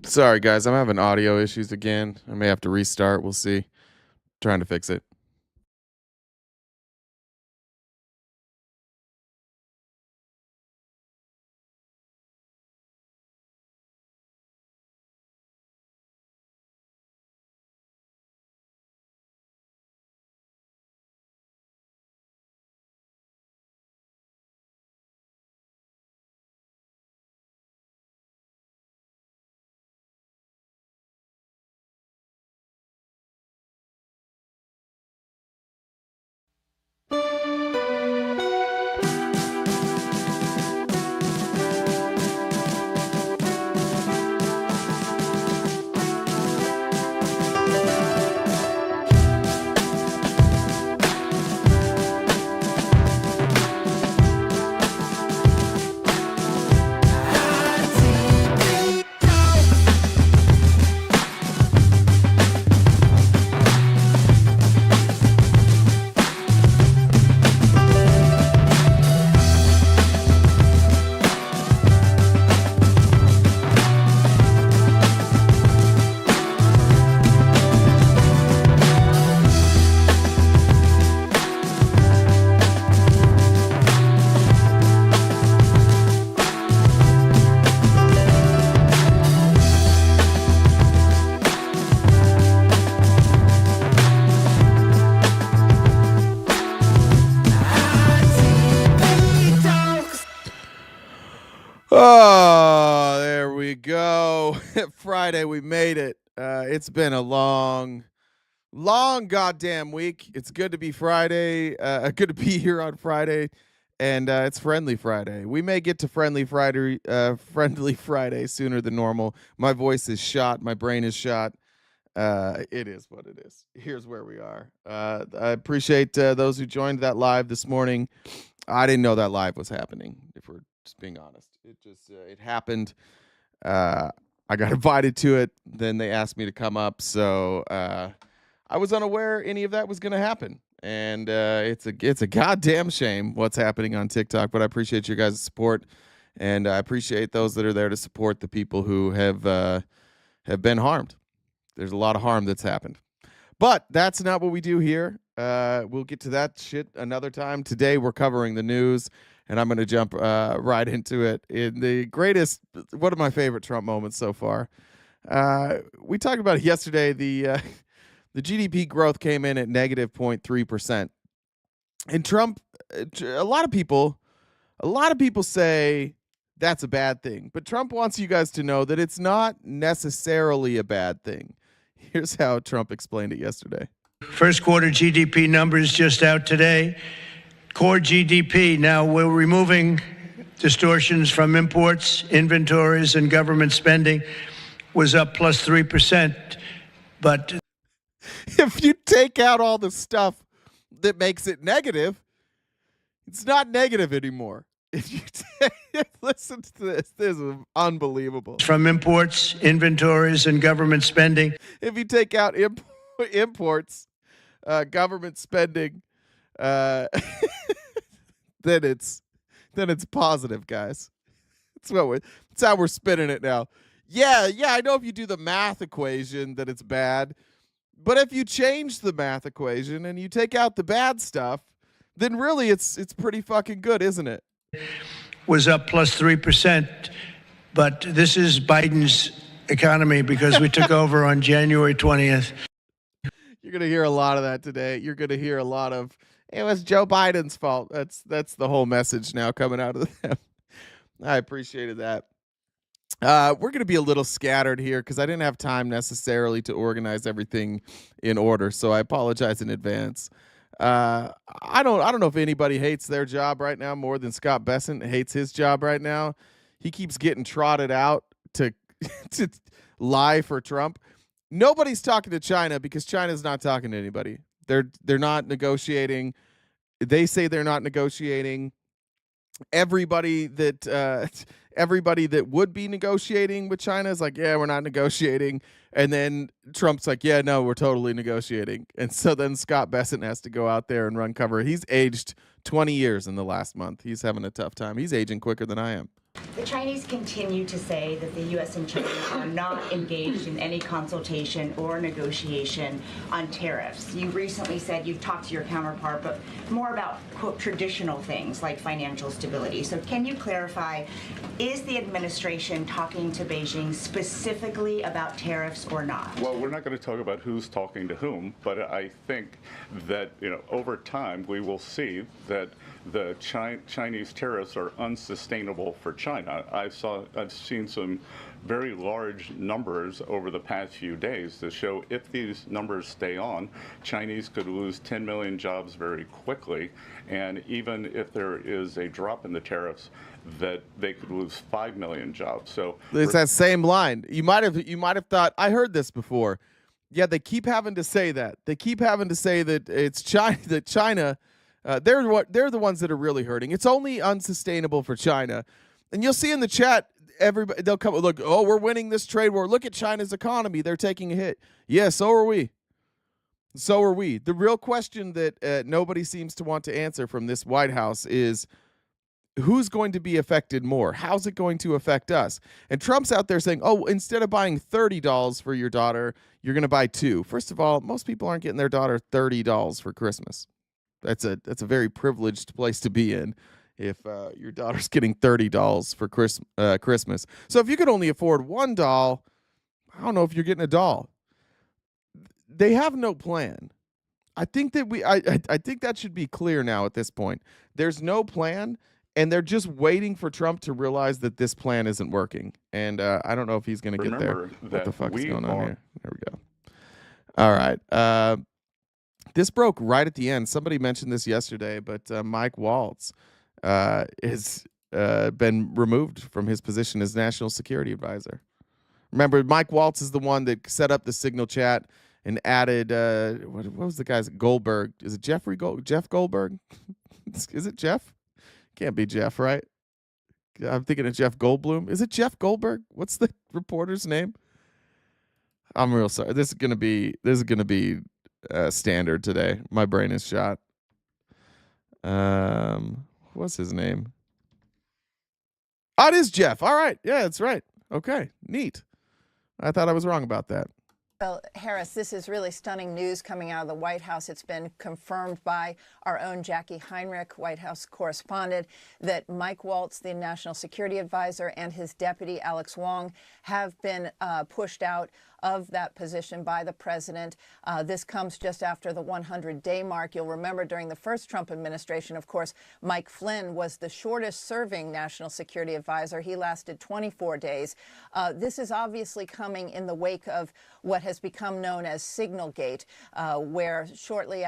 Sorry, guys. I'm having audio issues again. I may have to restart. We'll see. Trying to fix it. Oh, there we go. Friday, we made it. It's been a long goddamn week. It's good to be Friday. Good to be here on Friday, and it's Friendly Friday. We may get to Friendly Friday sooner than normal. My voice is shot. My brain is shot. It is what it is. Here's where we are. I appreciate those who joined that live this morning. I didn't know that live was happening, if we're just being honest. It just it happened. I got invited to it. Then they asked me to come up. So I was unaware any of that was going to happen. And it's a goddamn shame what's happening on TikTok. But I appreciate your guys' support. And I appreciate those that are there to support the people who have been harmed. There's a lot of harm that's happened. But that's not what we do here. We'll get to that shit another time. Today we're covering the news, and I'm going to jump right into it. In the greatest, one of my favorite Trump moments so far. We talked about it yesterday. The GDP growth came in at negative 0.3%. And Trump, a lot of people say that's a bad thing. But Trump wants you guys to know that it's not necessarily a bad thing. Here's how Trump explained it yesterday. First quarter GDP numbers just out today. Core GDP, now we're removing distortions from imports, inventories, and government spending, was up plus 3%. But if you take out all the stuff that makes it negative, it's not negative anymore. If you listen to this is unbelievable. From imports, inventories, and government spending. If you take out imports, government spending, then it's positive, guys. That's how we're spinning it now. Yeah, I know if you do the math equation that it's bad, but if you change the math equation and you take out the bad stuff, then really it's pretty fucking good, isn't it? Was up plus 3%, but this is Biden's economy because we took over on January 20th. You're going to hear a lot of that today. You're going to hear a lot of, it was Joe Biden's fault. That's the whole message now coming out of them. I appreciated that. We're going to be a little scattered here because I didn't have time necessarily to organize everything in order, so I apologize in advance. I don't know if anybody hates their job right now more than Scott Bessent hates his job right now. He keeps getting trotted out to to lie for Trump. Nobody's talking to China because China's not talking to anybody. They're not negotiating. They say they're not negotiating. Everybody that would be negotiating with China is like, yeah, we're not negotiating. And then Trump's like, yeah, no, we're totally negotiating. And so then Scott Bessent has to go out there and run cover. He's aged 20 years in the last month. He's having a tough time. He's aging quicker than I am. The Chinese continue to say that the U.S. and China are not engaged in any consultation or negotiation on tariffs. You recently said you've talked to your counterpart, but more about, quote, traditional things like financial stability. So can you clarify, is the administration talking to Beijing specifically about tariffs or not? Well, we're not going to talk about who's talking to whom, but I think that, over time we will see that the Chinese tariffs are unsustainable for China. I've seen some very large numbers over the past few days that show if these numbers stay on, Chinese could lose 10 million jobs very quickly, and even if there is a drop in the tariffs, that they could lose 5 million jobs. So it's that same line. You might have thought, I heard this before. Yeah, they keep having to say that. They keep having to say that it's China. That China, they're the ones that are really hurting. It's only unsustainable for China, and you'll see in the chat, everybody they'll come look. Oh, we're winning this trade war. Look at China's economy. They're taking a hit. Yeah, so are we. So are we. The real question that nobody seems to want to answer from this White House is, who's going to be affected more? How's it going to affect us? And Trump's out there saying, oh, instead of buying $30 for your daughter, you're going to buy 2. First of all, most people aren't getting their daughter $30 for Christmas. That's a very privileged place to be in if your daughter's getting $30 for Christmas. So if you could only afford one doll, I don't know if you're getting a doll. They have no plan. I think that I think that should be clear now at this point. There's no plan, and they're just waiting for Trump to realize that this plan isn't working. And I don't know if he's going to get there. What the fuck is going on here? There we go. All right. This broke right at the end. Somebody mentioned this yesterday, but Mike Waltz has been removed from his position as National Security Advisor. Remember, Mike Waltz is the one that set up the Signal chat and added, what was the guy's Goldberg? Is it Jeff Goldberg? Is it Jeff? Can't be Jeff, right? I'm thinking of Jeff Goldblum. Is it Jeff Goldberg? What's the reporter's name? I'm real sorry. This is gonna be standard today. My brain is shot. What's his name? Oh, it is Jeff. All right. Yeah, that's right. Okay, neat. I thought I was wrong about that. Well, Harris, this is really stunning news coming out of the White House. It's been confirmed by our own Jackie Heinrich, White House correspondent, that Mike Waltz, the National Security Advisor, and his deputy, Alex Wong, have been pushed out of that position by the president. This comes just after the 100-day mark. You'll remember during the first Trump administration, of course, Mike Flynn was the shortest serving National Security Advisor. He lasted 24 days. This is obviously coming in the wake of what has become known as Signalgate, where shortly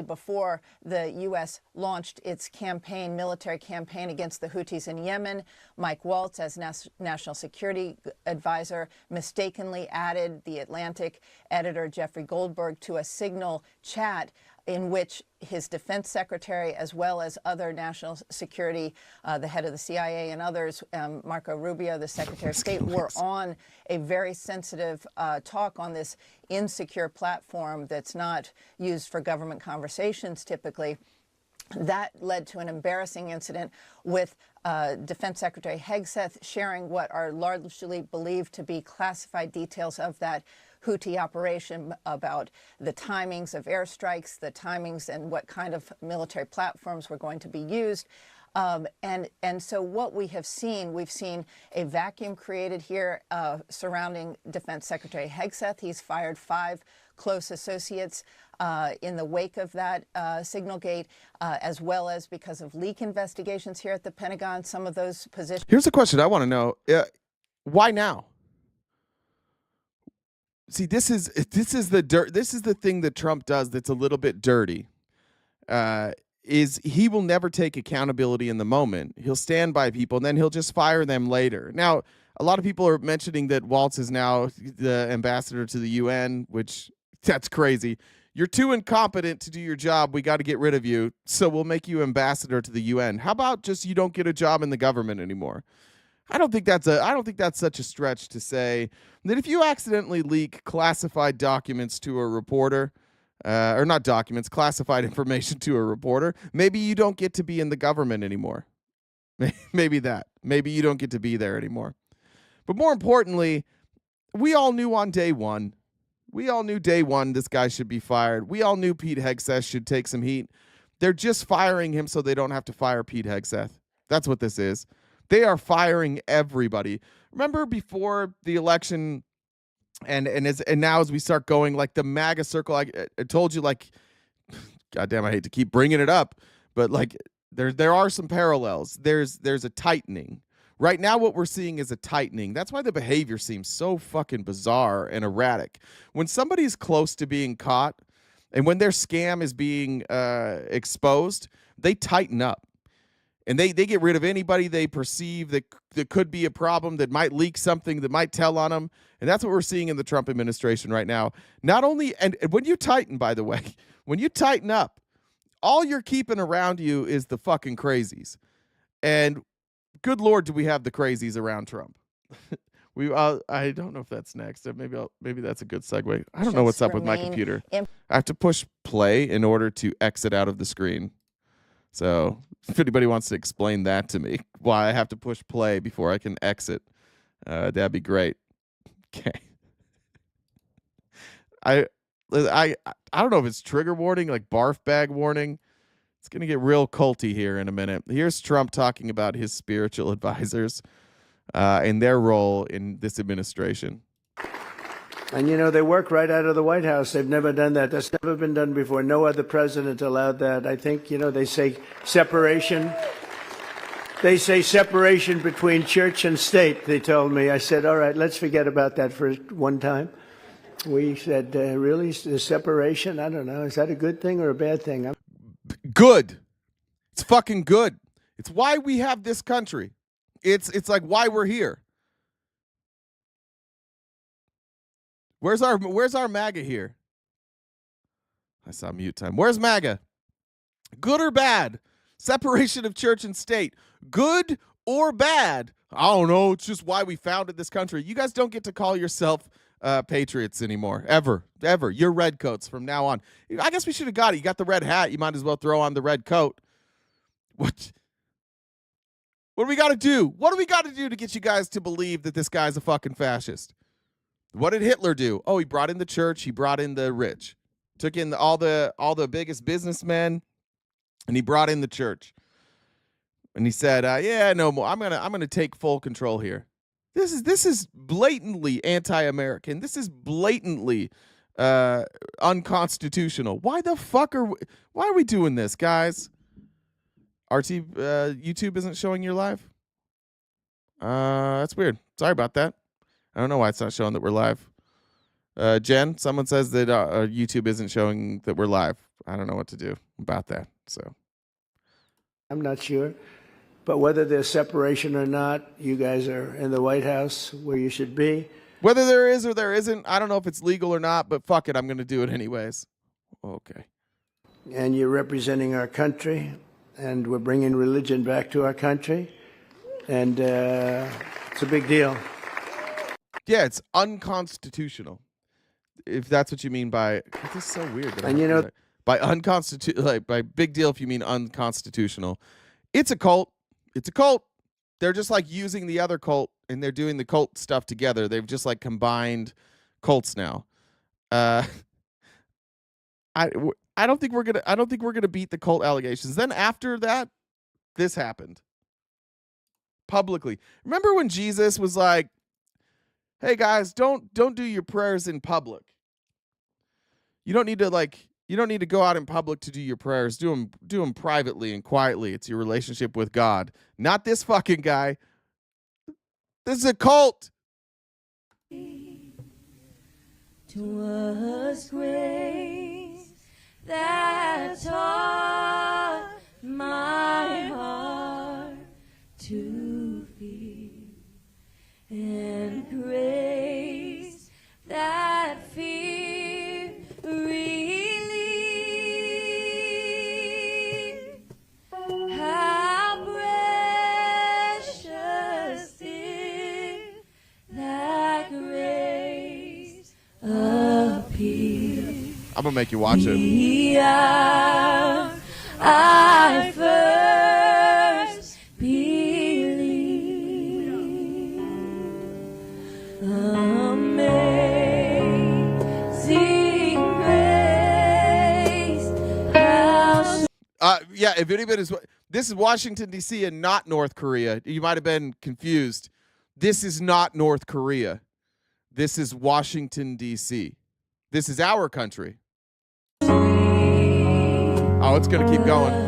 before the U.S. launched its military campaign against the Houthis in Yemen, Mike Waltz, as National Security Advisor, mistakenly added the Atlantic editor Jeffrey Goldberg to a Signal chat in which his defense secretary, as well as other national security, the head of the CIA and others, Marco Rubio, the Secretary of State, were on a very sensitive talk on this insecure platform that's not used for government conversations typically. That led to an embarrassing incident with Defense Secretary Hegseth sharing what are largely believed to be classified details of that Houthi operation, about the timings of airstrikes, the timings and what kind of military platforms were going to be used. And so what we have seen, we've seen a vacuum created here surrounding Defense Secretary Hegseth. He's fired 5 close associates in the wake of that Signalgate, as well as because of leak investigations here at the Pentagon. Some of those positions. Here's a question I want to know: why now? See, this is the thing that Trump does that's a little bit dirty. Is he will never take accountability in the moment. He'll stand by people and then he'll just fire them later. Now, a lot of people are mentioning that Waltz is now the ambassador to the UN, which that's crazy. You're too incompetent to do your job. We got to get rid of you. So we'll make you ambassador to the UN. How about just you don't get a job in the government anymore? I don't think that's such a stretch to say that if you accidentally leak classified documents to a reporter, or not documents, classified information to a reporter, maybe you don't get to be in the government anymore. Maybe that. Maybe you don't get to be there anymore. But more importantly, we all knew on day one. We all knew day one this guy should be fired. We all knew Pete Hegseth should take some heat. They're just firing him so they don't have to fire Pete Hegseth. That's what this is. They are firing everybody. Remember before the election, and now as we start going, like the MAGA circle, I told you, like, goddamn, I hate to keep bringing it up, but like there are some parallels. There's a tightening. Right now, what we're seeing is a tightening. That's why the behavior seems so fucking bizarre and erratic. When somebody's close to being caught, and when their scam is being exposed, they tighten up. And they get rid of anybody they perceive that could be a problem, that might leak something, that might tell on them. And that's what we're seeing in the Trump administration right now. Not only, and when you tighten, by the way, when you tighten up, all you're keeping around you is the fucking crazies. And good Lord, do we have the crazies around Trump? I don't know if that's next. Maybe that's a good segue. I don't know what's up with my computer. I have to push play in order to exit out of the screen. So if anybody wants to explain that to me, why I have to push play before I can exit, that'd be great. Okay. I don't know if it's trigger warning, like barf bag warning. It's going to get real culty here in a minute. Here's Trump talking about his spiritual advisors and their role in this administration. And, you know, they work right out of the White House. They've never done that. That's never been done before. No other president allowed that. I think, you know, they say separation. They say separation between church and state, they told me. I said, all right, let's forget about that for one time. We said, really? The separation? I don't know. Is that a good thing or a bad thing? Good. It's fucking good. It's why we have this country. It's like why we're here. Where's our MAGA here? I saw mute time. Where's MAGA? Good or bad? Separation of church and state. Good or bad? I don't know. It's just why we founded this country. You guys don't get to call yourself patriots anymore. Ever. You're redcoats from now on. I guess we should have got it. You got the red hat. You might as well throw on the red coat. What do we got to do? What do we got to do to get you guys to believe that this guy's a fucking fascist? What did Hitler do? Oh, he brought in the church. He brought in the rich. Took in all the biggest businessmen, and he brought in the church. And he said, "Yeah, no more. I'm gonna take full control here." This is blatantly anti-American. This is blatantly unconstitutional. Why are we doing this, guys? YouTube isn't showing your live. That's weird. Sorry about that. I don't know why it's not showing that we're live. Jen, someone says that YouTube isn't showing that we're live. I don't know what to do about that. So I'm not sure. But whether there's separation or not, you guys are in the White House where you should be. Whether there is or there isn't, I don't know if it's legal or not, but fuck it, I'm going to do it anyways. Okay. And you're representing our country, and we're bringing religion back to our country. And it's a big deal. Yeah, it's unconstitutional. If that's what you mean by, this is so weird. And you know, by unconstitutional, like by big deal, if you mean unconstitutional, it's a cult. It's a cult. They're just like using the other cult, and they're doing the cult stuff together. They've just like combined cults now. I don't think we're gonna beat the cult allegations. Then after that, this happened publicly. Remember when Jesus was like, "Hey guys, don't do your prayers in public. You don't need to go out in public to do your prayers. Do them privately and quietly. It's your relationship with God." Not this fucking guy. This is a cult. 'Twas grace that taught my heart to fear, and grace that fear relieved. How precious is that grace appeared. I'm gonna make you watch it. The hour I first believed. Yeah, if anybody's, this is Washington, D.C. and not North Korea. You might have been confused. This is not North Korea. This is Washington, D.C. This is our country. Oh, it's going to keep going.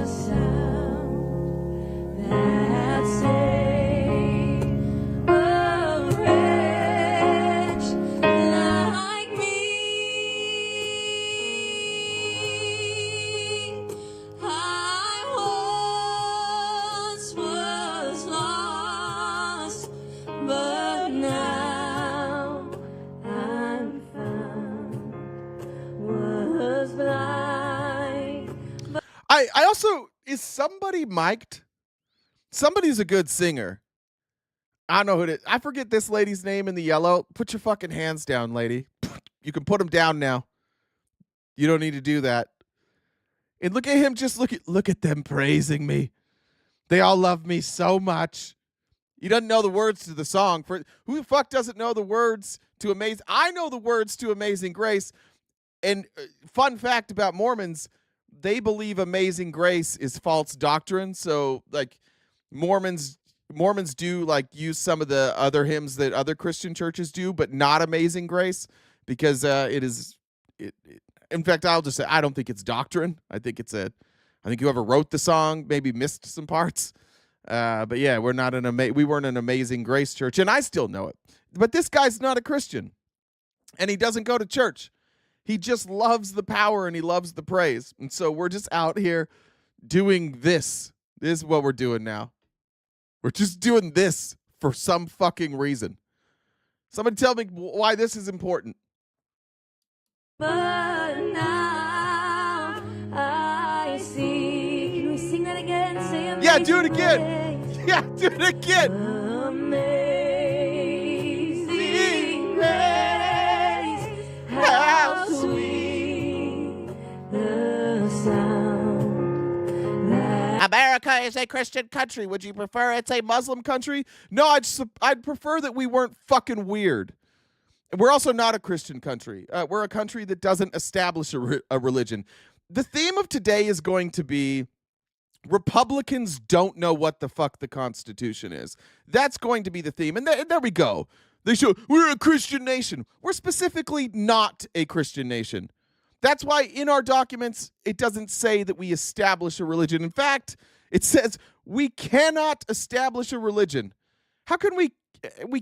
I also, is somebody mic'd? Somebody's a good singer. I don't know who it is. I forget this lady's name in the yellow. Put your fucking hands down, lady. You can put them down now. You don't need to do that. And look at him, just look at them praising me. They all love me so much. He doesn't know the words to the song. For who the fuck doesn't know the words to Amazing? I know the words to Amazing Grace. And fun fact about Mormons, they believe Amazing Grace is false doctrine. So like Mormons do like use some of the other hymns that other Christian churches do, but not Amazing Grace, because in fact, I'll just say, I don't think it's doctrine. I think whoever wrote the song maybe missed some parts. But yeah, we weren't an Amazing Grace church, and I still know it. But this guy's not a Christian, and he doesn't go to church. He just loves the power and he loves the praise. And so we're just out here doing this. This is what we're doing now. We're just doing this for some fucking reason. Somebody tell me why this is important. But now I see. Can we sing that again? Say yeah, do it again. Grace. Yeah, do it again. Amazing grace, how sweet the sound. America is a Christian country. Would you prefer it's a Muslim country? No, I'd prefer that we weren't fucking weird. We're also not a Christian country. We're a country that doesn't establish a religion. The theme of today is going to be Republicans don't know what the fuck the Constitution is. That's going to be the theme. And there we go. They show we're a Christian nation. We're specifically not a Christian nation. That's why in our documents, it doesn't say that we establish a religion. In fact, it says we cannot establish a religion. How can we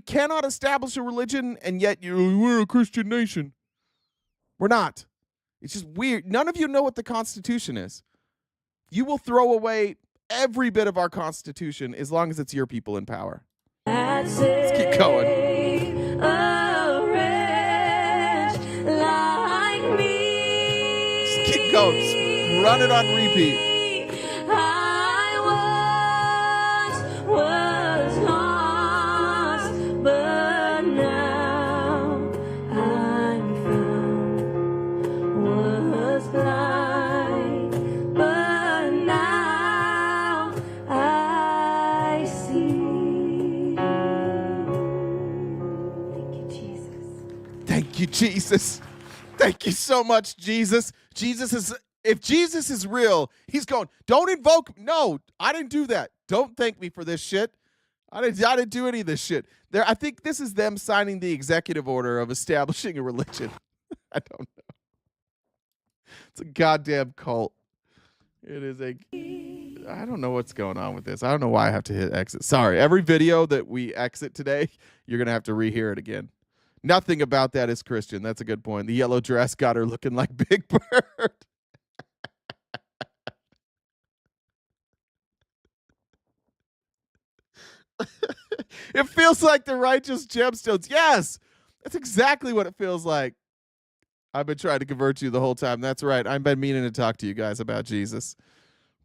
cannot establish a religion, and yet we're a Christian nation? We're not. It's just weird. None of you know what the Constitution is. You will throw away every bit of our Constitution as long as it's your people in power. Let's keep going. Just keep going. Just run it on repeat. Thank you, Jesus. Thank you so much, Jesus. If Jesus is real, he's going, don't invoke. No, I didn't do that. Don't thank me for this shit. I didn't do any of this shit. I think this is them signing the executive order of establishing a religion. I don't know. It's a goddamn cult. It is I don't know what's going on with this. I don't know why I have to hit exit. Sorry. Every video that we exit today, you're going to have to rehear it again. Nothing about that is Christian. That's a good point. The yellow dress got her looking like Big Bird. It feels like the righteous gemstones. Yes, that's exactly what it feels like. I've been trying to convert you the whole time. That's right. I've been meaning to talk to you guys about Jesus.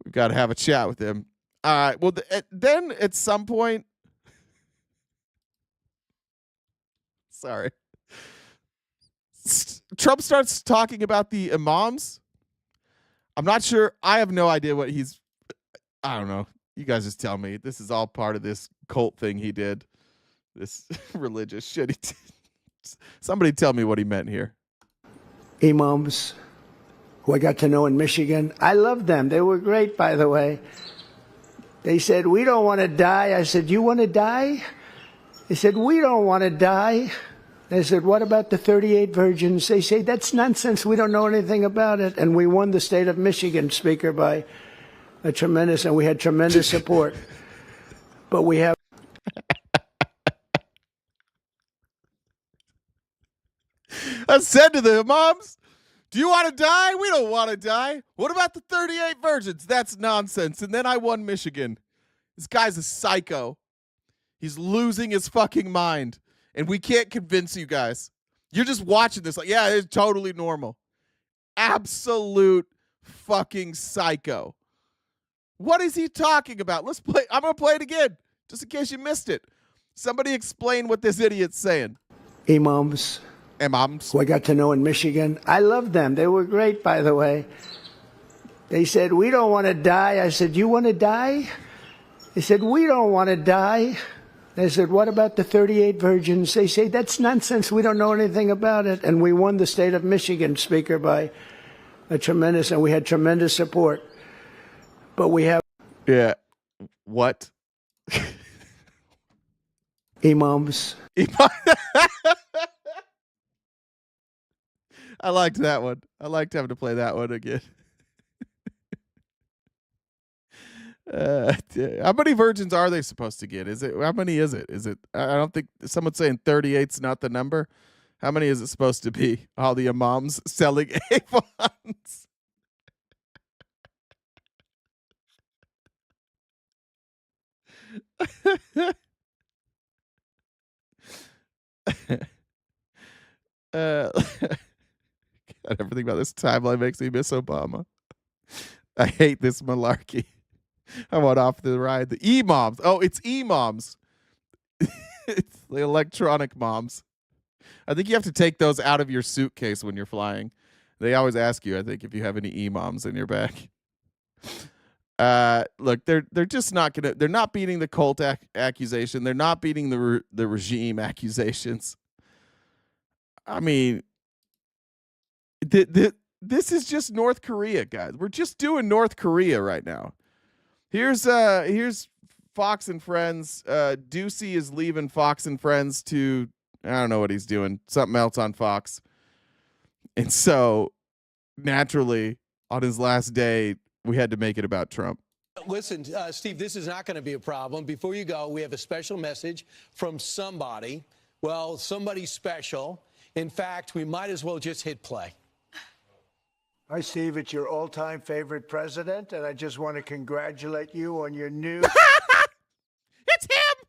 We've got to have a chat with him. All right. Well, then at some point, sorry, Trump starts talking about the imams. I'm not sure. I have no idea what I don't know. You guys just tell me. This is all part of this cult thing he did. This religious shit he did. Somebody tell me what he meant here. Imams who I got to know in Michigan. I loved them. They were great, by the way. They said, we don't want to die. I said, you want to die? They said, we don't want to die. They said, what about the 38 virgins? They say, that's nonsense. We don't know anything about it. And we won the state of Michigan, Speaker, by a tremendous, and we had tremendous support. But we have. I said to the moms, do you want to die? We don't want to die. What about the 38 virgins? That's nonsense. And then I won Michigan. This guy's a psycho. He's losing his fucking mind. And we can't convince you guys. You're just watching this like, yeah, it's totally normal. Absolute fucking psycho. What is he talking about? Let's play. I'm going to play it again, just in case you missed it. Somebody explain what this idiot's saying. Imams. Imams. Who I got to know in Michigan. I loved them. They were great, by the way. They said, we don't want to die. I said, you want to die? They said, we don't want to die. They said, what about the 38 virgins? They say, that's nonsense. We don't know anything about it. And we won the state of Michigan, Speaker, by a tremendous, and we had tremendous support. But we have. Yeah. What? Imams. I liked that one. I liked having to play that one again. How many virgins are they supposed to get? How many is it? I don't think someone's saying 38's not the number. How many is it supposed to be? All the imams selling Avons. God, everything about this timeline makes me miss Obama. I hate this malarkey. I want off the ride. The E-moms. Oh, it's E-moms. It's the electronic moms. I think you have to take those out of your suitcase when you're flying. They always ask you, I think, if you have any E-moms in your bag. Look, they're just not gonna. They're not beating the cult accusation. They're not beating the regime accusations. I mean, this is just North Korea, guys. We're just doing North Korea right now. Here's Fox and Friends. Ducey is leaving Fox and Friends to, I don't know what he's doing, something else on Fox. And so naturally on his last day, we had to make it about Trump. Listen, Steve, this is not going to be a problem. Before you go, we have a special message from somebody. Well, somebody special. In fact, we might as well just hit play. Hi, Steve. It's your all-time favorite president, and I just want to congratulate you on your new. It's him.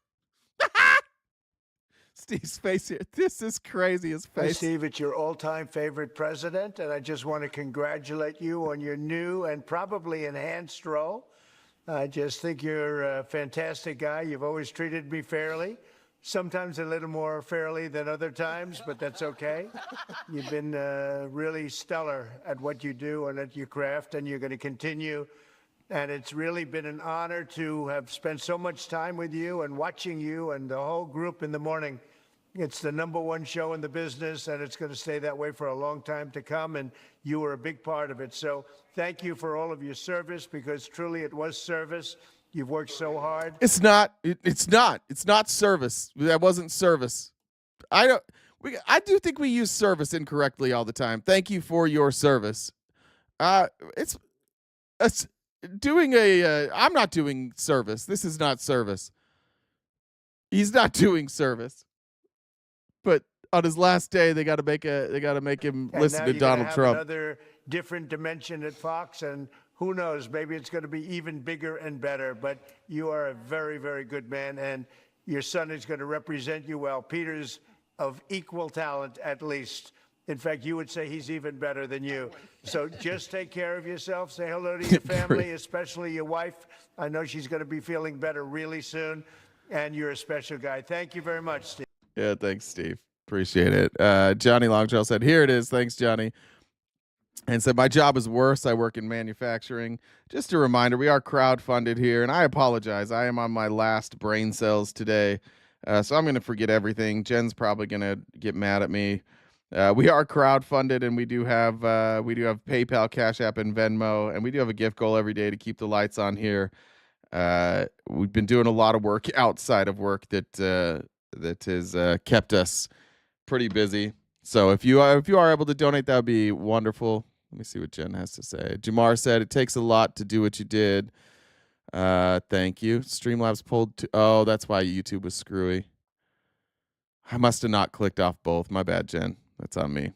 Steve's face here. This is crazy. His face. Hi, Steve. It's your all-time favorite president, and I just want to congratulate you on your new and probably enhanced role. I just think you're a fantastic guy. You've always treated me fairly. Sometimes a little more fairly than other times, but that's okay. You've been really stellar at what you do and at your craft, and you're going to continue. And it's really been an honor to have spent so much time with you and watching you and the whole group in the morning. It's the #1 show in the business, and it's going to stay that way for a long time to come, and you were a big part of it. So thank you for all of your service, because truly it was service. You've worked so hard. It's not. It's not service. That wasn't service. I do think we use service incorrectly all the time. Thank you for your service. It's doing a. I'm not doing service. This is not service. He's not doing service. But on his last day, they got to make him listen to Donald Trump. Another different dimension at Fox, and who knows, maybe it's going to be even bigger and better. But you are a very, very good man, and your son is going to represent you well. Peter's of equal talent, at least. In fact, you would say he's even better than you. So just take care of yourself. Say hello to your family, especially your wife. I know she's going to be feeling better really soon. And you're a special guy. Thank you very much, Steve. Yeah, thanks, Steve. Appreciate it. Johnny Longtrail said, here it is. Thanks, Johnny. And said, my job is worse. I work in manufacturing. Just a reminder, we are crowdfunded here. And I apologize. I am on my last brain cells today. So I'm going to forget everything. Jen's probably going to get mad at me. We are crowdfunded, and we do have PayPal, Cash App, and Venmo, and we do have a gift goal every day to keep the lights on here. We've been doing a lot of work outside of work that has kept us pretty busy. So if you are able to donate, that would be wonderful. Let me see what Jen has to say. Jamar said it takes a lot to do what you did. Thank you. Streamlabs pulled. Oh, that's why YouTube was screwy. I must have not clicked off both. My bad, Jen. That's on me.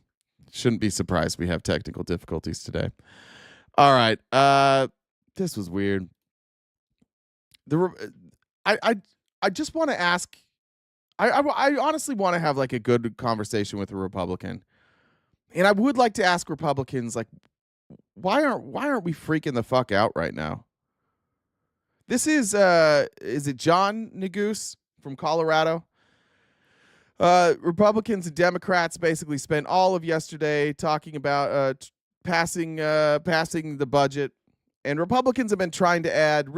Shouldn't be surprised we have technical difficulties today. All right. This was weird. I just want to ask. I honestly want to have like a good conversation with a Republican, and I would like to ask Republicans, like, why aren't we freaking the fuck out right now? This is it John Neguse from Colorado? Republicans and Democrats basically spent all of yesterday talking about passing the budget, and Republicans have been trying to add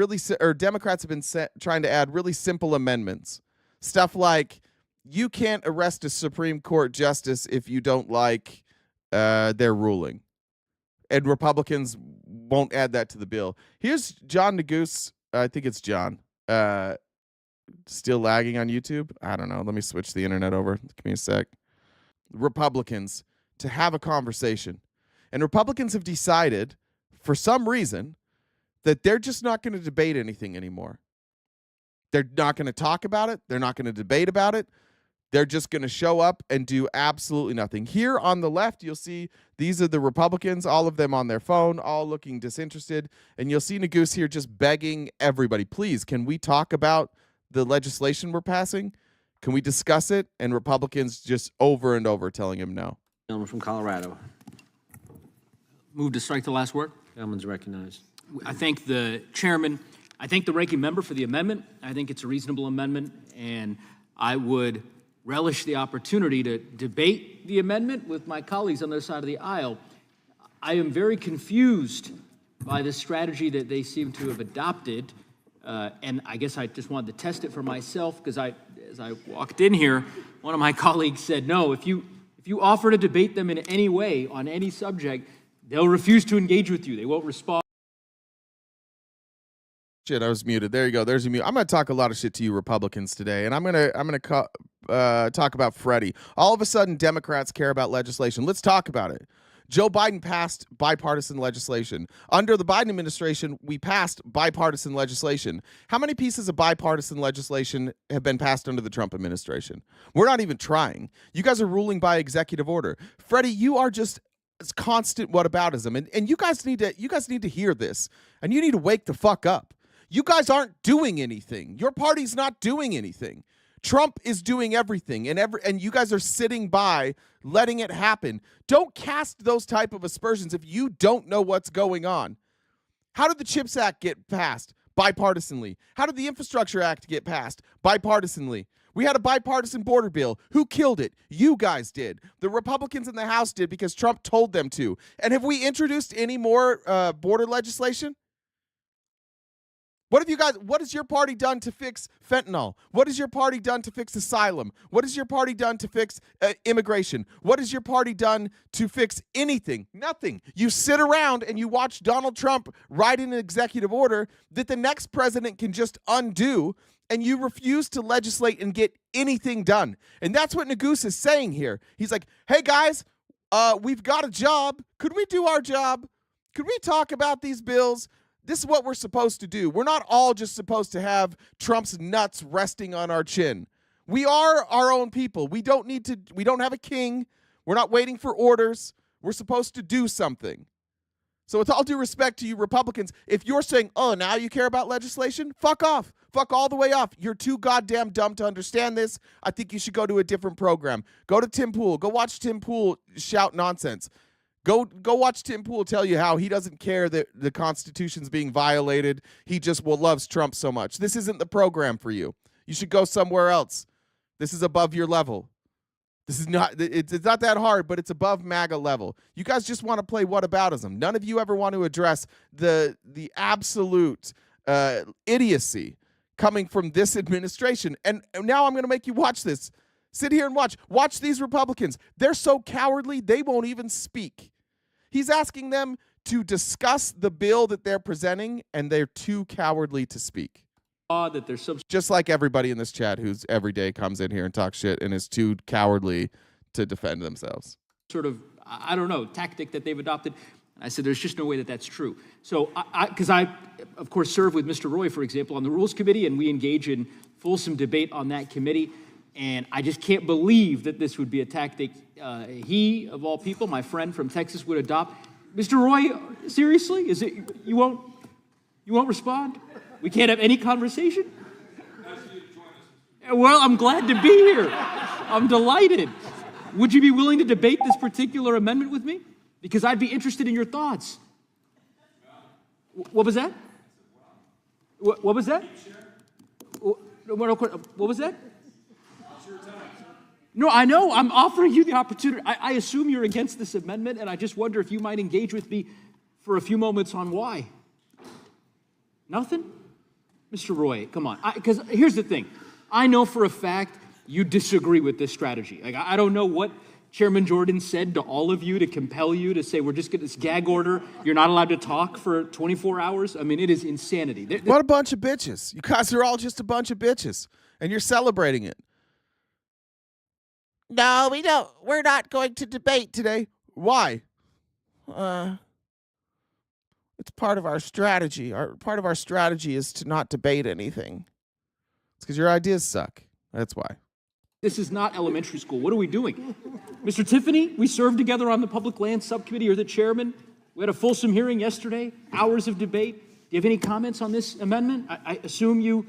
Democrats have been trying to add really simple amendments. Stuff like you can't arrest a Supreme Court justice if you don't like their ruling. And Republicans won't add that to the bill. Here's John Neguse. I think it's John. Still lagging on YouTube? I don't know. Let me switch the internet over. Give me a sec. Republicans to have a conversation. And Republicans have decided, for some reason, that they're just not going to debate anything anymore. They're not going to talk about it. They're not going to debate about it. They're just going to show up and do absolutely nothing. Here on the left, you'll see these are the Republicans, all of them on their phone, all looking disinterested. And you'll see Neguse here just begging everybody, please, can we talk about the legislation we're passing? Can we discuss it? And Republicans just over and over telling him no. Gentleman from Colorado. Move to strike the last word. Gentleman's recognized. I thank the chairman. I thank the ranking member for the amendment. I think it's a reasonable amendment, and I would relish the opportunity to debate the amendment with my colleagues on the other side of the aisle. I am very confused by the strategy that they seem to have adopted, and I guess I just wanted to test it for myself, because as I walked in here, one of my colleagues said, no, if you offer to debate them in any way on any subject, they'll refuse to engage with you. They won't respond. Shit, I was muted. There you go. There's your mute. I'm going to talk a lot of shit to you Republicans today, and I'm going to talk about Freddie. All of a sudden, Democrats care about legislation. Let's talk about it. Joe Biden passed bipartisan legislation. Under the Biden administration, we passed bipartisan legislation. How many pieces of bipartisan legislation have been passed under the Trump administration? We're not even trying. You guys are ruling by executive order. Freddie, you are just constant whataboutism, and you guys need to hear this, and you need to wake the fuck up. You guys aren't doing anything. Your party's not doing anything. Trump is doing everything, and you guys are sitting by, letting it happen. Don't cast those type of aspersions if you don't know what's going on. How did the CHIPS Act get passed? Bipartisanly. How did the Infrastructure Act get passed? Bipartisanly. We had a bipartisan border bill. Who killed it? You guys did. The Republicans in the House did because Trump told them to. And have we introduced any more border legislation? What has your party done to fix fentanyl? What has your party done to fix asylum? What has your party done to fix immigration? What has your party done to fix anything? Nothing. You sit around and you watch Donald Trump write an executive order that the next president can just undo, and you refuse to legislate and get anything done. And that's what Neguse is saying here. He's like, hey guys, we've got a job. Could we do our job? Could we talk about these bills? This is what we're supposed to do. We're not all just supposed to have Trump's nuts resting on our chin. We are our own people. We don't have a king. We're not waiting for orders. We're supposed to do something. So with all due respect to you Republicans, if you're saying, oh, now you care about legislation, fuck off. Fuck all the way off. You're too goddamn dumb to understand this. I think you should go to a different program. Go to Tim Pool. Go watch Tim Pool shout nonsense. Go watch Tim Pool tell you how he doesn't care that the Constitution's being violated. He just loves Trump so much. This isn't the program for you. You should go somewhere else. This is above your level. This is not, it's not that hard, but it's above MAGA level. You guys just want to play whataboutism. None of you ever want to address the absolute idiocy coming from this administration. And now I'm going to make you watch this. Sit here and watch these Republicans. They're so cowardly they won't even speak. He's asking them to discuss the bill that they're presenting, and they're too cowardly to speak. That there's some Just like everybody in this chat who's every day comes in here and talks shit and is too cowardly to defend themselves. sort of, I don't know, tactic that they've adopted. I said, there's just no way that that's true. So, because I, of course, serve with Mr. Roy, for example, on the Rules Committee, and we engage in fulsome debate on that committee. And I just can't believe that this would be a tactic he, of all people, my friend from Texas, would adopt. Mr. Roy, seriously? Is it you won't respond? We can't have any conversation? Well, I'm glad to be here. I'm delighted. Would you be willing to debate this particular amendment with me? Because I'd be interested in your thoughts. What was that? What was that? What was that? No, I know. I'm offering you the opportunity. I assume you're against this amendment, and I just wonder if you might engage with me for a few moments on why. Nothing? Mr. Roy, come on. Because here's the thing. I know for a fact you disagree with this strategy. Like, I don't know what Chairman Jordan said to all of you to compel you to say, we're just getting this gag order. You're not allowed to talk for 24 hours. I mean, it is insanity. What a bunch of bitches. You guys are all just a bunch of bitches, and you're celebrating it. No, we don't. We're not going to debate today. Why? It's part of our strategy. Part of our strategy is to not debate anything. It's because your ideas suck. That's why. This is not elementary school. What are we doing? Mr. Tiffany, we served together on the Public Lands Subcommittee. You're the chairman. We had a fulsome hearing yesterday, hours of debate. Do you have any comments on this amendment? I assume you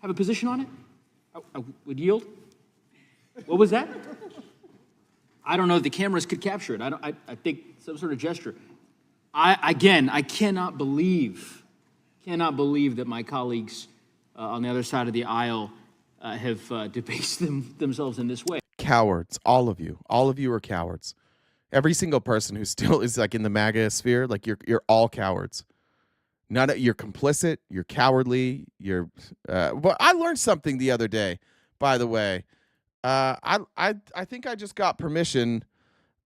have a position on it? I would yield. What was that? I don't know if the cameras could capture it. I think some sort of gesture. I cannot believe that my colleagues on the other side of the aisle have debased themselves in this way. Cowards, all of you are cowards. Every single person who still is like in the Maga sphere, like you're all cowards. You're complicit. You're cowardly. But I learned something the other day, by the way. I think I just got permission.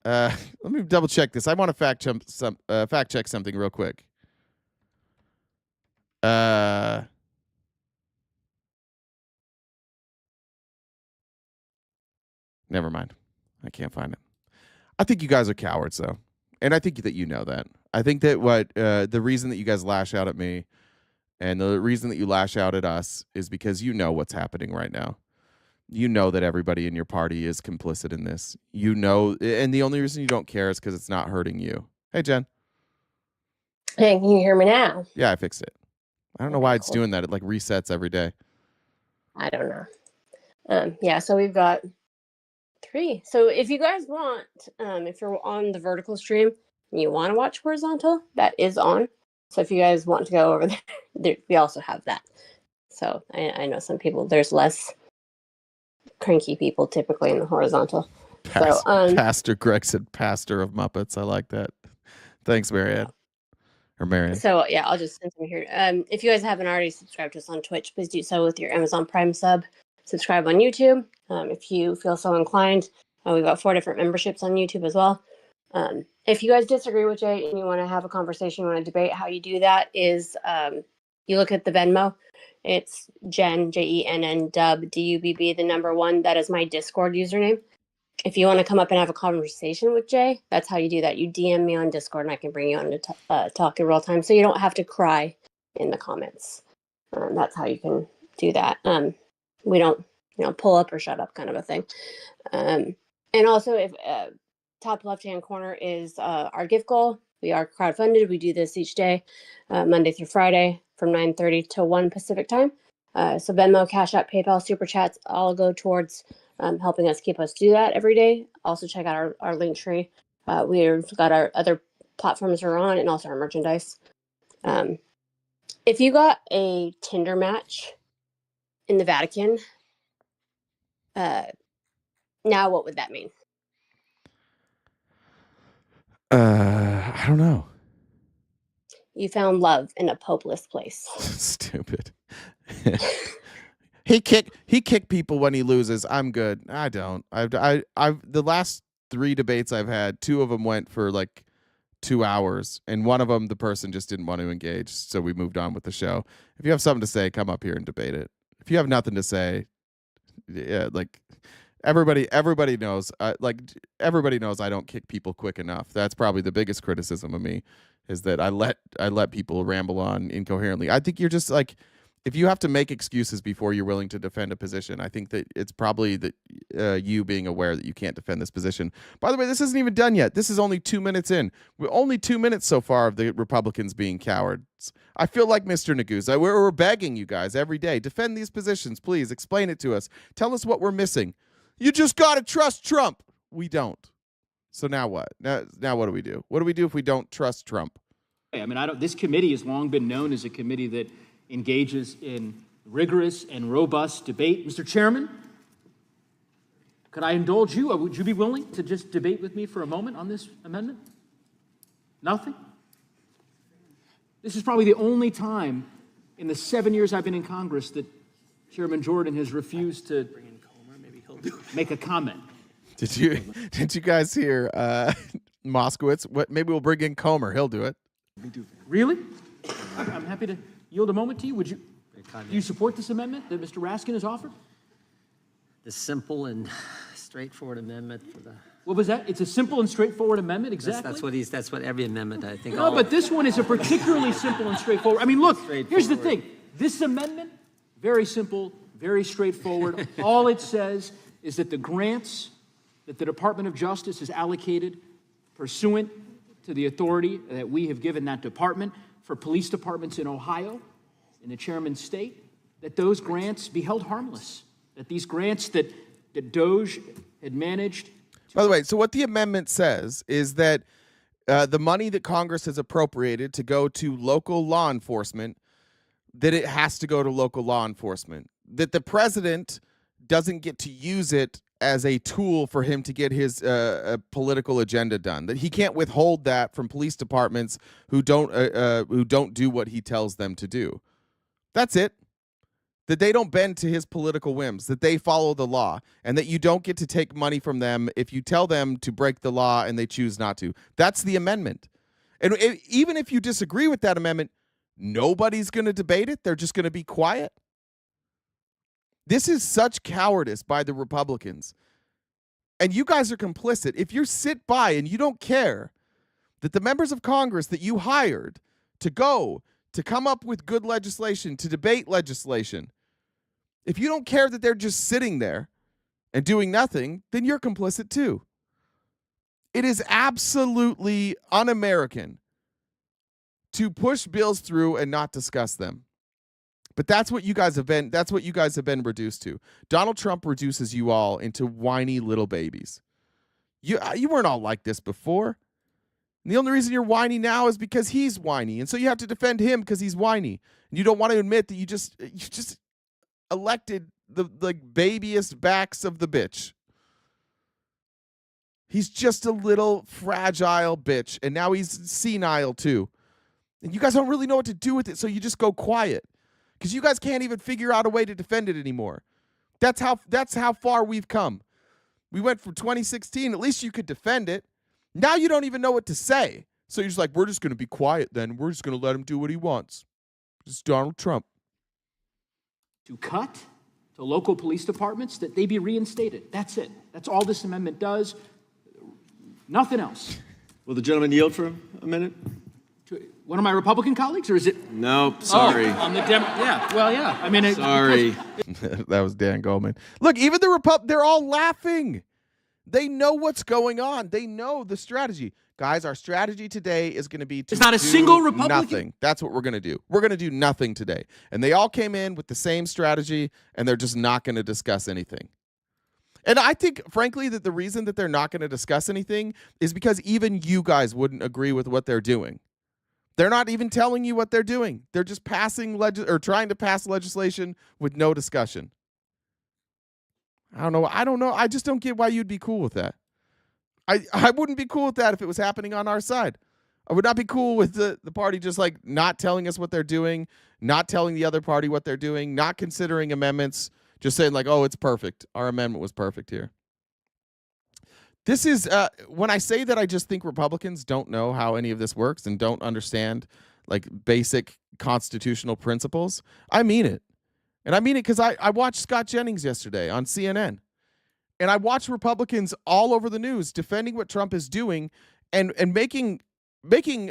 Let me double check this. I want to fact check something real quick. Never mind. I can't find it. I think you guys are cowards, though. And I think that you know that. I think that the reason that you guys lash out at me and the reason that you lash out at us is because you know what's happening right now. You know that everybody in your party is complicit in this. You know, and the only reason you don't care is because it's not hurting you. Hey, Jen. Hey, can you hear me now? Yeah, I fixed it. I don't know why it's doing that. It like resets every day. I don't know. Yeah, so we've got 3. So if you guys want, if you're on the vertical stream and you want to watch horizontal, that is on. So if you guys want to go over there, we also have that. So I know some people, there's less cranky people typically in the horizontal. Pastor Greg said pastor of Muppets. I like that. Thanks, Marianne. Or Marianne. So yeah, I'll just send them here. If you guys haven't already subscribed to us on Twitch, please do so with your Amazon Prime sub. Subscribe on YouTube. If you feel so inclined, we've got 4 different memberships on YouTube as well. If you guys disagree with Jay and you want to have a conversation, you want to debate, how you do that is you look at the Venmo. It's Jen, Jenn, Dub, DUBB, the number 1. That is my Discord username. If you want to come up and have a conversation with Jay, that's how you do that. You DM me on Discord and I can bring you on to talk in real time so you don't have to cry in the comments. That's how you can do that. We don't, pull up or shut up kind of a thing. And also, if top left-hand corner is our gift goal. We are crowdfunded. We do this each day, Monday through Friday from 9:30 to 1 Pacific time. So Venmo, Cash App, PayPal, Super Chats all go towards helping us keep us do that every day. Also check out our link tree. We've got our other platforms we're on and also our merchandise. If you got a Tinder match in the Vatican, now what would that mean? I don't know. You found love in a popeless place. Stupid. He kicked people when he loses. I'm good. I don't. I've the last 3 debates I've had, 2 of them went for like 2 hours, and one of them the person just didn't want to engage, so we moved on with the show. If you have something to say, come up here and debate it. If you have nothing to say, yeah, like everybody knows. Everybody knows I don't kick people quick enough. That's probably the biggest criticism of me, is that I let people ramble on incoherently. I think you're just like, if you have to make excuses before you're willing to defend a position, I think that it's probably that you being aware that you can't defend this position. By the way, this isn't even done yet. This is only 2 minutes in. We're only 2 minutes so far of the Republicans being cowards. I feel like Mr. Nagusa. We're begging you guys every day, defend these positions, please. Explain it to us. Tell us what we're missing. You just got to trust Trump. We don't. So now what? Now what do we do? What do we do if we don't trust Trump? I mean, this committee has long been known as a committee that engages in rigorous and robust debate. Mr. Chairman, could I indulge you? Would you be willing to just debate with me for a moment on this amendment? Nothing? This is probably the only time in the 7 years I've been in Congress that Chairman Jordan has refused to make a comment. Did you guys hear Moskowitz? Maybe we'll bring in Comer. He'll do it. Really? I'm happy to yield a moment to you. Do you support this amendment that Mr. Raskin has offered? The simple and straightforward amendment for the. What was that? It's a simple and straightforward amendment, exactly. That's what every amendment, I think. No, but this one is a particularly simple and straightforward. I mean, look, here's the thing. This amendment, very simple, very straightforward. All it says is that the grants that the Department of Justice has allocated pursuant to the authority that we have given that department for police departments in Ohio, in the chairman's state, that those grants be held harmless, that these grants that D.O.G.E. had managed. By the way, so what the amendment says is that the money that Congress has appropriated to go to local law enforcement, that it has to go to local law enforcement, that the president doesn't get to use it as a tool for him to get his political agenda done, that he can't withhold that from police departments who don't do what he tells them to do. That's it. That they don't bend to his political whims, that they follow the law, and that you don't get to take money from them if you tell them to break the law and they choose not to. That's the amendment. And even if you disagree with that amendment, nobody's going to debate it. They're just going to be quiet. This is such cowardice by the Republicans. And you guys are complicit. If you sit by and you don't care that the members of Congress that you hired to come up with good legislation, to debate legislation, if you don't care that they're just sitting there and doing nothing, then you're complicit too. It is absolutely un-American to push bills through and not discuss them. But that's what you guys have been. That's what you guys have been reduced to. Donald Trump reduces you all into whiny little babies. You weren't all like this before. And the only reason you're whiny now is because he's whiny, and so you have to defend him because he's whiny. And you don't want to admit that you just elected the babyest backs of the bitch. He's just a little fragile bitch, and now he's senile too. And you guys don't really know what to do with it, so you just go quiet. Because you guys can't even figure out a way to defend it anymore. That's how far we've come. We went from 2016, at least you could defend it. Now you don't even know what to say. So you're just like, we're just going to be quiet then. We're just going to let him do what he wants. It's Donald Trump. To cut to local police departments, that they be reinstated. That's it. That's all this amendment does. Nothing else. Will the gentleman yield for a minute? One of my Republican colleagues, or is it? Nope, sorry. On the yeah, well, yeah. I mean, sorry. That was Dan Goldman. Look, even the they're all laughing. They know what's going on. They know the strategy. Guys, our strategy today is going to be to It's not a single Republican. Nothing. That's what we're going to do. We're going to do nothing today. And they all came in with the same strategy, and they're just not going to discuss anything. And I think, frankly, that the reason that they're not going to discuss anything is because even you guys wouldn't agree with what they're doing. They're not even telling you what they're doing. They're just passing trying to pass legislation with no discussion. I don't know. I just don't get why you'd be cool with that. I wouldn't be cool with that if it was happening on our side. I would not be cool with the party just like not telling us what they're doing, not telling the other party what they're doing, not considering amendments, just saying like, oh, it's perfect. Our amendment was perfect here. This is when I say that I just think Republicans don't know how any of this works and don't understand like basic constitutional principles. I mean it. And I mean it because I watched Scott Jennings yesterday on CNN. And I watched Republicans all over the news defending what Trump is doing and making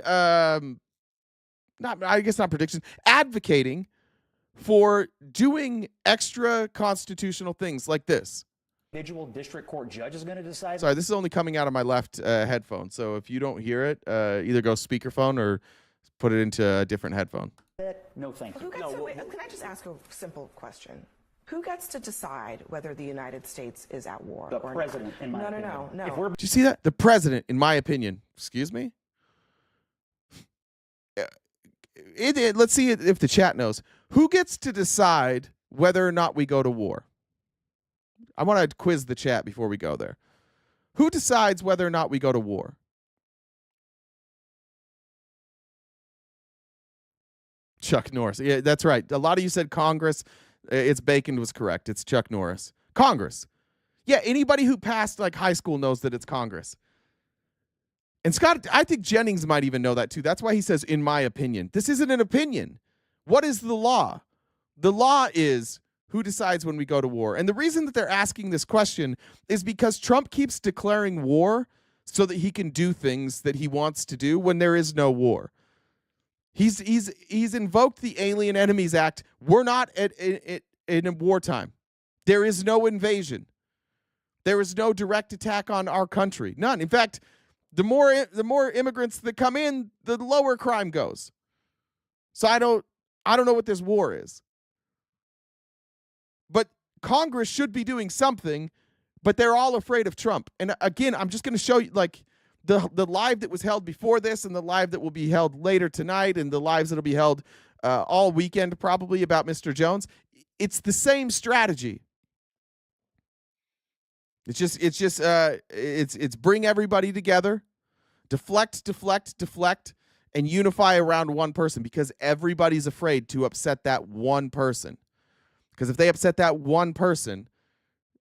not predictions, advocating for doing extra constitutional things like this. Individual district court judge is going to decide. Sorry, this is only coming out of my left headphone. So if you don't hear it, either go speakerphone or put it into a different headphone. No, thank you. Can I just ask a simple question? Who gets to decide whether the United States is at war The or president, not? in my opinion. No. Do you see that? The president, in my opinion. Excuse me? Let's see if the chat knows. Who gets to decide whether or not we go to war? I want to quiz the chat before we go there. Who decides whether or not we go to war? Chuck Norris. Yeah, that's right. A lot of you said Congress. It's Bacon was correct. It's Chuck Norris. Congress. Yeah, anybody who passed like high school knows that it's Congress. And Scott, I think Jennings might even know that too. That's why he says, in my opinion. This isn't an opinion. What is the law? The law is who decides when we go to war. And the reason that they're asking this question is because Trump keeps declaring war so that he can do things that he wants to do when there is no war. He's invoked the Alien Enemies Act. We're not in wartime. There is no invasion. There is no direct attack on our country. None. In fact, the more immigrants that come in, the lower crime goes. So I don't know what this war is. But Congress should be doing something, but they're all afraid of Trump. And again, I'm just going to show you like the live that was held before this and the live that will be held later tonight and the lives that will be held all weekend probably about Mr. Jones. It's the same strategy. It's bring everybody together, deflect, and unify around one person because everybody's afraid to upset that one person. Because if they upset that one person,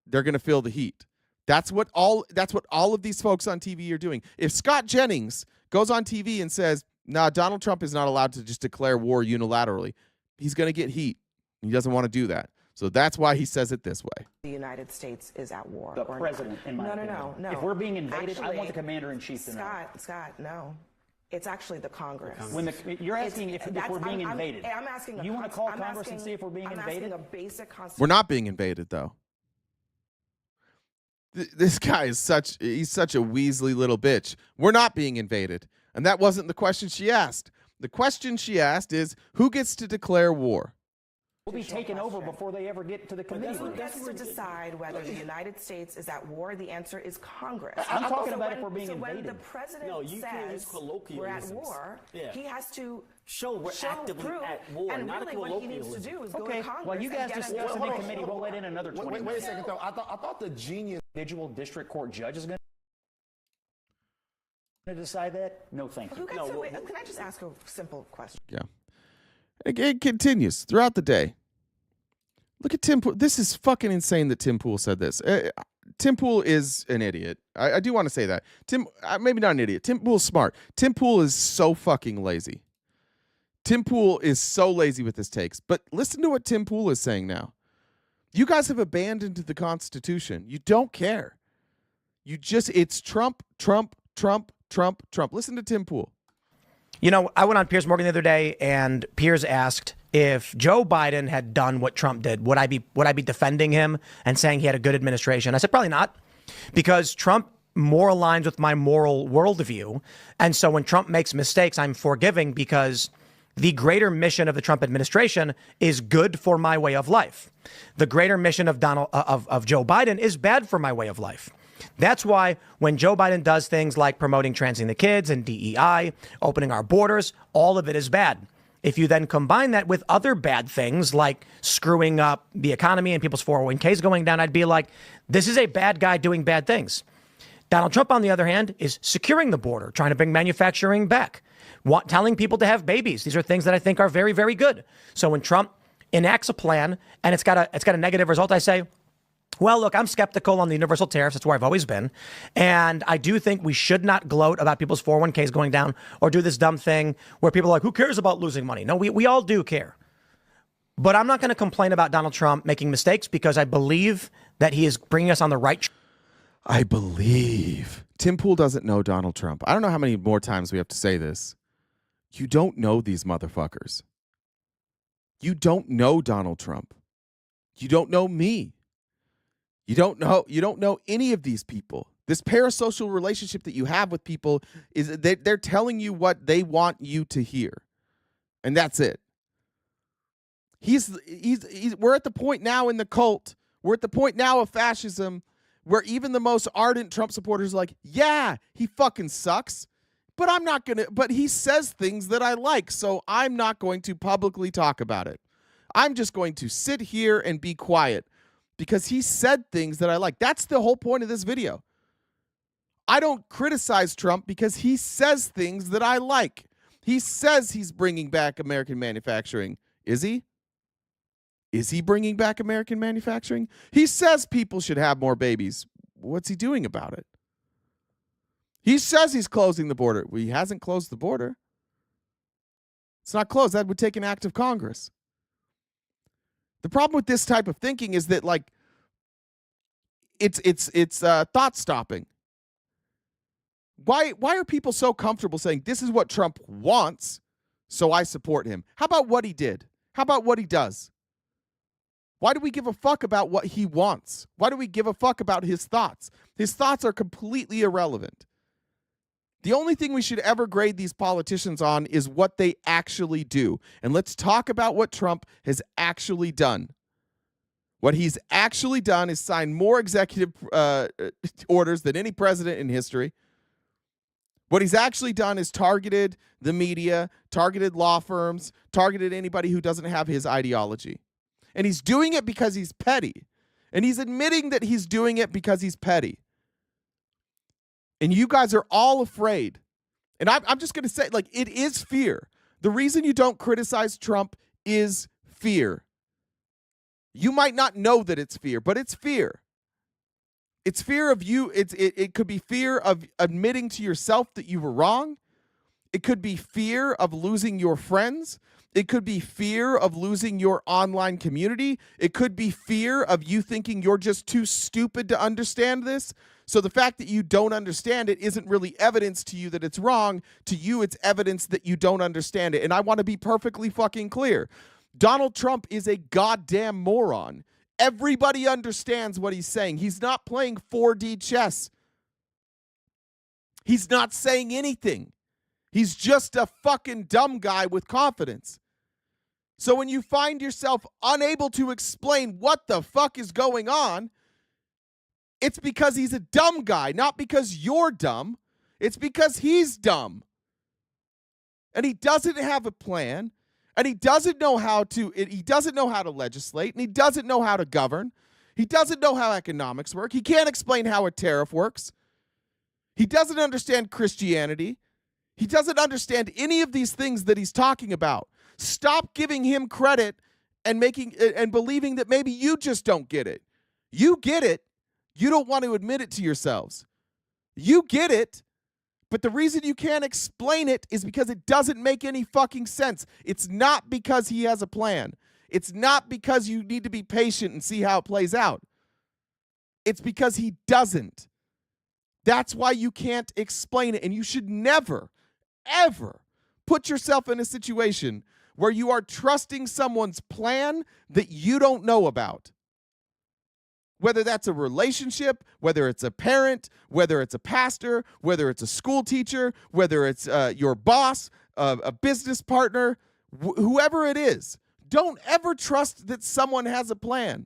they're going to feel the heat. That's what all of these folks on TV are doing. If Scott Jennings goes on TV and says, "Nah, Donald Trump is not allowed to just declare war unilaterally," he's going to get heat. He doesn't want to do that. So that's why he says it this way. The United States is at war. The president, in my opinion. No. No. If we're being invaded, I want the commander-in-chief to know. Scott, no. It's actually the Congress. You're asking if we're being invaded. I'm asking. You want to call Congress and see if we're being invaded? A basic We're not being invaded, though. This guy is such a Weasley little bitch. We're not being invaded. And that wasn't the question she asked. The question she asked is, who gets to declare war? We'll be taken over before they ever get to the committee. Who gets to decide whether the United States is at war? The answer is Congress. I'm talking about if we're being invaded. When the president says we're at war, he has to show we're actively at war, and not really a what he needs to do is go to Congress. Well, you guys discuss in the committee. We'll let in another 20 Wait a second, though. I thought the genius individual district court judge is going to decide that. No, thank you. Can I just ask a simple question? Yeah. It continues throughout the day. Look at Tim Pool. This is fucking insane that Tim Pool said this. Tim Pool is an idiot. I do want to say that. Maybe not an idiot. Tim Pool's smart. Tim Pool is so fucking lazy. Tim Pool is so lazy with his takes. But listen to what Tim Pool is saying now. You guys have abandoned the Constitution. You don't care. It's Trump. Listen to Tim Pool. You know, I went on Piers Morgan the other day, and Piers asked if Joe Biden had done what Trump did, would I be defending him and saying he had a good administration? I said, probably not, because Trump more aligns with my moral worldview. And so when Trump makes mistakes, I'm forgiving because the greater mission of the Trump administration is good for my way of life. The greater mission of Joe Biden is bad for my way of life. That's why when Joe Biden does things like promoting transing the kids and DEI, opening our borders, all of it is bad. If you then combine that with other bad things like screwing up the economy and people's 401ks going down, I'd be like, this is a bad guy doing bad things. Donald Trump, on the other hand, is securing the border, trying to bring manufacturing back, telling people to have babies. These are things that I think are very, very good. So when Trump enacts a plan and it's got a negative result, I say, well, look, I'm skeptical on the universal tariffs. That's where I've always been. And I do think we should not gloat about people's 401ks going down or do this dumb thing where people are like, who cares about losing money? No, we all do care. But I'm not going to complain about Donald Trump making mistakes because I believe that he is bringing us on the right I believe. Tim Pool doesn't know Donald Trump. I don't know how many more times we have to say this. You don't know these motherfuckers. You don't know Donald Trump. You don't know me. You don't know any of these people. This parasocial relationship that you have with people is they're telling you what they want you to hear. And that's it. We're at the point now in the cult. We're at the point now of fascism where even the most ardent Trump supporters are like, yeah, he fucking sucks, but he says things that I like, so I'm not going to publicly talk about it. I'm just going to sit here and be quiet because he said things that I like. That's the whole point of this video. I don't criticize Trump because he says things that I like. He says he's bringing back American manufacturing. Is he? Is he bringing back American manufacturing? He says people should have more babies. What's he doing about it? He says he's closing the border. Well, he hasn't closed the border. It's not closed. That would take an act of Congress. The problem with this type of thinking is that, like, it's thought stopping. Why are people so comfortable saying this is what Trump wants, so I support him? How about what he did? How about what he does? Why do we give a fuck about what he wants? Why do we give a fuck about his thoughts? His thoughts are completely irrelevant. The only thing we should ever grade these politicians on is what they actually do. And let's talk about what Trump has actually done. What he's actually done is sign more executive orders than any president in history. What he's actually done is targeted the media, targeted law firms, targeted anybody who doesn't have his ideology. And he's doing it because he's petty. And he's admitting that he's doing it because he's petty. And you guys are all afraid. And I'm just going to say, like, it is fear. The reason you don't criticize Trump is fear. You might not know that it's fear, but it's fear. It's fear of you. It could be fear of admitting to yourself that you were wrong. It could be fear of losing your friends. It could be fear of losing your online community. It could be fear of you thinking you're just too stupid to understand this. So the fact that you don't understand it isn't really evidence to you that it's wrong. To you, it's evidence that you don't understand it. And I want to be perfectly fucking clear. Donald Trump is a goddamn moron. Everybody understands what he's saying. He's not playing 4D chess. He's not saying anything. He's just a fucking dumb guy with confidence. So when you find yourself unable to explain what the fuck is going on, it's because he's a dumb guy, not because you're dumb. It's because he's dumb. And he doesn't have a plan, and he doesn't know how to legislate, and he doesn't know how to govern. He doesn't know how economics work. He can't explain how a tariff works. He doesn't understand Christianity. He doesn't understand any of these things that he's talking about. Stop giving him credit and believing that maybe you just don't get it. You get it. You don't want to admit it to yourselves. You get it, but the reason you can't explain it is because it doesn't make any fucking sense. It's not because he has a plan. It's not because you need to be patient and see how it plays out. It's because he doesn't. That's why you can't explain it, and you should never, ever put yourself in a situation where you are trusting someone's plan that you don't know about. Whether that's a relationship, whether it's a parent, whether it's a pastor, whether it's a school teacher, whether it's your boss, a business partner, whoever it is, don't ever trust that someone has a plan.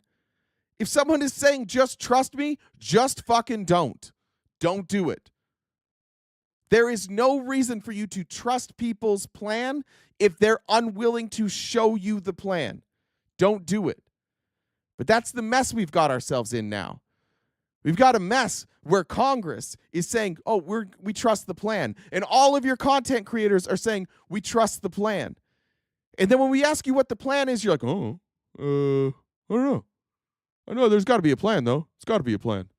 If someone is saying, just trust me, just fucking don't. Don't do it. There is no reason for you to trust people's plan if they're unwilling to show you the plan. Don't do it. But that's the mess we've got ourselves in now. We've got a mess where Congress is saying, oh, we trust the plan. And all of your content creators are saying, we trust the plan. And then when we ask you what the plan is, you're like, I don't know. I know there's got to be a plan, though. It's got to be a plan.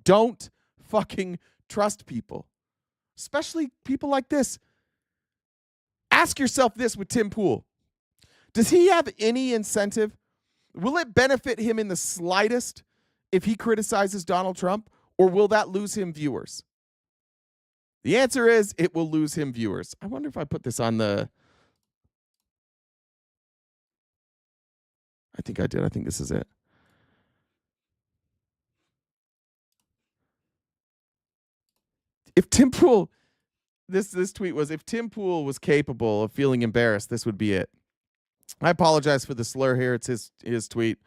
Don't fucking trust people, especially people like this. Ask yourself this with Tim Pool. Does he have any incentive? Will it benefit him in the slightest if he criticizes Donald Trump, or will that lose him viewers? The answer is it will lose him viewers. I wonder if I put this on the... I think I did. I think this is it. If Tim Pool... This tweet was, if Tim Pool was capable of feeling embarrassed, this would be it. I apologize for the slur here. It's his tweet.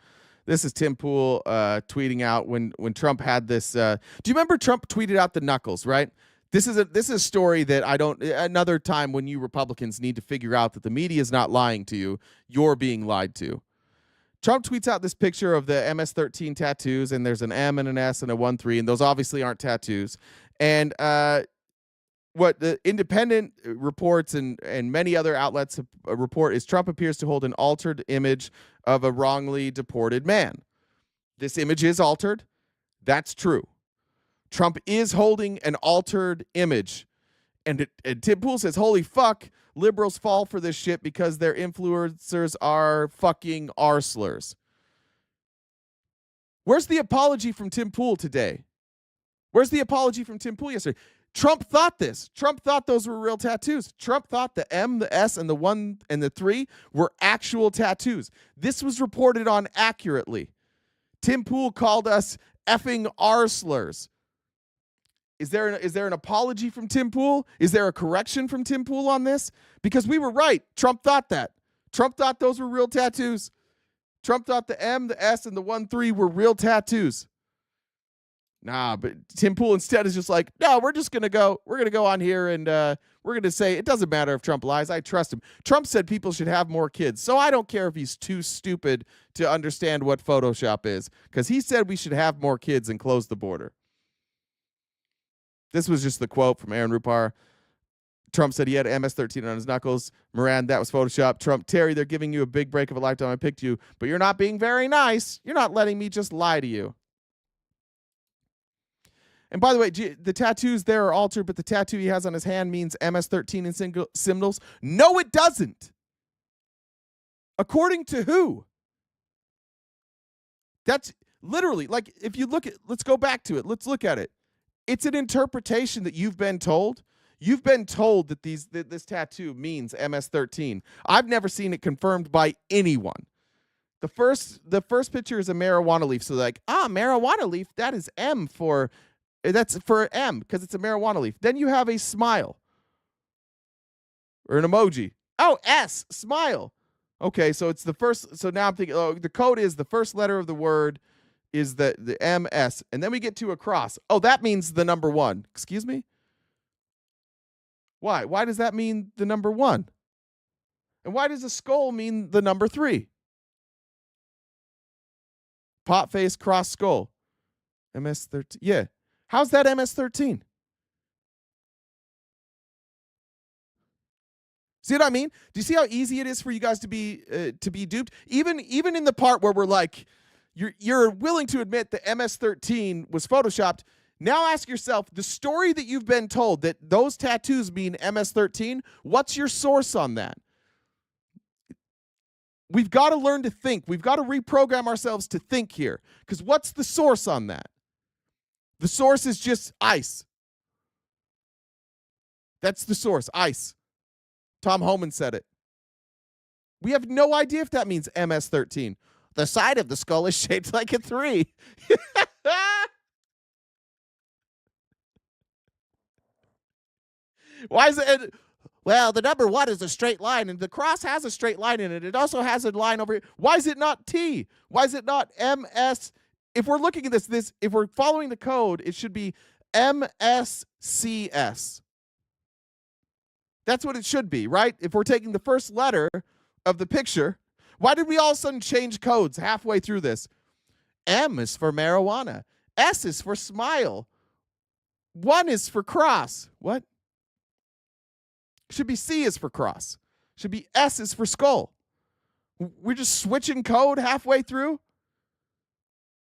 This is Tim Pool tweeting out when Trump had this. Do you remember Trump tweeted out the knuckles, right? This is a story that I don't. Another time when you Republicans need to figure out that the media is not lying to you, you're being lied to. Trump tweets out this picture of the MS-13 tattoos, and there's an M and an S and a 1-3, and those obviously aren't tattoos. And what the Independent reports and many other outlets report is Trump appears to hold an altered image of a wrongly deported man. This image is altered. That's true. Trump is holding an altered image. And Tim Pool says, holy fuck, liberals fall for this shit because their influencers are fucking arslers. Where's the apology from Tim Pool today? Where's the apology from Tim Pool yesterday? Trump thought this. Trump thought those were real tattoos. Trump thought the M, the S, and the 1 and the 3 were actual tattoos. This was reported on accurately. Tim Pool called us effing arslers. Is there an apology from Tim Pool? Is there a correction from Tim Pool on this? Because we were right. Trump thought that. Trump thought those were real tattoos. Trump thought the M, the S, and the 1-3 were real tattoos. Nah, but Tim Pool instead is just like, no, we're going to go on here and we're going to say it doesn't matter if Trump lies. I trust him. Trump said people should have more kids. So I don't care if he's too stupid to understand what Photoshop is, because he said we should have more kids and close the border. This was just the quote from Aaron Rupar. Trump said he had MS-13 on his knuckles. Moran, that was Photoshop. Trump, Terry, they're giving you a big break of a lifetime. I picked you, but you're not being very nice. You're not letting me just lie to you. And by the way, the tattoos there are altered, but the tattoo he has on his hand means MS-13 in symbols. No, it doesn't. According to who? That's literally, like, if you look at, let's go back to it. Let's look at it. It's an interpretation that you've been told. You've been told that this tattoo means MS-13. I've never seen it confirmed by anyone. The first picture is a marijuana leaf. So like, marijuana leaf, that is M for... That's for M because it's a marijuana leaf. Then you have a smile or an emoji. Oh, S, smile. Okay, so it's the first. So now I'm thinking, oh, the code is the first letter of the word is the MS. And then we get to a cross. Oh, that means the number 1. Excuse me? Why? Why does that mean the number 1? And why does a skull mean the number 3? Pot face, cross skull. MS-13. Yeah. How's that MS-13? See what I mean? Do you see how easy it is for you guys to be duped? Even in the part where we're like, you're willing to admit that MS-13 was photoshopped. Now ask yourself, the story that you've been told that those tattoos mean MS-13, what's your source on that? We've got to learn to think. We've got to reprogram ourselves to think here. Because what's the source on that? The source is just ICE. That's the source, ICE. Tom Homan said it. We have no idea if that means MS-13. The side of the skull is shaped like a 3. Why is it? Well, the number 1 is a straight line, and the cross has a straight line in it. It also has a line over here. Why is it not T? Why is it not MS? If we're looking at this, if we're following the code, it should be MSCS. That's what it should be, right? If we're taking the first letter of the picture, why did we all of a sudden change codes halfway through this? M is for marijuana. S is for smile. 1 is for cross. What? Should be C is for cross. Should be S is for skull. We're just switching code halfway through.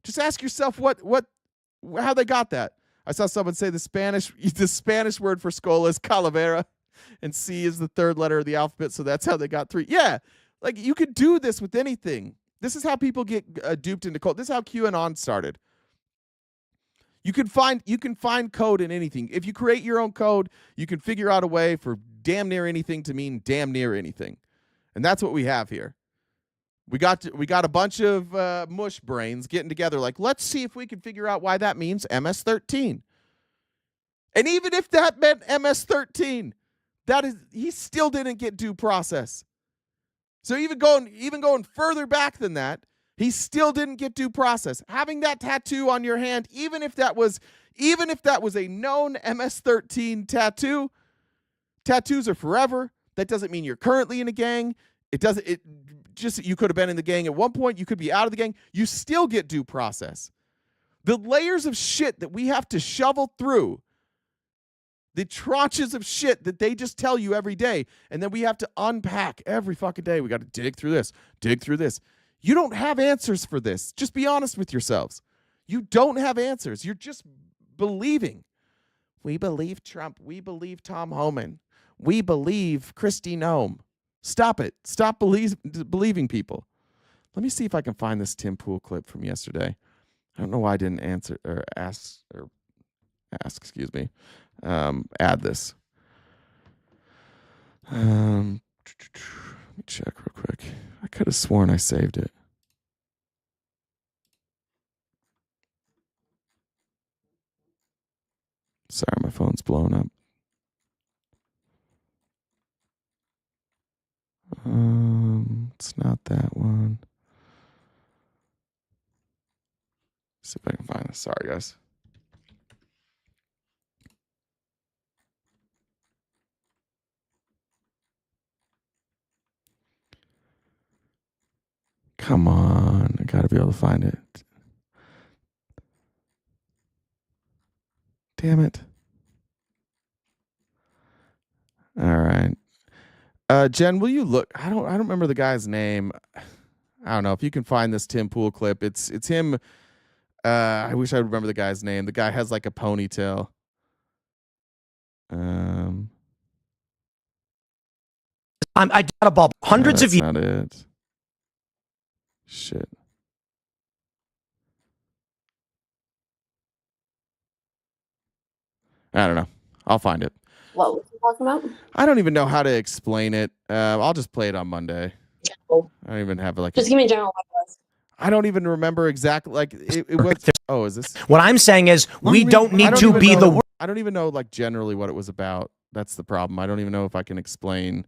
Just ask yourself how they got that. I saw someone say the Spanish word for skull is calavera, and C is the third letter of the alphabet, so that's how they got 3. Yeah, like you could do this with anything. This is how people get duped into cult. This is how QAnon started. You can find code in anything. If you create your own code, you can figure out a way for damn near anything to mean damn near anything, and that's what we have here. We got a bunch of mush brains getting together. Like, let's see if we can figure out why that means MS-13. And even if that meant MS-13, he still didn't get due process. So even going further back than that, he still didn't get due process. Having that tattoo on your hand, even if that was a known MS-13 tattoo, tattoos are forever. That doesn't mean you're currently in a gang. You could have been in the gang at one point. You could be out of the gang. You still get due process. The layers of shit that we have to shovel through, the tranches of shit that they just tell you every day, and then we have to unpack every fucking day. We got to dig through this. You don't have answers for this. Just be honest with yourselves. You don't have answers. You're just believing. We believe Trump. We believe Tom Homan. We believe Kristi Noem. Stop it. Stop believing people. Let me see if I can find this Tim Pool clip from yesterday. I don't know why I didn't add this. Let me check real quick. I could have sworn I saved it. Sorry, my phone's blowing up. It's not that one. See if I can find this. Sorry, guys. Come on. I gotta be able to find it. Damn it. All right. Jen, will you look? I don't remember the guy's name. I don't know if you can find this Tim Pool clip. It's him. I wish I would remember the guy's name. The guy has like a ponytail. I got a ball. Hundreds of years. That's not it. Shit. I don't know. I'll find it. What was he talking about? I don't even know how to explain it. I'll just play it on Monday. Oh. I don't even have Just give me a general idea. I don't even remember exactly. Like it was. Oh, is this? What I'm saying is we don't need to be the. I don't even know like generally what it was about. That's the problem. I don't even know if I can explain.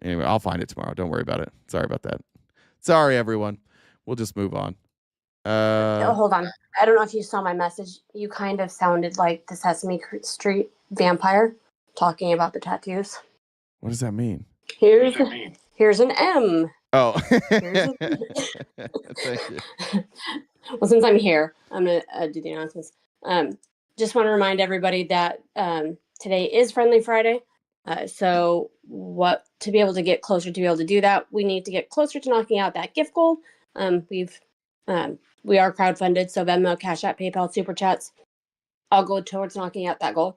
Anyway, I'll find it tomorrow. Don't worry about it. Sorry about that. Sorry, everyone. We'll just move on. Hold on. I don't know if you saw my message. You kind of sounded like the Sesame Street vampire talking about the tattoos. What does that mean? Here's an M. Oh. Thank you. Well, since I'm here, I'm going to do the announcements. Just want to remind everybody that today is Friendly Friday. So to be able to get closer to be able to do that, we need to get closer to knocking out that gift goal. We are crowdfunded, so Venmo, Cash App, PayPal, Super Chats, I'll go towards knocking out that goal.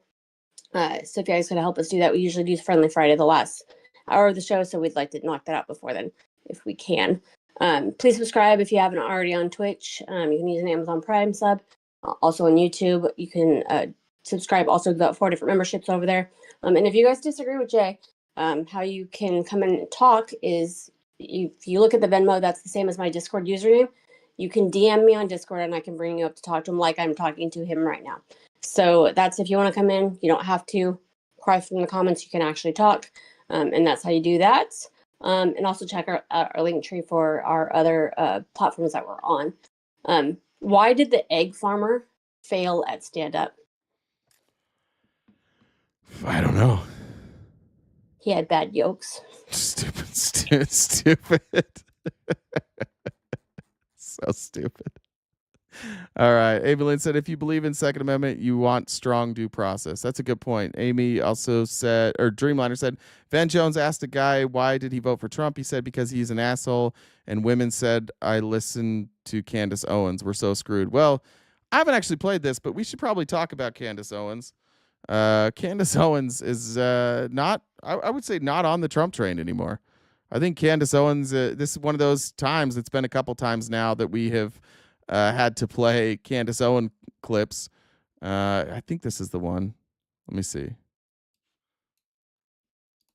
So if you guys could help us do that, we usually do Friendly Friday the last hour of the show, so we'd like to knock that out before then, if we can. Please subscribe if you haven't already on Twitch. You can use an Amazon Prime sub. Also on YouTube, you can subscribe. Also, we've got 4 different memberships over there. And if you guys disagree with Jay, how you can come and talk is, if you look at the Venmo, that's the same as my Discord username. You can DM me on Discord and I can bring you up to talk to him like I'm talking to him right now. So that's if you want to come in. You don't have to cry from the comments. You can actually talk. And that's how you do that. And also check our link tree for our other platforms that we're on. Why did the egg farmer fail at stand up? I don't know. He had bad yolks. Stupid. So stupid. All right. Amy Lynn said, if you believe in Second Amendment, you want strong due process. That's a good point. Amy also said, or Dreamliner said, Van Jones asked a guy, why did he vote for Trump? He said, because he's an asshole. And women said, I listened to Candace Owens. We're so screwed. Well, I haven't actually played this, but we should probably talk about Candace Owens. Candace Owens is not, I would say, not on the Trump train anymore. I think Candace Owens, this is one of those times, it's been a couple times now that we have had to play Candace Owens clips. I think this is the one. Let me see.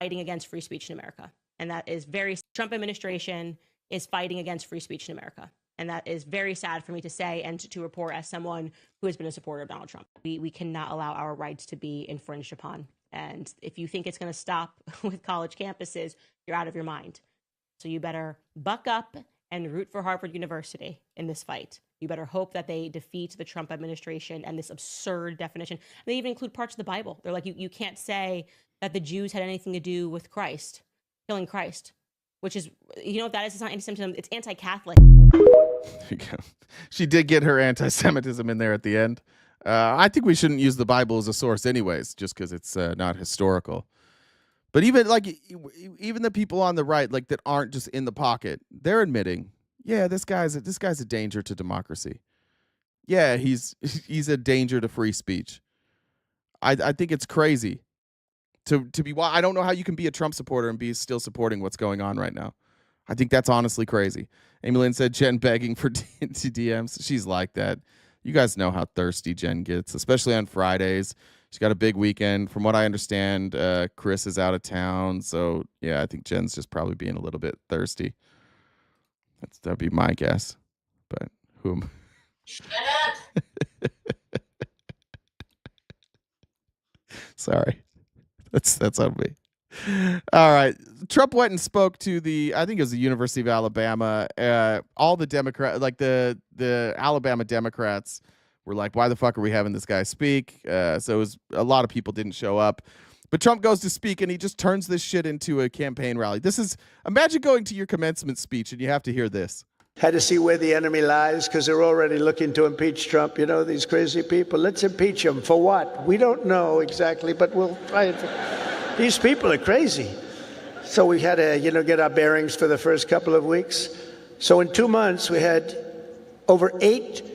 Fighting against free speech in America. And that is Trump administration is fighting against free speech in America. And that is very sad for me to say and to report as someone who has been a supporter of Donald Trump. We cannot allow our rights to be infringed upon. And if you think it's going to stop with college campuses, you're out of your mind. So you better buck up and root for Harvard University in this fight. You better hope that they defeat the Trump administration and this absurd definition. They even include parts of the Bible. They're like, you can't say that the Jews had anything to do with Christ, killing Christ, which is, you know what that is? It's not anti-Semitism, it's anti-Catholic. There you go. She did get her anti-Semitism in there at the end. I think we shouldn't use the Bible as a source anyways, just because it's not historical. But even the people on the right, like that aren't just in the pocket, they're admitting, yeah, this guy's a danger to democracy. Yeah, he's a danger to free speech. I think it's crazy to be. I don't know how you can be a Trump supporter and be still supporting what's going on right now. I think that's honestly crazy. Amy Lynn said Jen begging for DMs. She's like that. You guys know how thirsty Jen gets, especially on Fridays. She's got a big weekend. From what I understand, Chris is out of town. So, yeah, I think Jen's just probably being a little bit thirsty. That'd be my guess. But whom? Shut up! Sorry. That's on me. All right. Trump went and spoke to I think it was the University of Alabama. All the Democrats, like the Alabama Democrats were like, why the fuck are we having this guy speak? So it was, a lot of people didn't show up. But Trump goes to speak and he just turns this shit into a campaign rally. Imagine going to your commencement speech and you have to hear this. Had to see where the enemy lies because they're already looking to impeach Trump. You know, these crazy people. Let's impeach him. For what? We don't know exactly, but we'll try it. These people are crazy. So we had to, get our bearings for the first couple of weeks. So in 2 months, we had over $8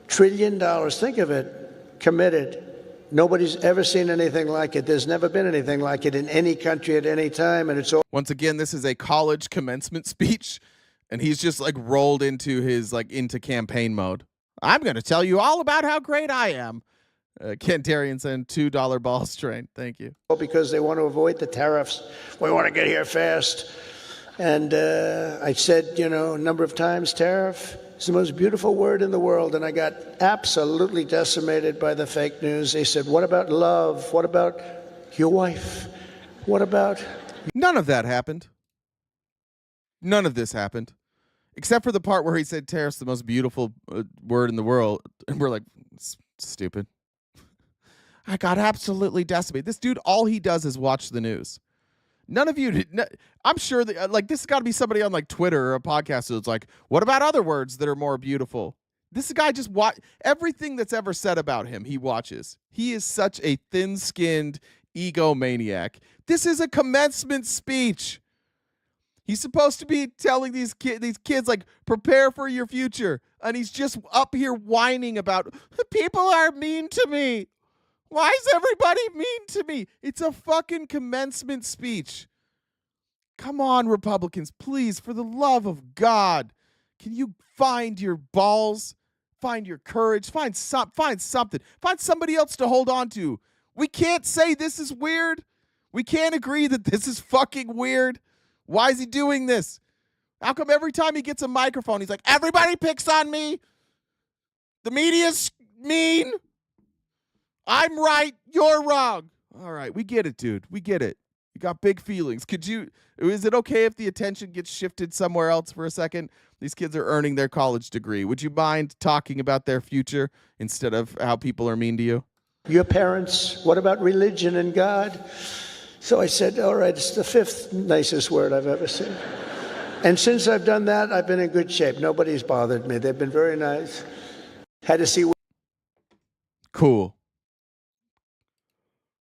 trillion, think of it, committed. Nobody's ever seen anything like it. There's never been anything like it in any country at any time. And it's all. Once again, this is a college commencement speech. And he's just rolled into his into campaign mode. I'm going to tell you all about how great I am. Kent Darian said $2 balls train. Thank you. Because they want to avoid the tariffs. We want to get here fast. And I said, a number of times, tariff is the most beautiful word in the world. And I got absolutely decimated by the fake news. They said, what about love? What about your wife? What about? None of that happened. None of this happened. Except for the part where he said tariff's the most beautiful word in the world. And we're like, stupid. I got absolutely decimated. This dude, all he does is watch the news. None of you, I'm sure that this has got to be somebody on Twitter or a podcast that's like, what about other words that are more beautiful? This guy just everything that's ever said about him, he watches. He is such a thin-skinned egomaniac. This is a commencement speech. He's supposed to be telling these kids prepare for your future. And he's just up here whining about, people are mean to me. Why is everybody mean to me? It's a fucking commencement speech. Come on, Republicans, please, for the love of God. Can you find your balls? Find your courage? Find something. Find somebody else to hold on to. We can't say this is weird. We can't agree that this is fucking weird. Why is he doing this? How come every time he gets a microphone, he's like, everybody picks on me. The media's mean. I'm right. You're wrong. All right. We get it, dude. We get it. You got big feelings. Is it okay if the attention gets shifted somewhere else for a second? These kids are earning their college degree. Would you mind talking about their future instead of how people are mean to you? Your parents, what about religion and God? So I said, all right, it's the 5th nicest word I've ever seen. And since I've done that, I've been in good shape. Nobody's bothered me. They've been very nice. Had to see Cool.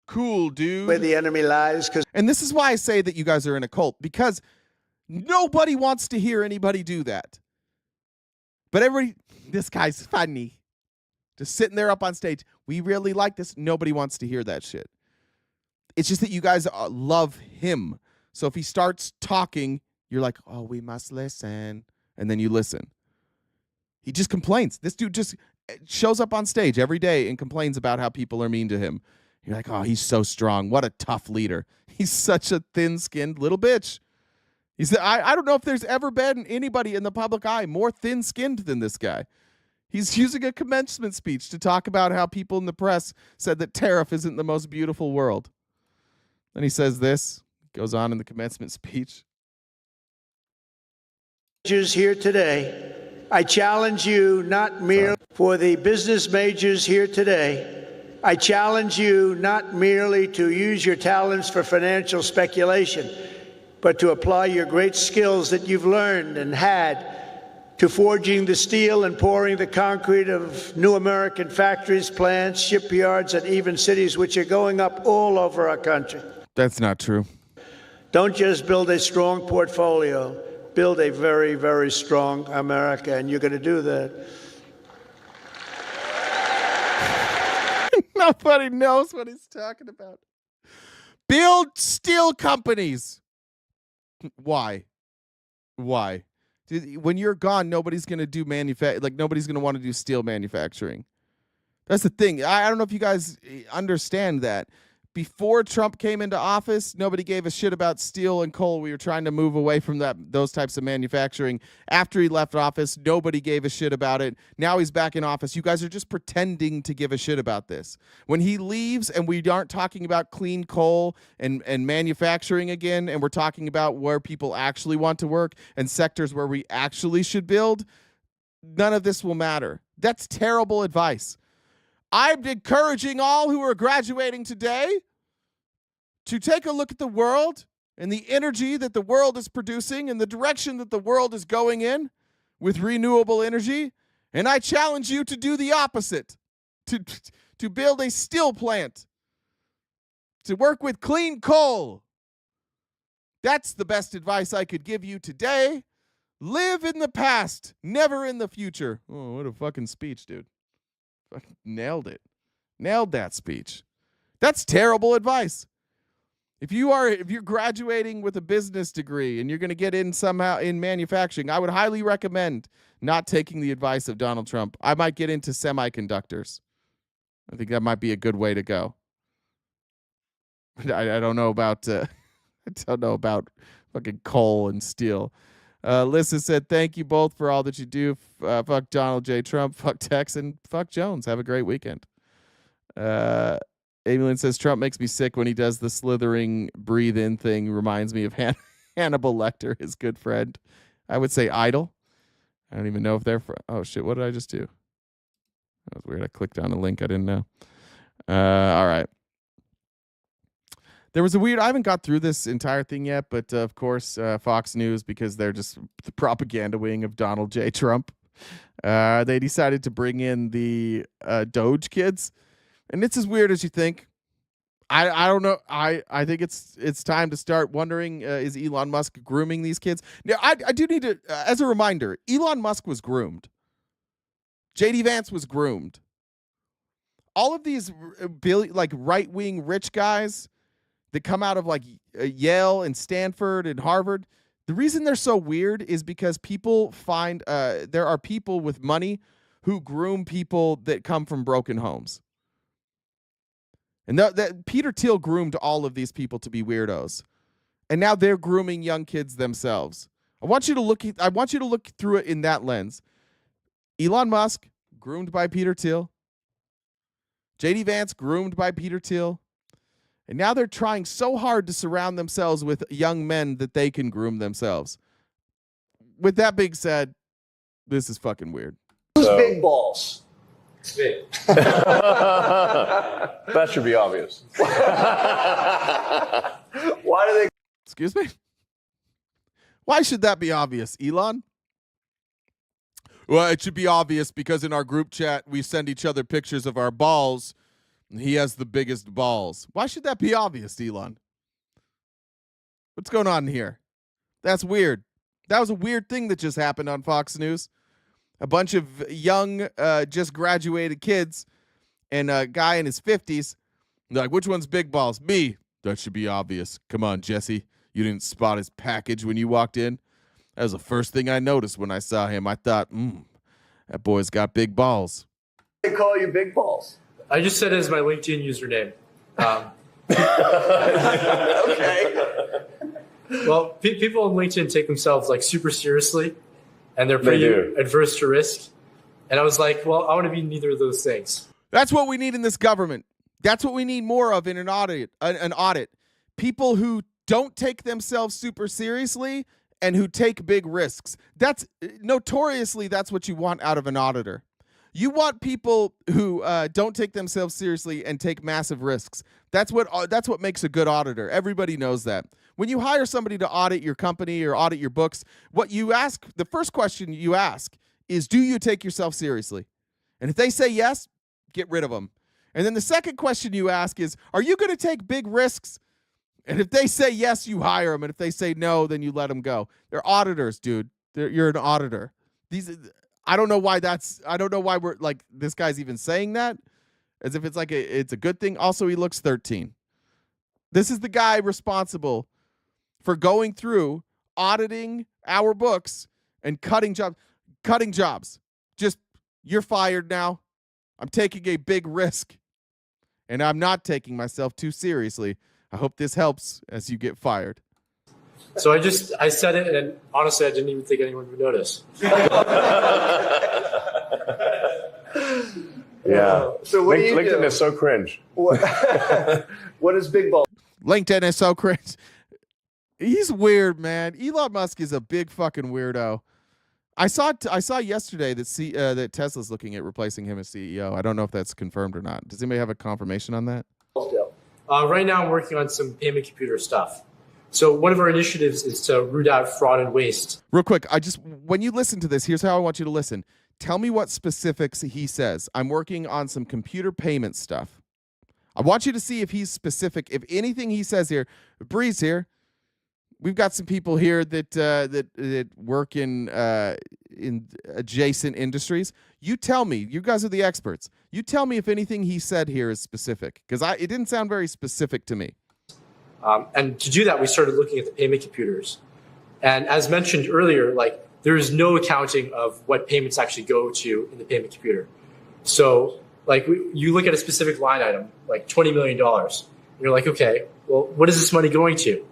Cool, dude. where the enemy lies. And this is why I say that you guys are in a cult, because nobody wants to hear anybody do that. But this guy's funny. Just sitting there up on stage. We really like this. Nobody wants to hear that shit. It's just that you guys love him. So if he starts talking, you're like, oh, we must listen. And then you listen. He just complains. This dude just shows up on stage every day and complains about how people are mean to him. You're like, oh, he's so strong. What a tough leader. He's such a thin-skinned little bitch. I don't know if there's ever been anybody in the public eye more thin-skinned than this guy. He's using a commencement speech to talk about how people in the press said that tariff isn't the most beautiful world. Then he says this, goes on in the commencement speech. Here today, I challenge you not merely for the business majors here today. I challenge you not merely to use your talents for financial speculation, but to apply your great skills that you've learned and had to forging the steel and pouring the concrete of new American factories, plants, shipyards, and even cities which are going up all over our country. That's not true. Don't just build a strong portfolio. Build a very, very strong America, and you're going to do that. Nobody knows what he's talking about. Build steel companies. Why? Dude, when you're gone, nobody's going to do nobody's going to want to do steel manufacturing. That's the thing. I don't know if you guys understand that. Before Trump came into office, nobody gave a shit about steel and coal. We were trying to move away from those types of manufacturing. After he left office, nobody gave a shit about it. Now he's back in office. You guys are just pretending to give a shit about this. When he leaves and we aren't talking about clean coal and manufacturing again, and we're talking about where people actually want to work and sectors where we actually should build, none of this will matter. That's terrible advice. I'm encouraging all who are graduating today to take a look at the world and the energy that the world is producing and the direction that the world is going in with renewable energy. And I challenge you to do the opposite, to build a steel plant, to work with clean coal. That's the best advice I could give you today. Live in the past, never in the future. Oh, what a fucking speech, dude. Nailed it. Nailed that speech. That's terrible advice. If you're graduating with a business degree and you're going to get in somehow in manufacturing, I would highly recommend not taking the advice of Donald Trump. I might get into semiconductors. I think that might be a good way to go. I don't know about fucking coal and steel. Lissa said, thank you both for all that you do. Fuck Donald J. Trump, fuck Tex, and fuck Jones. Have a great weekend. Amy says, Trump makes me sick when he does the slithering breathe-in thing. Reminds me of Hannibal Lecter, his good friend. I would say Idol. I don't even know if they're... Oh, shit, what did I just do? That was weird. I clicked on a link I didn't know. All right. There was I haven't got through this entire thing yet, but of course, Fox News, because they're just the propaganda wing of Donald J. Trump, they decided to bring in the D.O.G.E kids. And it's as weird as you think. I don't know. I think it's time to start wondering, is Elon Musk grooming these kids? Now, I do need to, as a reminder, Elon Musk was groomed. J.D. Vance was groomed. All of these right-wing rich guys that come out of Yale and Stanford and Harvard, the reason they're so weird is because people find there are people with money who groom people that come from broken homes. And that Peter Thiel groomed all of these people to be weirdos. And now they're grooming young kids themselves. I want you to look through it in that lens. Elon Musk, groomed by Peter Thiel. J.D. Vance, groomed by Peter Thiel. And now they're trying so hard to surround themselves with young men that they can groom themselves. With that being said, this is fucking weird. Who's big balls? It's big. That should be obvious. Why do they? Excuse me? Why should that be obvious, Elon? Well, it should be obvious because in our group chat, we send each other pictures of our balls. And he has the biggest balls. Why should that be obvious, Elon? What's going on here? That's weird. That was a weird thing that just happened on Fox News. A bunch of young, just graduated kids and a guy in his 50s. They're like, which one's big balls? Me. That should be obvious. Come on, Jesse. You didn't spot his package when you walked in? That was the first thing I noticed when I saw him. I thought, that boy's got big balls. They call you big balls. I just said it as my LinkedIn username. Okay. Well, people on LinkedIn take themselves like super seriously, and they're pretty adverse to risk. And I was like, well, I want to be neither of those things. That's what we need in this government. That's what we need more of in an audit. An audit. People who don't take themselves super seriously and who take big risks. That's notoriously that's what you want out of an auditor. You want people who don't take themselves seriously and take massive risks. That's what makes a good auditor. Everybody knows that. When you hire somebody to audit your company or audit your books, what you ask, the first question you ask is, do you take yourself seriously? And if they say yes, get rid of them. And then the second question you ask is, are you going to take big risks? And if they say yes, you hire them. And if they say no, then you let them go. They're auditors, dude. You're an auditor. I don't know why we're like, this guy's even saying that as if it's like it's a good thing. Also, he looks 13. This is the guy responsible for going through auditing our books and cutting jobs. Just, you're fired now. I'm taking a big risk and I'm not taking myself too seriously. I hope this helps as you get fired. So I said it, and honestly, I didn't even think anyone would notice. Yeah. So what do you LinkedIn do? is so cringe. What is big ball? LinkedIn is so cringe. He's weird, man. Elon Musk is a big fucking weirdo. I saw yesterday that Tesla's looking at replacing him as CEO. I don't know if that's confirmed or not. Does anybody have a confirmation on that? Right now, I'm working on some payment computer stuff. So one of our initiatives is to root out fraud and waste. Real quick, when you listen to this, here's how I want you to listen. Tell me what specifics he says. I'm working on some computer payment stuff. I want you to see if he's specific. If anything he says here, Breeze here. We've got some people here that work in adjacent industries. You tell me. You guys are the experts. You tell me if anything he said here is specific, because it didn't sound very specific to me. And to do that, we started looking at the payment computers. And as mentioned earlier, like there is no accounting of what payments actually go to in the payment computer. So like you look at a specific line item, like $20 million. And you're like, okay, well, what is this money going to?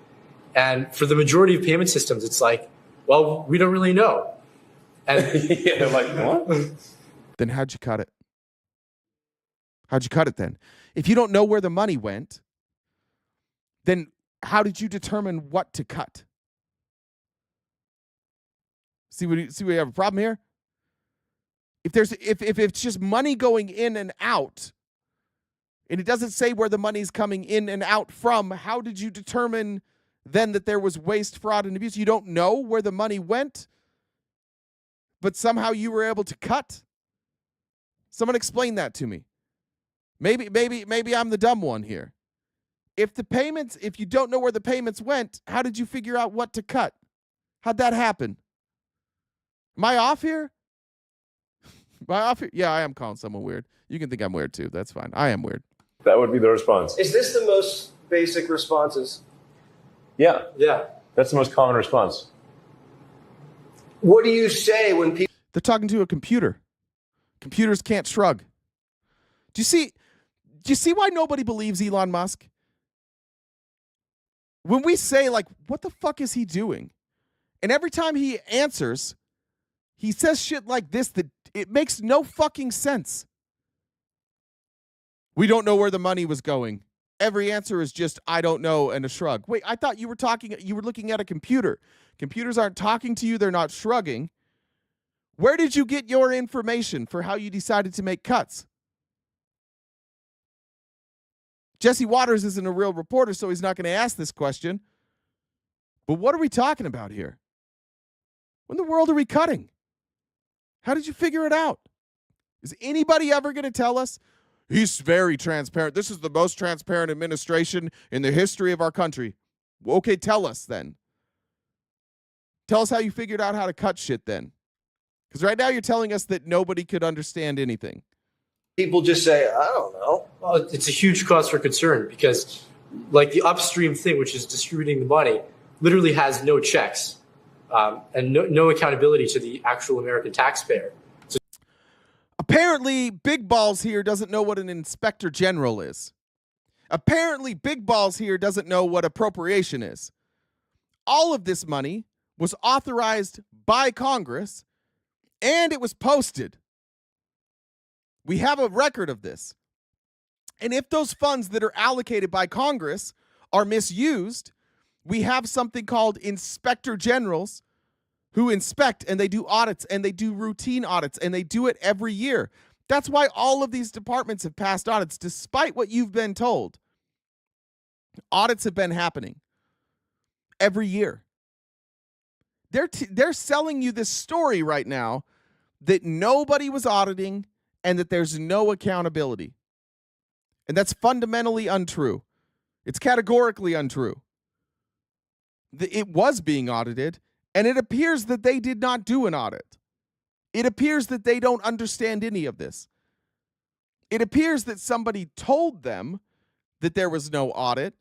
And for the majority of payment systems, it's like, well, we don't really know. And yeah, they're like, what? Then how'd you cut it? How'd you cut it then? If you don't know where the money went, then how did you determine what to cut? See, we have a problem here? If it's just money going in and out, and it doesn't say where the money's coming in and out from, how did you determine then that there was waste, fraud, and abuse? You don't know where the money went, but somehow you were able to cut? Someone explain that to me. Maybe I'm the dumb one here. If you don't know where the payments went, how did you figure out what to cut? How'd that happen? Am I off here? Am I off here? Yeah, I am calling someone weird. You can think I'm weird too. That's fine. I am weird. That would be the response. Is this the most basic responses? Yeah. Yeah. That's the most common response. What do you say when people... They're talking to a computer. Computers can't shrug. Do you see why nobody believes Elon Musk? When we say, like, what the fuck is he doing? And every time he answers, he says shit like this that it makes no fucking sense. We don't know where the money was going. Every answer is just, I don't know, and a shrug. Wait, I thought you were looking at a computer. Computers aren't talking to you. They're not shrugging. Where did you get your information for how you decided to make cuts? Jesse Waters isn't a real reporter, so he's not going to ask this question. But what are we talking about here? When in the world are we cutting? How did you figure it out? Is anybody ever going to tell us? He's very transparent. This is the most transparent administration in the history of our country. Well, okay, tell us then. Tell us how you figured out how to cut shit then. Because right now you're telling us that nobody could understand anything. People just say, I don't know. Well, it's a huge cause for concern because, like, the upstream thing, which is distributing the money, literally has no checks and no accountability to the actual American taxpayer. So apparently, Big Balls here doesn't know what an inspector general is. Apparently, Big Balls here doesn't know what appropriation is. All of this money was authorized by Congress, and it was posted. We have a record of this. And if those funds that are allocated by Congress are misused, we have something called inspector generals who inspect, and they do audits, and they do routine audits, and they do it every year. That's why all of these departments have passed audits, despite what you've been told. Audits have been happening every year. They're selling you this story right now that nobody was auditing and that there's no accountability. And that's fundamentally untrue. It's categorically untrue. It was being audited, and it appears that they did not do an audit. It appears that they don't understand any of this. It appears that somebody told them that there was no audit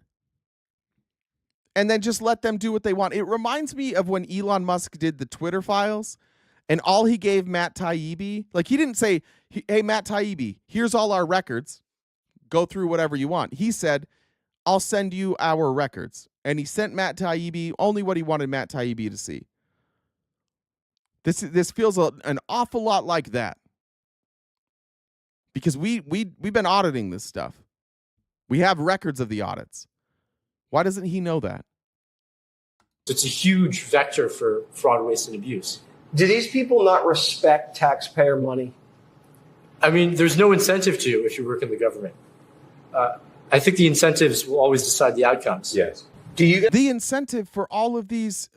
and then just let them do what they want. It reminds me of when Elon Musk did the Twitter files, and all he gave Matt Taibbi, like, he didn't say, hey, Matt Taibbi, here's all our records. Go through whatever you want. He said, I'll send you our records. And he sent Matt Taibbi only what he wanted Matt Taibbi to see. This feels an awful lot like that. Because we've been auditing this stuff. We have records of the audits. Why doesn't he know that? it's a huge vector for fraud, waste, and abuse. Do these people not respect taxpayer money? I mean, there's no incentive to if you work in the government. I think the incentives will always decide the outcomes. Yes. Do you get the incentive for all of these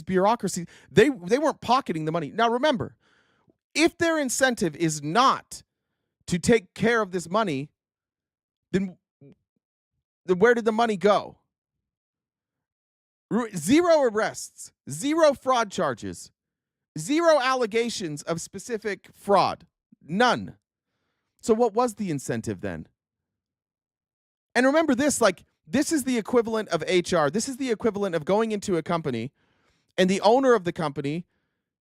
bureaucracies? They weren't pocketing the money. Now remember, if their incentive is not to take care of this money, then where did the money go? Zero arrests, zero fraud charges, zero allegations of specific fraud, none. So what was the incentive then? And remember this, like, this is the equivalent of HR. This is the equivalent of going into a company and the owner of the company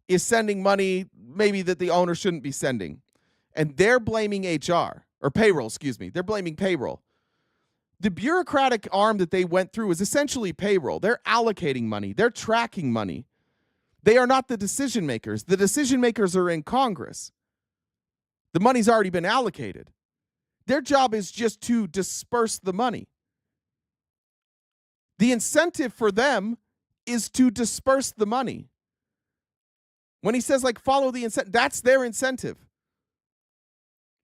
is sending money maybe that the owner shouldn't be sending. And they're blaming HR, or payroll, excuse me. They're blaming payroll. The bureaucratic arm that they went through is essentially payroll. They're allocating money. They're tracking money. They are not the decision makers. The decision makers are in Congress. The money's already been allocated. Their job is just to disperse the money. The incentive for them is to disperse the money. When he says, like, follow the incentive, that's their incentive.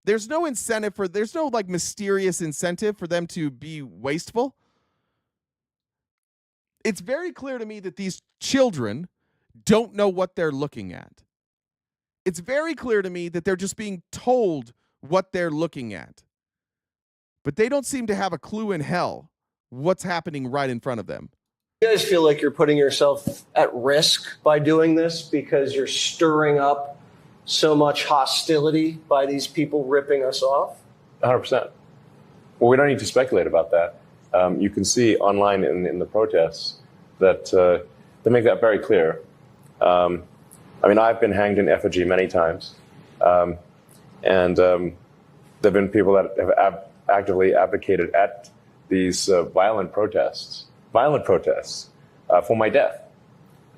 There's no incentive there's no, like, mysterious incentive for them to be wasteful. It's very clear to me that these children don't know what they're looking at. It's very clear to me that they're just being told what they're looking at. But they don't seem to have a clue in hell what's happening right in front of them. You guys feel like you're putting yourself at risk by doing this because you're stirring up so much hostility by these people ripping us off? 100%. Well, we don't need to speculate about that. You can see online in the protests that they make that very clear. I mean, I've been hanged in effigy many times. And there have been people that have actively advocated at these violent protests for my death,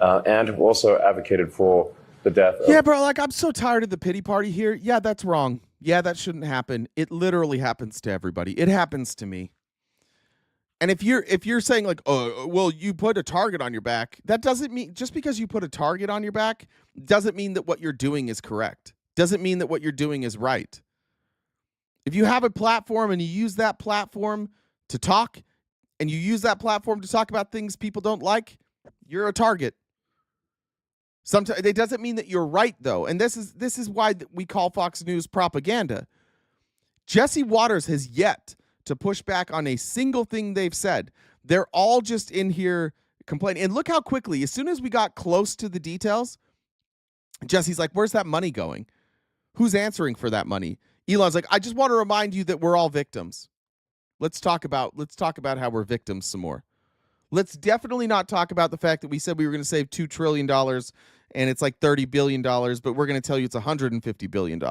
and also advocated for the death of... Yeah, bro, like, I'm so tired of the pity party here. Yeah, that's wrong. Yeah, that shouldn't happen. It literally happens to everybody. It happens to me. And if you're saying, like, oh, well, you put a target on your back, that doesn't mean, just because you put a target on your back doesn't mean that what you're doing is correct. Doesn't mean that what you're doing is right. If you have a platform and you use that platform to talk, and you use that platform to talk about things people don't like, you're a target. Sometimes it doesn't mean that you're right, though. And this is why we call Fox News propaganda. Jesse Waters has yet to push back on a single thing they've said. They're all just in here complaining. And look how quickly, as soon as we got close to the details, Jesse's like, where's that money going? Who's answering for that money? Elon's like, I just want to remind you that we're all victims. Let's talk about how we're victims some more. Let's definitely not talk about the fact that we said we were going to save $2 trillion and it's like $30 billion, but we're going to tell you it's $150 billion.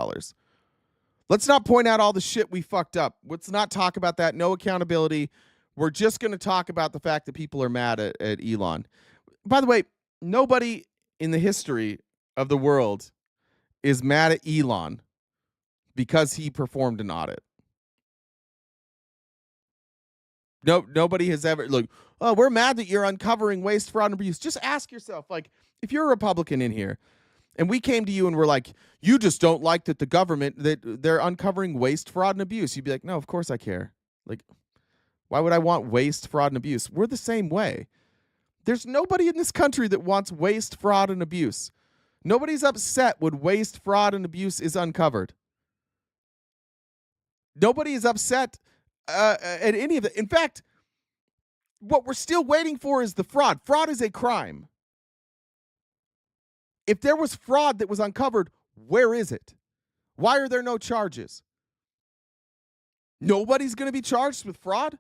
Let's not point out all the shit we fucked up. Let's not talk about that. No accountability. We're just going to talk about the fact that people are mad at Elon. By the way, nobody in the history of the world is mad at Elon because he performed an audit. Nobody has ever, look, oh, we're mad that you're uncovering waste, fraud, and abuse. Just ask yourself, like, if you're a Republican in here and we came to you and we're like, you just don't like that the government, that they're uncovering waste, fraud, and abuse. You'd be like, no, of course I care. Like, why would I want waste, fraud, and abuse? We're the same way. There's nobody in this country that wants waste, fraud, and abuse. Nobody's upset when waste, fraud, and abuse is uncovered. Nobody is upset at any of it. In fact, what we're still waiting for is the fraud. Fraud is a crime. If there was fraud that was uncovered, where is it? Why are there no charges? Nobody's going to be charged with fraud?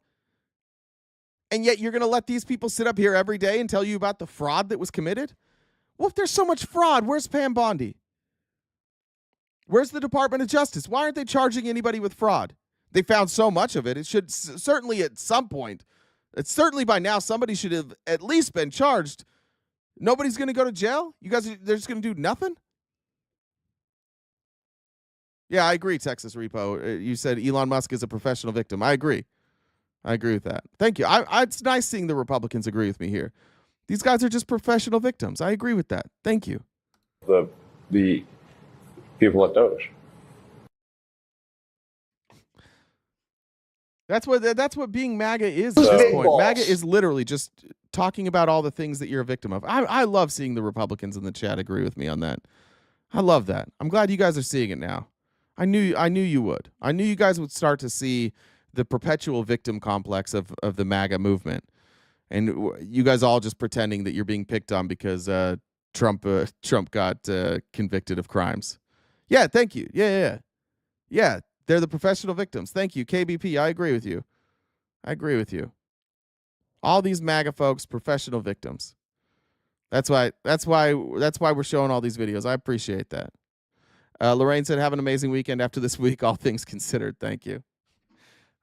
And yet you're going to let these people sit up here every day and tell you about the fraud that was committed? Well, if there's so much fraud, where's Pam Bondi? Where's the Department of Justice? Why aren't they charging anybody with fraud? They found so much of it. It should certainly at some point, it's certainly by now, somebody should have at least been charged. Nobody's going to go to jail? You guys, they're just going to do nothing? Yeah, I agree, Texas Repo. You said Elon Musk is a professional victim. I agree. I agree with that. Thank you. It's nice seeing the Republicans agree with me here. These guys are just professional victims. I agree with that. Thank you. The people at D.O.G.E. That's what being MAGA is at this point. MAGA is literally just talking about all the things that you're a victim of. I love seeing the Republicans in the chat agree with me on that. I love that. I'm glad you guys are seeing it now. I knew you would. I knew you guys would start to see the perpetual victim complex of the MAGA movement. And you guys all just pretending that you're being picked on because Trump got convicted of crimes. Yeah, thank you. Yeah. They're the professional victims. Thank you, KBP. I agree with you. All these MAGA folks, professional victims. That's why we're showing all these videos. I appreciate that. Lorraine said, "Have an amazing weekend after this week. All things considered." Thank you.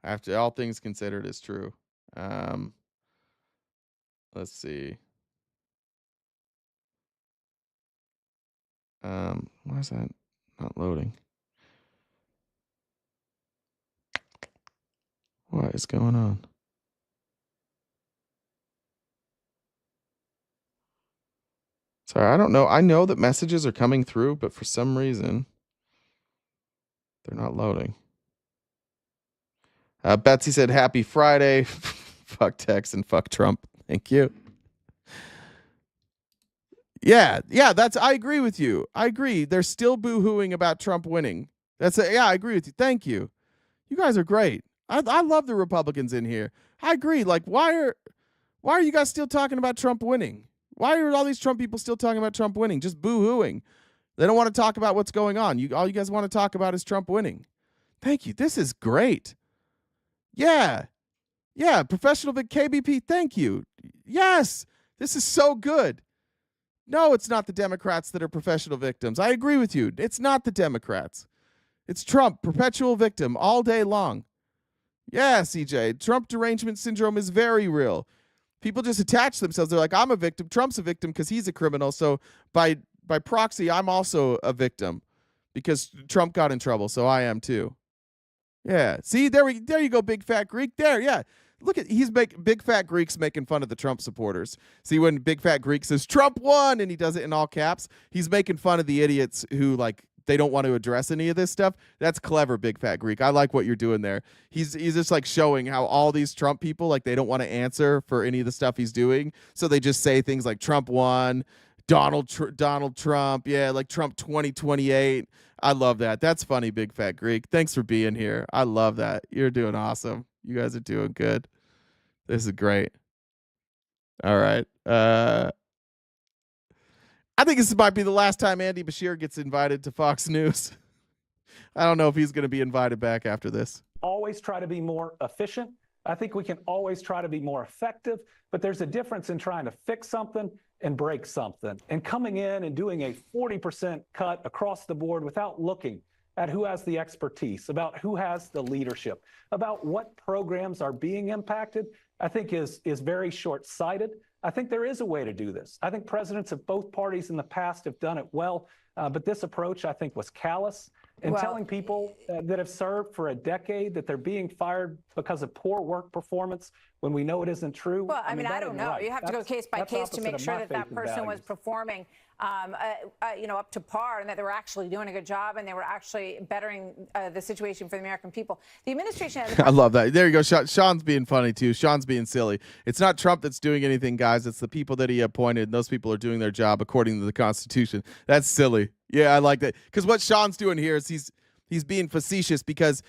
After all things considered is true. Let's see. Why is that not loading? What is going on? Sorry, I don't know. I know that messages are coming through, but for some reason, they're not loading. Betsy said, "Happy Friday." Fuck Tex and fuck Trump. Thank you. Yeah, I agree with you. I agree. They're still boo-hooing about Trump winning. I agree with you. Thank you. You guys are great. I love the Republicans in here. I agree. Like, why are you guys still talking about Trump winning? Why are all these Trump people still talking about Trump winning? Just boo-hooing. They don't want to talk about what's going on. All you guys want to talk about is Trump winning. Thank you. This is great. Yeah. Professional KBP. Thank you. Yes. This is so good. No, it's not the Democrats that are professional victims. I agree with you. It's not the Democrats. It's Trump, perpetual victim all day long. Yeah, CJ. Trump derangement syndrome is very real. People just attach themselves. They're like, I'm a victim. Trump's a victim because he's a criminal. So by proxy, I'm also a victim because Trump got in trouble. So I am too. Yeah. See, there you go, big fat Greek. There, yeah. Look at big fat Greek's making fun of the Trump supporters. See, when big fat Greek says Trump won and he does it in all caps, he's making fun of the idiots who like they don't want to address any of this stuff. That's clever, big fat Greek. I like what you're doing there. He's just like showing how all these Trump people, like, they don't want to answer for any of the stuff he's doing. So they just say things like Trump won, Donald Trump. Yeah, like Trump 2028. I love that. That's funny, Big Fat Greek. Thanks for being here. I love that. You're doing awesome. You guys are doing good. This is great. All right. I think this might be the last time Andy Bashir gets invited to Fox News. I don't know if he's going to be invited back after this. Always try to be more efficient. I think we can always try to be more effective, but there's a difference in trying to fix something and break something. And coming in and doing a 40% cut across the board without looking at who has the expertise, about who has the leadership, about what programs are being impacted, I think is very short-sighted. I think there is a way to do this. I think presidents of both parties in the past have done it well, but this approach, I think, was callous. And telling people that have served for a decade that they're being fired because of poor work performance when we know it isn't true. Well, I mean, I don't know. Right. You have to go case by case to make sure that that person was performing, up to par, and that they were actually doing a good job and they were actually bettering the situation for the American people. The administration has I love that. There you go. Sean's being funny too. Sean's being silly. It's not Trump that's doing anything, guys. It's the people that he appointed. And those people are doing their job according to the Constitution. That's silly. Yeah, I like that. Because what Sean's doing here is he's being facetious, because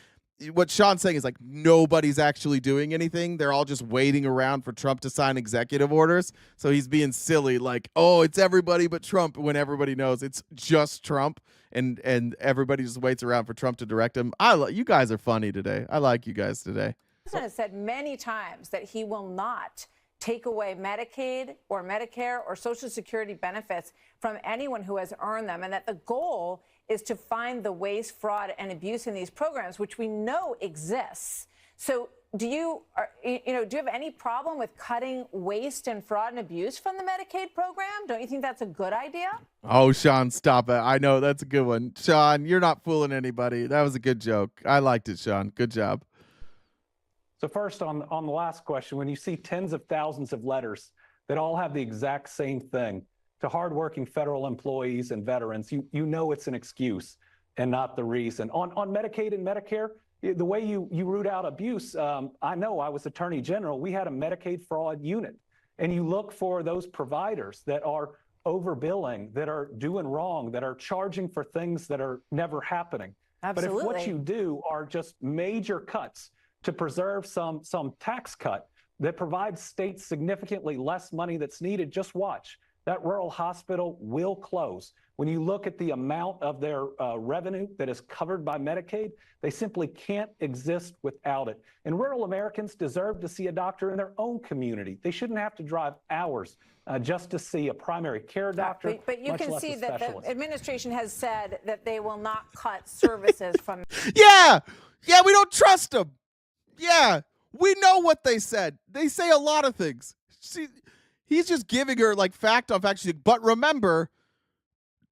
what Sean's saying is like nobody's actually doing anything. They're all just waiting around for Trump to sign executive orders. So he's being silly, like, oh, it's everybody but Trump, when everybody knows it's just Trump, and everybody just waits around for Trump to direct him. You guys are funny today. I like you guys today. The president has said many times that he will not take away Medicaid or Medicare or Social Security benefits from anyone who has earned them, and that the goal is to find the waste, fraud, and abuse in these programs, which we know exists. So do you have any problem with cutting waste and fraud and abuse from the Medicaid program? Don't you think that's a good idea? Oh, Sean, stop it. I know, that's a good one. Sean, you're not fooling anybody. That was a good joke. I liked it, Sean. Good job. So first, on the last question, when you see tens of thousands of letters that all have the exact same thing to hardworking federal employees and veterans, you know it's an excuse and not the reason. On Medicaid and Medicare, the way you root out abuse, I know I was Attorney General. We had a Medicaid fraud unit, and you look for those providers that are overbilling, that are doing wrong, that are charging for things that are never happening. Absolutely. But if what you do are just major cuts to preserve some tax cut that provides states significantly less money that's needed, just watch. That rural hospital will close. When you look at the amount of their revenue that is covered by Medicaid, they simply can't exist without it. And rural Americans deserve to see a doctor in their own community. They shouldn't have to drive hours just to see a primary care doctor. But you much can less see a that the specialist. administration has said that they will not cut services from. Yeah, we don't trust them. Yeah, we know what they said. They say a lot of things. See, he's just giving her like fact on fact. She's like, but remember,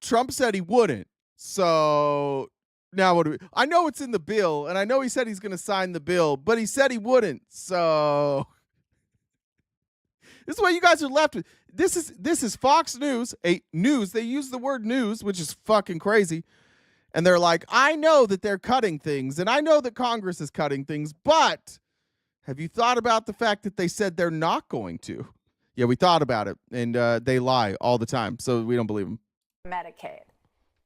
Trump said he wouldn't. So now what do we? I know it's in the bill, and I know he said he's going to sign the bill, but he said he wouldn't. So this is what you guys are left with. This is Fox News, news. They use the word news, which is fucking crazy. And they're like, I know that they're cutting things, and I know that Congress is cutting things, but have you thought about the fact that they said they're not going to? Yeah, we thought about it, and they lie all the time, so we don't believe them. Medicaid.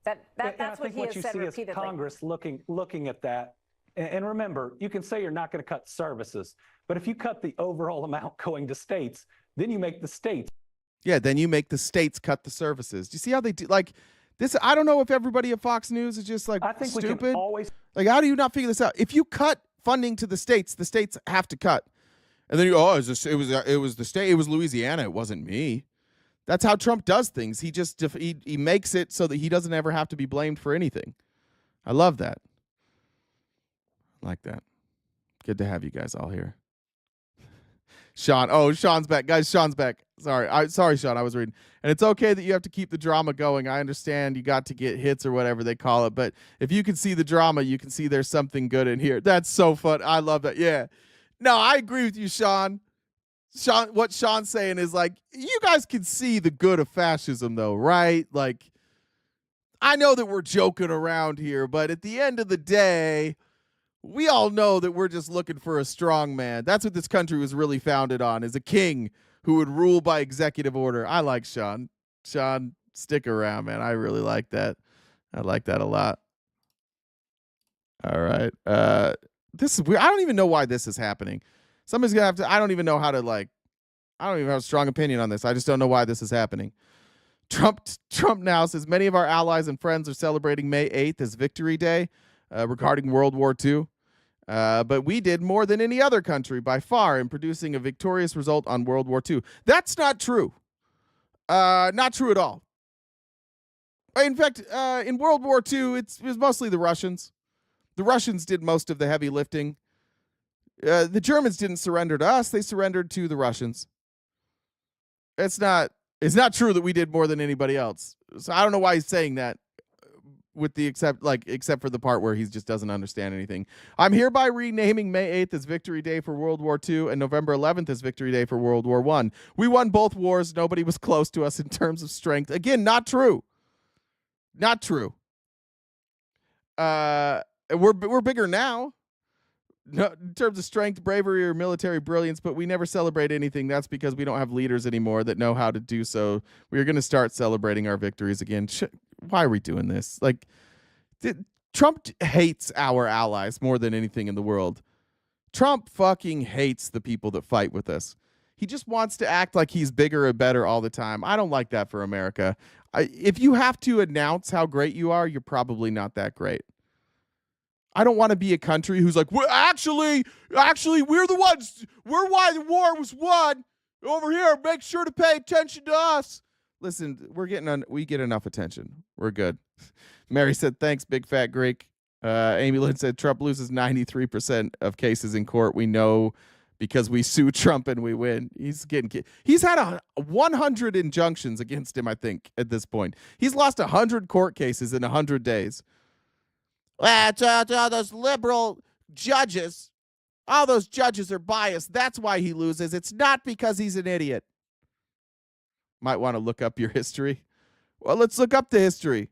That's what he has said repeatedly. Congress looking at that. And remember, you can say you're not going to cut services, but if you cut the overall amount going to states, then you make the states. Yeah, then you make the states cut the services. Do you see how they do? Like this, I don't know if everybody at Fox News is just like I think stupid. We can always. Like, how do you not figure this out? If you cut funding to the states have to cut. And then it was the state, it was Louisiana, it wasn't me. That's how Trump does things. He just he makes it so that he doesn't ever have to be blamed for anything. I love that. I like that. Good to have you guys all here. Sean's back. Guys, Sean's back. Sorry, Sean, I was reading. And it's okay that you have to keep the drama going. I understand you got to get hits or whatever they call it, but if you can see the drama, you can see there's something good in here. That's so fun. I love that. Yeah. No, I agree with you, Sean. What Sean's saying is like, you guys can see the good of fascism though, right? Like, I know that we're joking around here, but at the end of the day, we all know that we're just looking for a strong man. That's what this country was really founded on, is a king who would rule by executive order. I like Sean. Sean, stick around, man. I really like that. I like that a lot. All right. This is weird. I don't even know why this is happening. Somebody's gonna have to. I don't even know how to like. I don't even have a strong opinion on this. I just don't know why this is happening. Trump now says many of our allies and friends are celebrating May 8th as Victory Day regarding World War II. But we did more than any other country by far in producing a victorious result on World War II. That's not true. Not true at all. In fact, in World War II, it was mostly the Russians. The Russians did most of the heavy lifting. The Germans didn't surrender to us. They surrendered to the Russians. It's not true that we did more than anybody else. So I don't know why he's saying that with the except for the part where he just doesn't understand anything. I'm hereby renaming May 8th as Victory Day for World War II and November 11th as Victory Day for World War I. We won both wars. Nobody was close to us in terms of strength. Again, not true. Not true. We're bigger now. No, in terms of strength, bravery, or military brilliance, but we never celebrate anything. That's because we don't have leaders anymore that know how to do so. We're going to start celebrating our victories again. Why are we doing this? Like, Trump hates our allies more than anything in the world. Trump fucking hates the people that fight with us. He just wants to act like he's bigger and better all the time. I don't like that for America. If you have to announce how great you are, you're probably not that great. I don't want to be a country who's like, well, actually, we're the ones. We're why the war was won. Over here, make sure to pay attention to us. Listen, we get enough attention. We're good. Mary said, thanks, big fat Greek. Amy Lynn said, Trump loses 93% of cases in court. We know because we sue Trump and we win. He's had 100 injunctions against him, I think, at this point. He's lost 100 court cases in 100 days. All those liberal judges, all those judges are biased. That's why he loses. It's not because he's an idiot. Might want to look up your history. Well, let's look up the history.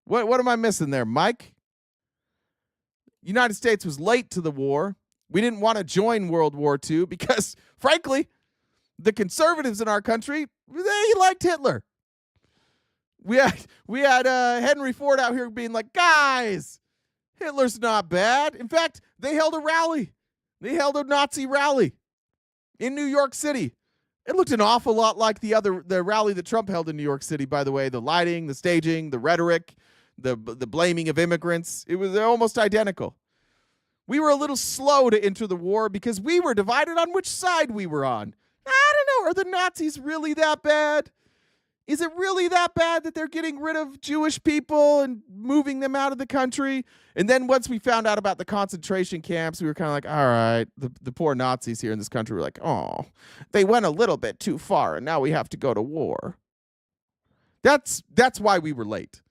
What am I missing there, Mike? United States was late to the war. We didn't want to join World War II because, frankly, the conservatives in our country, they liked Hitler. We had Henry Ford out here being like, guys, Hitler's not bad. In fact, they held a rally. They held a Nazi rally in New York City. It looked an awful lot like the rally that Trump held in New York City, by the way. The lighting, the staging, the rhetoric, the blaming of immigrants. They're almost identical. We were a little slow to enter the war because we were divided on which side we were on. I don't know. Are the Nazis really that bad? Is it really that bad that they're getting rid of Jewish people and moving them out of the country? And then once we found out about the concentration camps, we were kind of like, all right, the poor Nazis here in this country were like, oh, they went a little bit too far and now we have to go to war. That's why we were late.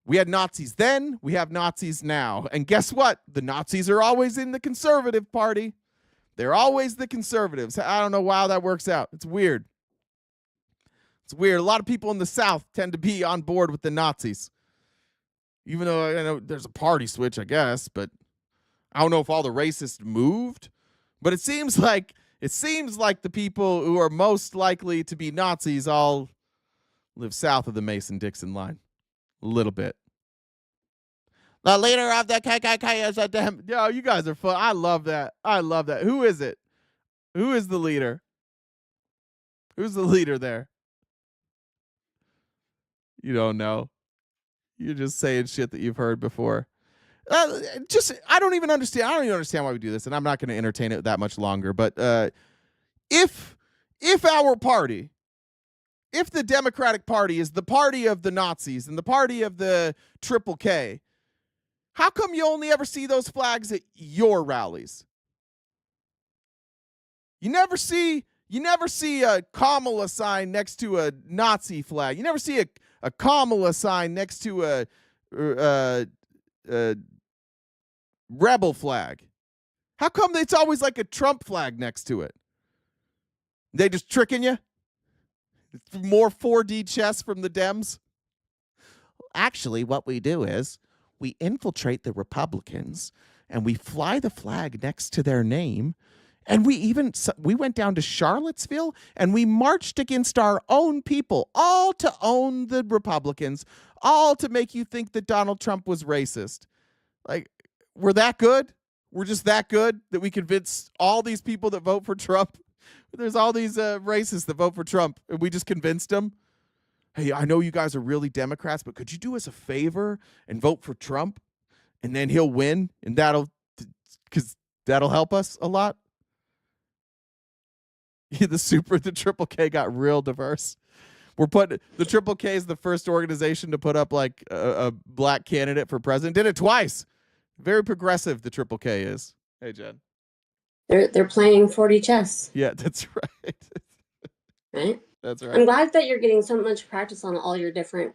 We had Nazis then, we have Nazis now. And guess what? The Nazis are always in the conservative party. They're always the conservatives. I don't know how that works out. It's weird. It's weird. A lot of people in the South tend to be on board with the Nazis. Even though I know there's a party switch, I guess, but I don't know if all the racists moved. But it seems like the people who are most likely to be Nazis all live south of the Mason-Dixon line. A little bit. The leader of the KKK is a damn... Yo, you guys are fun. I love that. Who is it? Who is the leader? Who's the leader there? You don't know. You're just saying shit that you've heard before. I don't even understand. I don't even understand why we do this, and I'm not going to entertain it that much longer. But if our party, if the Democratic Party is the party of the Nazis and the party of the Triple K, how come you only ever see those flags at your rallies? You never see a Kamala sign next to a Nazi flag. You never see a Kamala sign next to a rebel flag. How come it's always like a Trump flag next to it? They just tricking you? More 4D chess from the Dems? Actually, what we do is we infiltrate the Republicans and we fly the flag next to their name And we went down to Charlottesville and we marched against our own people, all to own the Republicans, all to make you think that Donald Trump was racist. Like, we're that good? We're just that good that we convince all these people that vote for Trump? There's all these racists that vote for Trump, and we just convinced them. Hey, I know you guys are really Democrats, but could you do us a favor and vote for Trump? And then he'll win, and that'll help us a lot. The Triple K got real diverse. The Triple K is the first organization to put up like a black candidate for president. Did it twice. Very progressive. The Triple K is. Hey, Jen. They're playing 40 chess. Yeah, that's right. Right? That's right. I'm glad that you're getting so much practice on all your different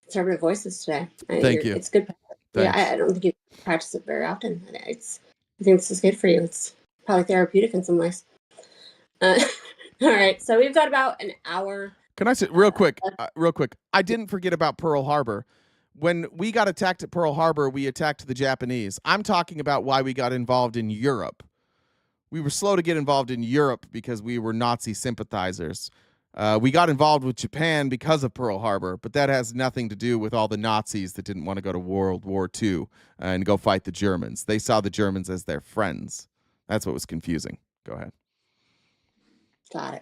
conservative voices today. Thank you. It's good. Thanks. Yeah, I don't think you practice it very often. I think this is good for you. It's probably therapeutic in some ways. All right, so we've got about an hour. Can I say real quick? I didn't forget about Pearl Harbor. When we got attacked at Pearl Harbor, we attacked the Japanese. I'm talking about why we got involved in Europe. We were slow to get involved in Europe because we were Nazi sympathizers. We got involved with Japan because of Pearl Harbor, but that has nothing to do with all the Nazis that didn't want to go to World War II and go fight the Germans. They saw the Germans as their friends. That's what was confusing. Go ahead. Got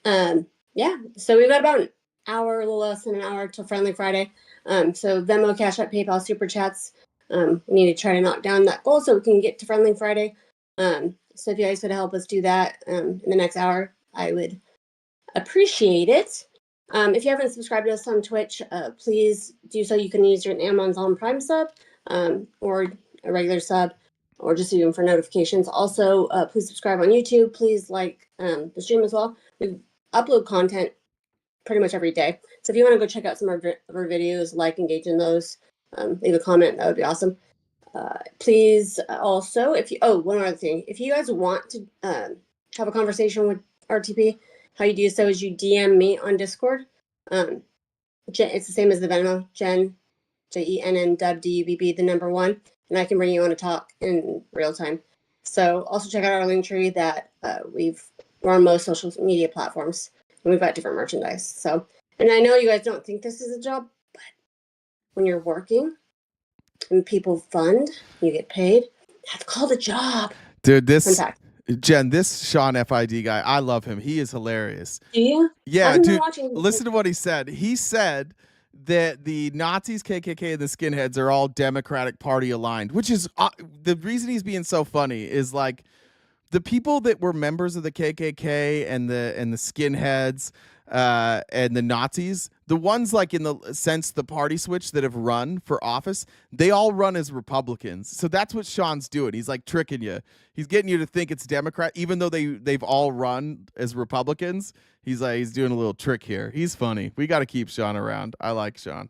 it. Yeah, so we've got about an hour, a little less than an hour till Friendly Friday. So Venmo, Cash App, PayPal, Super Chats. We need to try to knock down that goal so we can get to Friendly Friday. So if you guys would help us do that in the next hour, I would appreciate it. If you haven't subscribed to us on Twitch, please do so. You can use your Amazon Prime sub or a regular sub, or just even for notifications. Also, please subscribe on YouTube. Please like the stream as well. We upload content pretty much every day. So if you want to go check out some of our videos, engage in those, leave a comment, that would be awesome. Please also, one other thing. If you guys want to have a conversation with RTP, how you do so is you DM me on Discord. It's the same as the Venmo, Jen, JENN, DUBB, the number 1, and I can bring you on to talk in real time. So also check out our link tree that we're on most social media platforms, and we've got different merchandise. So, and I know you guys don't think this is a job, but when you're working and people fund, you get paid, that's called a job. Dude, Jen, this Sean FID guy, I love him. He is hilarious. Do you? Yeah, dude, listen to what he said. He said that the Nazis, KKK, and the skinheads are all Democratic Party aligned, which is the reason he's being so funny is like the people that were members of the KKK and the skinheads and the Nazis, the ones like in the sense the party switch that have run for office, they all run as Republicans. So that's what Sean's doing. He's like tricking you. He's getting you to think it's Democrat, even though they've all run as Republicans. He's doing a little trick here. He's funny. We got to keep Sean around. I like Sean.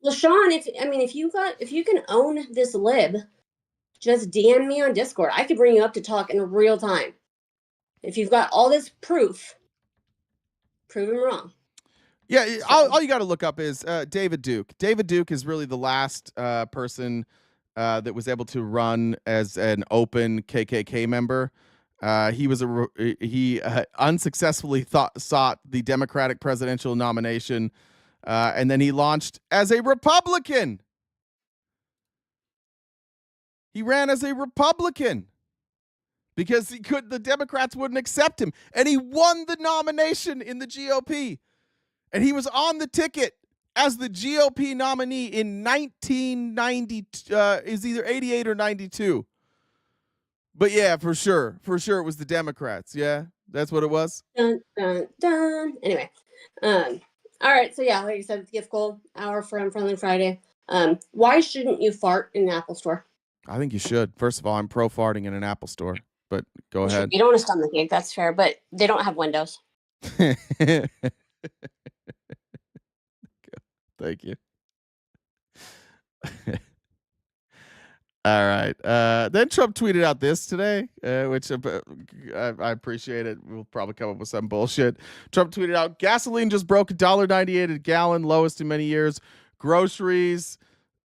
Well, Sean, if you can own this lib, just DM me on Discord. I could bring you up to talk in real time. If you've got all this proof, prove him wrong. Yeah, all you got to look up is David Duke. David Duke is really the last person that was able to run as an open KKK member. He unsuccessfully sought the Democratic presidential nomination, and then he launched as a Republican. He ran as a Republican because the Democrats wouldn't accept him, and he won the nomination in the GOP. And he was on the ticket as the GOP nominee in 1990, is either 88 or 92. But yeah, for sure it was the Democrats. Yeah, that's what it was. Dun, dun, dun. Anyway, all right. So yeah, like you said, gift goal hour from Friendly Friday. Why shouldn't you fart in an Apple store? I think you should. First of all, I'm pro farting in an Apple store, but go ahead. You don't want to stun the gig, that's fair, but they don't have windows. Thank you. All right. Then Trump tweeted out this today, which I appreciate it. We'll probably come up with some bullshit. Trump tweeted out, gasoline just broke $1.98 a gallon, lowest in many years. Groceries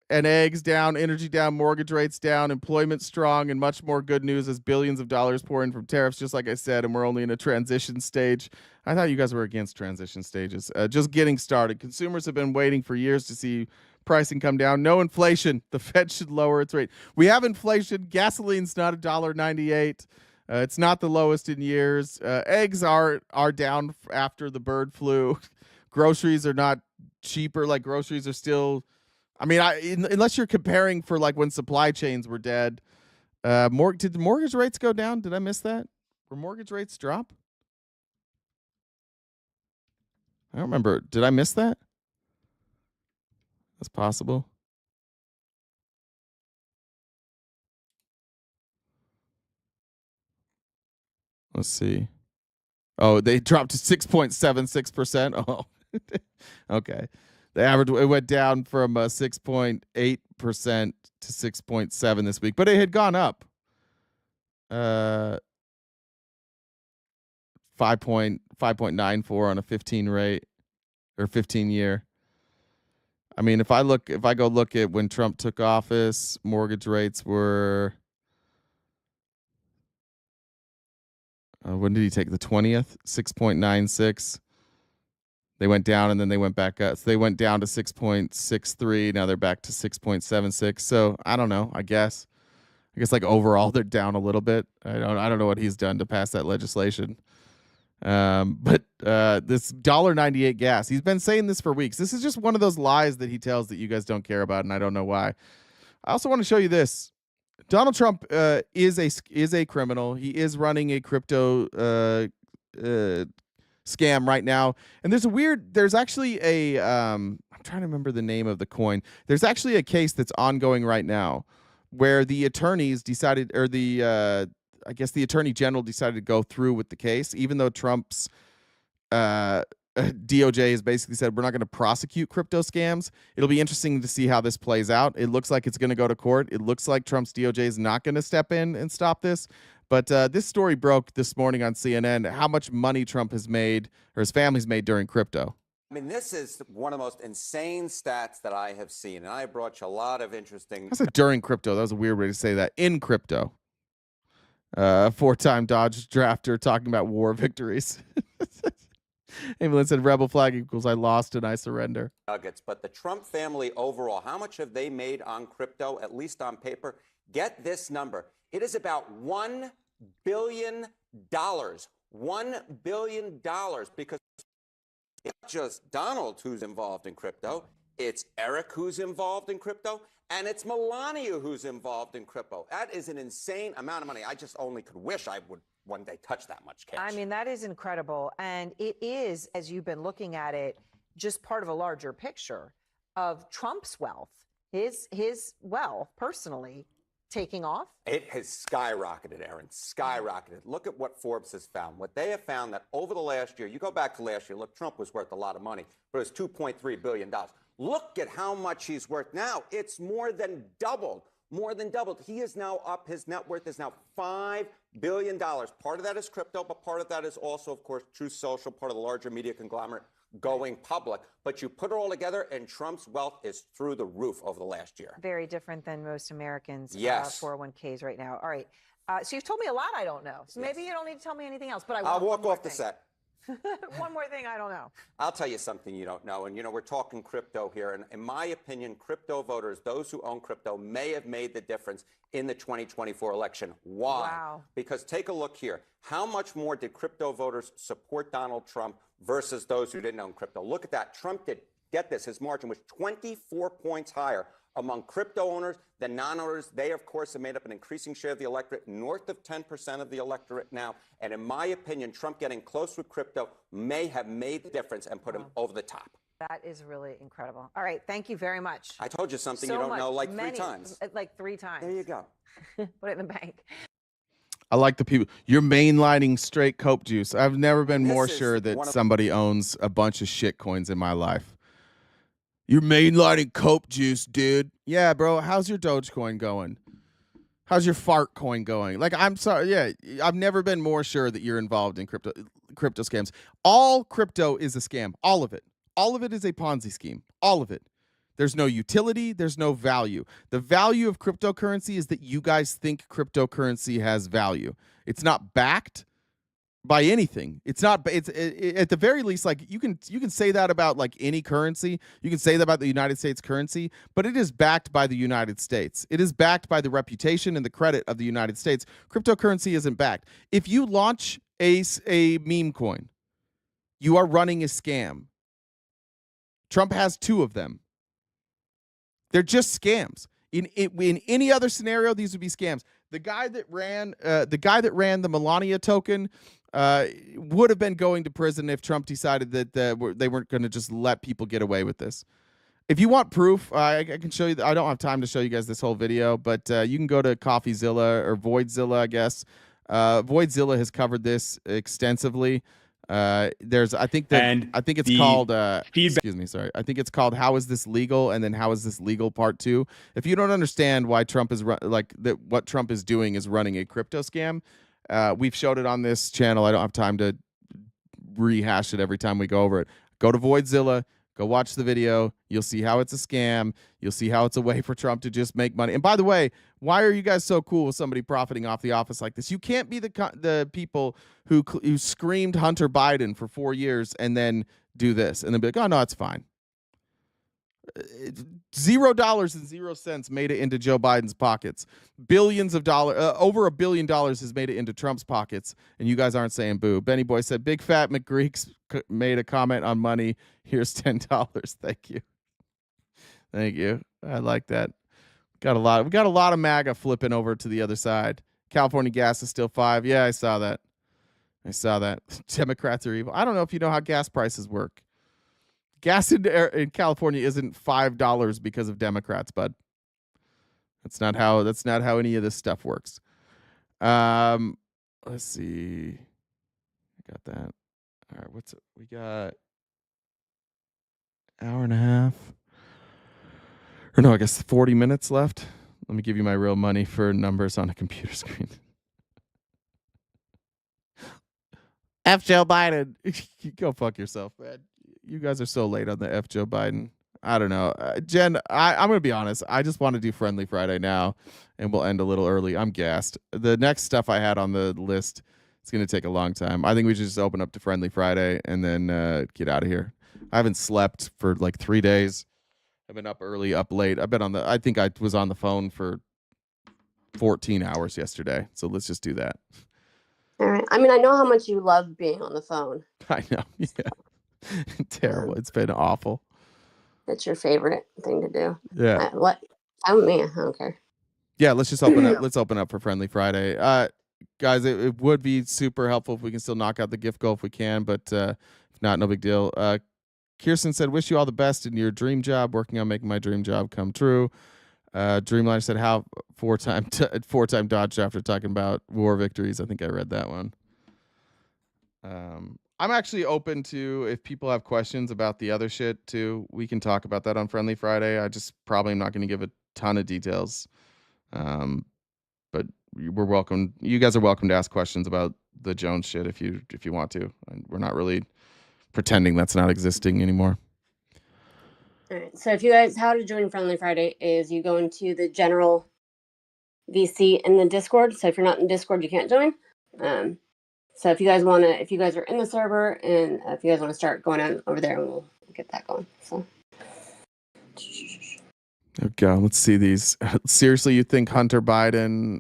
and eggs down, energy down, mortgage rates down, employment strong, and much more good news as billions of dollars pour in from tariffs, just like I said, and we're only in a transition stage. I thought you guys were against transition stages. Just getting started. Consumers have been waiting for years to see pricing come down. No inflation. The Fed should lower its rate. We have inflation. Gasoline's not $1.98. It's not the lowest in years. Eggs are down after the bird flu. Groceries are not cheaper. Like groceries are still... I mean, unless you're comparing for like when supply chains were dead. Did the mortgage rates go down? Did I miss that? Were mortgage rates drop? I don't remember. Did I miss that? That's possible. Let's see. Oh, they dropped to 6.76%. Oh, okay. The average, it went down from 6.8% to 6.7 this week, but it had gone up 5.94 on a 15 rate or 15 year. I mean, if I go look at when Trump took office, mortgage rates were when did he take the 20th? 6.96. They went down and then they went back up. So they went down to 6.63. Now they're back to 6.76. So I don't know. I guess like overall they're down a little bit. I don't know what he's done to pass that legislation. But this $1.98 gas, he's been saying this for weeks. This is just one of those lies that he tells that you guys don't care about, and I don't know why. I also want to show you this. Donald Trump is a criminal. He is running a crypto scam right now. And there's actually a I'm trying to remember the name of the coin. There's actually a case that's ongoing right now where the attorneys decided, or I guess the attorney general decided to go through with the case, even though Trump's D.O.G.E has basically said we're not going to prosecute crypto scams. It'll be interesting to see how this plays out. It looks like it's going to go to court. It looks like Trump's D.O.G.E is not going to step in and stop this. But this story broke this morning on CNN how much money Trump has made, or his family's made, during crypto. I mean, this is one of the most insane stats that I have seen, and I brought you a lot of interesting... I said during crypto. That was a weird way to say that. In crypto. Four-time Dodge drafter talking about war victories. Evelyn said, rebel flag equals I lost and I surrender. Nuggets, but the Trump family overall, how much have they made on crypto, at least on paper? Get this number. It is about $1 billion. $1 billion, because it's not just Donald who's involved in crypto. It's Eric who's involved in crypto. And it's Melania who's involved in crypto. That is an insane amount of money. I just only could wish I would one day touch that much cash. I mean, that is incredible. And it is, as you've been looking at it, just part of a larger picture of Trump's wealth, his wealth personally taking off. It has skyrocketed, Aaron, skyrocketed. Look at what Forbes has found. What they have found that over the last year, you go back to last year, look, Trump was worth a lot of money, but it was $2.3 billion. Look at how much he's worth now. It's more than doubled. More than doubled. He is now up. His net worth is now $5 billion. Part of that is crypto, but part of that is also, of course, Truth Social, part of the larger media conglomerate going public. But you put it all together, and Trump's wealth is through the roof over the last year. Very different than most Americans' yes. 401ks right now. All right. So you've told me a lot I don't know. So maybe you don't need to tell me anything else. But I'll walk off the set. One more thing I don't know. I'll tell you something you don't know. And, we're talking crypto here. And in my opinion, crypto voters, those who own crypto, may have made the difference in the 2024 election. Why? Wow. Because take a look here. How much more did crypto voters support Donald Trump versus those who didn't own crypto? Look at that. Trump did, get this, his margin was 24 points higher among crypto owners than non-owners. They, of course, have made up an increasing share of the electorate, north of 10% of the electorate now. And in my opinion, Trump getting close with crypto may have made the difference and put him over the top. That is really incredible. All right. Thank you very much. I told you something you don't know like three times. Like 3 times. There you go. Put it in the bank. I like the people. You're mainlining straight Coke juice. I've never been more sure that somebody owns a bunch of shit coins in my life. You're mainlining Coke juice, dude. Yeah, bro. How's your Dogecoin going? How's your fart coin going? Like, I'm sorry. Yeah, I've never been more sure that you're involved in crypto scams. All crypto is a scam. All of it. All of it is a Ponzi scheme. All of it. There's no utility. There's no value. The value of cryptocurrency is that you guys think cryptocurrency has value. It's not backed by anything. It's not. It's at the very least, like you can say that about like any currency. You can say that about the United States currency, but it is backed by the United States. It is backed by the reputation and the credit of the United States. Cryptocurrency isn't backed. If you launch a meme coin, you are running a scam. Trump has 2 of them. They're just scams. In any other scenario, these would be scams. The guy that ran the Melania token would have been going to prison if Trump decided that they weren't going to just let people get away with this. If you want proof, I can show you. I don't have time to show you guys this whole video, but you can go to CoffeeZilla or Voidzilla, I guess. Voidzilla has covered this extensively. I think it's called excuse me, sorry. I think it's called How Is This Legal? And then How Is This Legal Part 2. If you don't understand why Trump is what Trump is doing is running a crypto scam, we've showed it on this channel. I don't have time to rehash it every time we go over it. Go to Voidzilla, go watch the video. You'll see how it's a scam. You'll see how it's a way for Trump to just make money. And by the way, why are you guys so cool with somebody profiting off the office like this? You can't be the people who screamed Hunter Biden for 4 years and then do this and then be like, oh, no, it's fine. $0.00 made it into Joe Biden's pockets. Billions of dollars, over $1 billion has made it into Trump's pockets, and you guys aren't saying boo. Benny Boy said, Big Fat McGreeks made a comment on money. Here's $10. Thank you. Thank you. I like that. We got a lot of MAGA flipping over to the other side. California gas is still $5. Yeah, I saw that. Democrats are evil. I don't know if you know how gas prices work. Gas in California isn't $5 because of Democrats, bud. That's not how any of this stuff works. Let's see. I got that. All right, what's it? We got hour and a half. Or no, I guess 40 minutes left. Let me give you my real money for numbers on a computer screen. F Joe Biden. Go fuck yourself, man. You guys are so late on the F Joe Biden. I don't know. Jen, I'm going to be honest. I just want to do Friendly Friday now, and we'll end a little early. I'm gassed. The next stuff I had on the list is going to take a long time. I think we should just open up to Friendly Friday and then get out of here. I haven't slept for like 3 days. I've been up early, up late. I think I was on the phone for 14 hours yesterday. So let's just do that. All right. I mean, I know how much you love being on the phone. I know. Yeah. Terrible. It's been awful. That's your favorite thing to do. Yeah. I'm me. I don't care. Yeah, let's just open up. Let's open up for Friendly Friday. Guys, it would be super helpful if we can still knock out the gift goal if we can, but if not, no big deal. Kirsten said, wish you all the best in your dream job, working on making my dream job come true. Dreamliner said, how four-time dodged after talking about war victories. I think I read that one. I'm actually open to, if people have questions about the other shit too, we can talk about that on Friendly Friday. I just probably am not going to give a ton of details. But we're welcome. You guys are welcome to ask questions about the Jones shit if you want to. And we're not really pretending that's not existing anymore. All right. So if you guys, how to join Friendly Friday is you go into the general VC in the Discord. So if you're not in Discord, you can't join. So if you guys are in the server and if you guys want to start going on over there, we'll get that going. So. Okay, let's see these. Seriously, you think Hunter Biden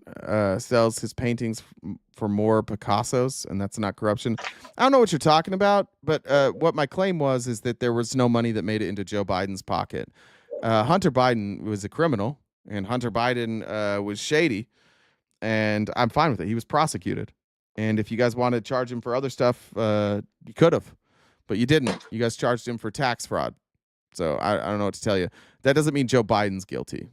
sells his paintings for more Picassos and that's not corruption? I don't know what you're talking about, but what my claim is that there was no money that made it into Joe Biden's pocket. Hunter Biden was a criminal and Hunter Biden was shady, and I'm fine with it. He was prosecuted. And if you guys want to charge him for other stuff, you could have, but you didn't. You guys charged him for tax fraud. So I don't know what to tell you. That doesn't mean Joe Biden's guilty.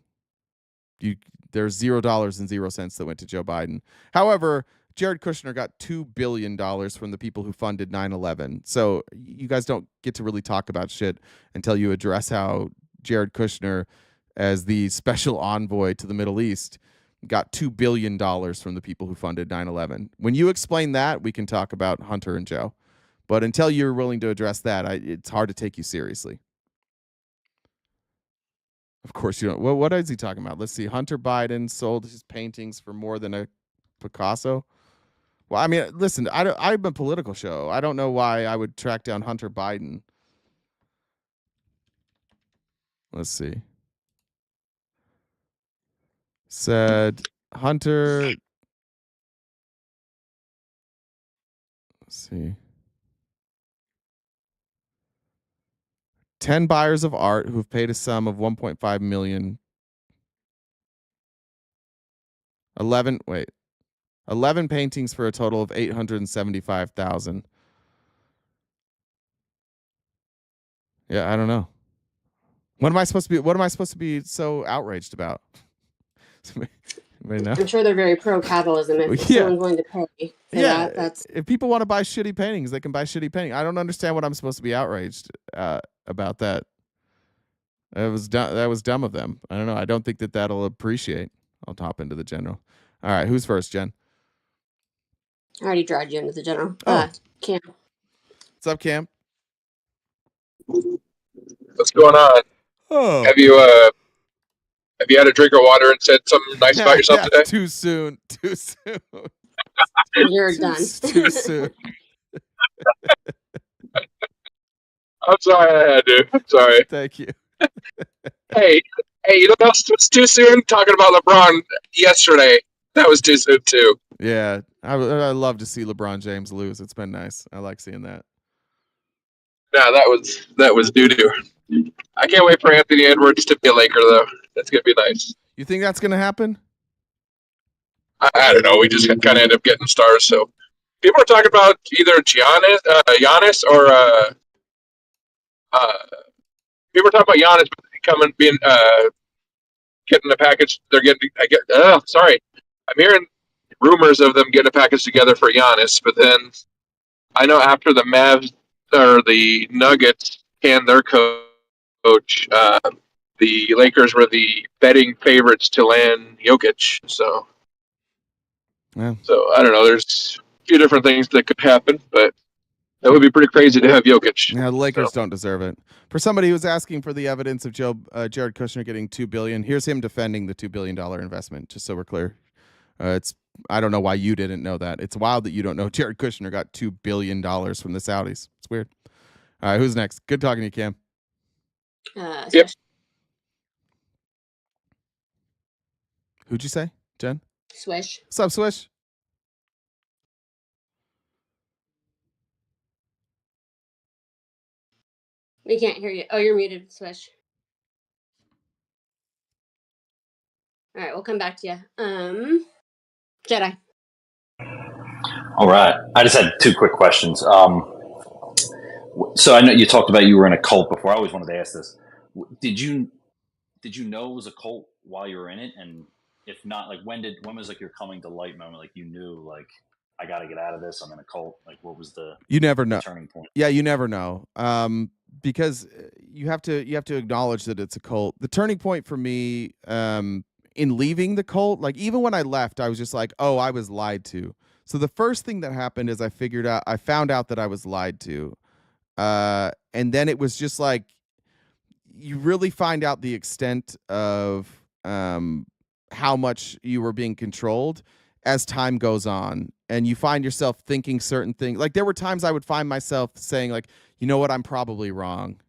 There's $0.00 that went to Joe Biden. However, Jared Kushner got $2 billion from the people who funded 9/11. So you guys don't get to really talk about shit until you address how Jared Kushner, as the special envoy to the Middle East, got $2 billion from the people who funded 9/11. When you explain that, we can talk about Hunter and Joe. But until you're willing to address that, it's hard to take you seriously. Of course you don't. Well, what is he talking about? Let's see. Hunter Biden sold his paintings for more than a Picasso. Well, I mean, listen, I'm a political show. I don't know why I would track down Hunter Biden. Let's see. Said Hunter. Let's see. 10 buyers of art who've paid a sum of 1.5 million. 11 paintings for a total of 875,000. Yeah, I don't know. What am I supposed to be so outraged about? Anybody know? I'm sure they're very pro-capitalism. If Yeah. someone's willing to pay for Yeah, that, that's if people want to buy shitty paintings, they can buy shitty paintings. I don't understand what I'm supposed to be outraged about that. That was dumb of them. I don't know. I don't think that'll appreciate. I'll top into the general. All right, who's first, Jen? I already dragged you into the general. Cam. What's up, Cam? What's going on? Oh. Have you had a drink of water and said something nice about yourself today? Too soon. Too soon. You're done. Too soon. I'm sorry I had to. I'm sorry. Thank you. Hey, you know what else was too soon? Talking about LeBron yesterday. That was too soon too. Yeah, I love to see LeBron James lose. It's been nice. I like seeing that. No, that was doo-doo. I can't wait for Anthony Edwards to be a Laker though. That's gonna be nice. You think that's gonna happen? I don't know. We just kind of end up getting stars. So people are talking about either Giannis or people are talking about Giannis getting a package. I'm hearing rumors of them getting a package together for Giannis, but then I know after the Mavs or the Nuggets canned their coach, the Lakers were the betting favorites to land Jokic. So I don't know. There's a few different things that could happen, but that would be pretty crazy to have Jokic. Yeah, the Lakers don't deserve it. For somebody who's asking for the evidence of Jared Kushner getting $2 billion, here's him defending the $2 billion investment. Just so we're clear, I don't know why you didn't know that. It's wild that you don't know Jared Kushner got $2 billion from the Saudis. It's weird. All right, who's next? Good talking to you, Cam. Yep. Who'd you say, Jen? Swish. What's up, Swish? We can't hear you. Oh, you're muted, Swish. All right, we'll come back to you. Jedi. All right. I just had two quick questions. So I know you talked about you were in a cult before. I always wanted to ask this. Did you know it was a cult while you were in it? And if not, like when was like your coming to light moment? Like you knew like I got to get out of this. I'm in a cult. Like what was the You never know. turning point? Yeah, you never know. Because you have to acknowledge that it's a cult. The turning point for me in leaving the cult, like even when I left, I was just like, oh, I was lied to. So the first thing that happened is I found out that I was lied to. And then it was just like you really find out the extent of how much you were being controlled as time goes on, and you find yourself thinking certain things. Like there were times I would find myself saying like, you know what, I'm probably wrong.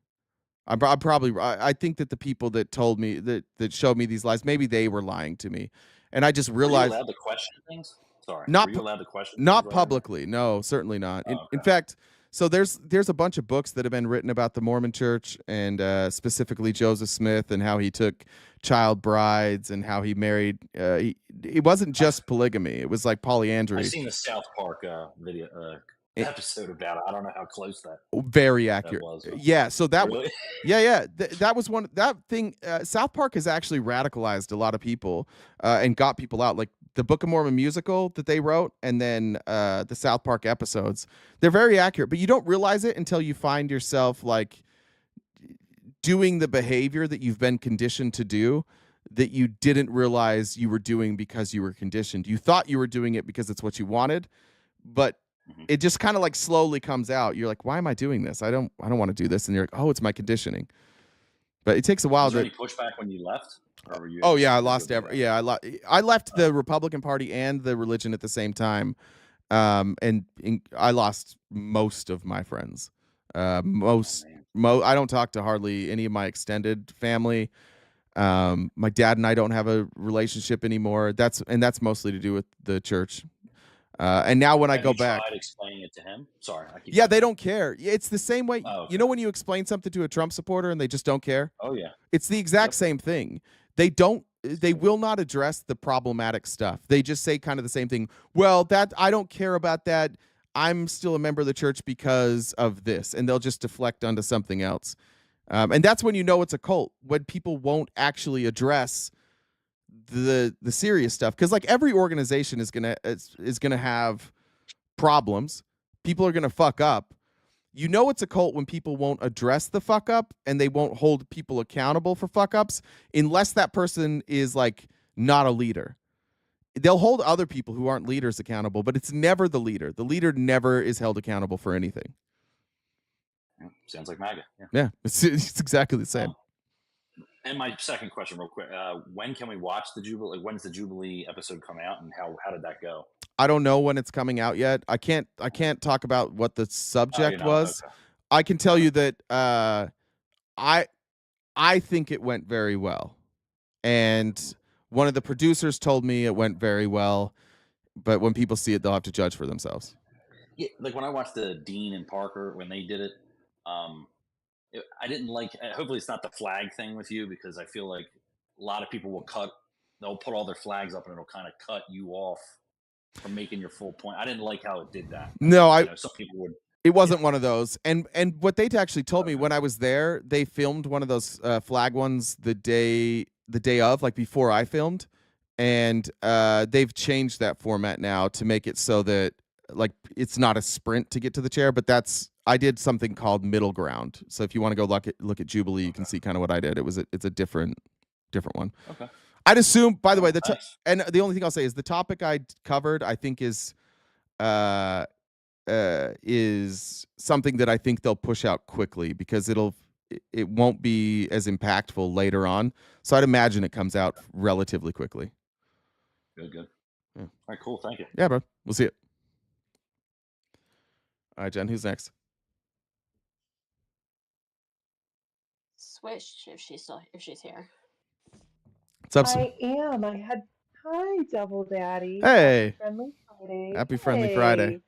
I think that the people that told me that showed me these lies, maybe they were lying to me, and I just realized. Were you allowed to question things? Sorry, Not were you allowed to question? Not things publicly, no, certainly not. Oh, In fact, so there's a bunch of books that have been written about the Mormon Church and specifically Joseph Smith and how he took child brides and how he married. It wasn't just polygamy; it was like polyandry. I've seen the South Park video episode about it. I don't know how close that. Very accurate. That was. Yeah, so that Really? that was one that thing. South Park has actually radicalized a lot of people and got people out. Like the Book of Mormon musical that they wrote, and then the South Park episodes. They're very accurate, but you don't realize it until you find yourself like doing the behavior that you've been conditioned to do that you didn't realize you were doing because you were conditioned. You thought you were doing it because it's what you wanted, but it just kind of like slowly comes out. You're like, why am I doing this? I don't want to do this. And you're like, oh, it's my conditioning. But it takes a while Was there to. any pushback when you left? Or were you Oh able yeah, I to lost go every. back? Yeah, I left the Republican Party and the religion at the same time, and I lost most of my friends. I don't talk to hardly any of my extended family. My dad and I don't have a relationship anymore. That's mostly to do with the church. And now when I Have go you back, tried explaining it to him? Sorry, I keep. yeah, they don't care. It's the same way. Oh, okay. You know when you explain something to a Trump supporter and they just don't care? Oh yeah. It's the exact same thing. They will not address the problematic stuff. They just say kind of the same thing. Well, that I don't care about that. I'm still a member of the church because of this, and they'll just deflect onto something else. And that's when you know it's a cult, when people won't actually address the serious stuff. Because like every organization is gonna have problems. People are gonna fuck up. You know it's a cult when people won't address the fuck up and they won't hold people accountable for fuck ups unless that person is like not a leader. They'll hold other people who aren't leaders accountable, but it's never the leader. The leader never is held accountable for anything. Sounds like MAGA. Yeah. Yeah, it's exactly the same. And my second question, real quick: when can we watch the Jubilee? Like, when's the Jubilee episode come out, and how did that go? I don't know when it's coming out yet. I can't talk about what the subject was. Okay. I can tell you that I think it went very well. And one of the producers told me it went very well, but when people see it, they'll have to judge for themselves. Yeah, like when I watched the Dean and Parker when they did it, I didn't like. Hopefully, it's not the flag thing with you, because I feel like a lot of people they'll put all their flags up and it'll kind of cut you off from making your full point. I didn't like how it did that. No, some people would. It wasn't one of those. And what they actually told me when I was there, they filmed one of those flag ones the day of, like before I filmed, and they've changed that format now to make it so that like it's not a sprint to get to the chair, but I did something called middle ground. So if you want to go look at Jubilee, you can see kind of what I did. It's a different one. Okay. I'd assume, by the way, and the only thing I'll say is the topic I covered, I think is something that I think they'll push out quickly because it won't be as impactful later on. So I'd imagine it comes out relatively quickly. Good. Yeah. All right, cool. Thank you. Yeah, bro. We'll see it. All right, Jen, who's next? Switch if she's here. What's up? I am. Hi, Double Daddy. Hey. Happy Friendly Friday. Happy Friendly Friday.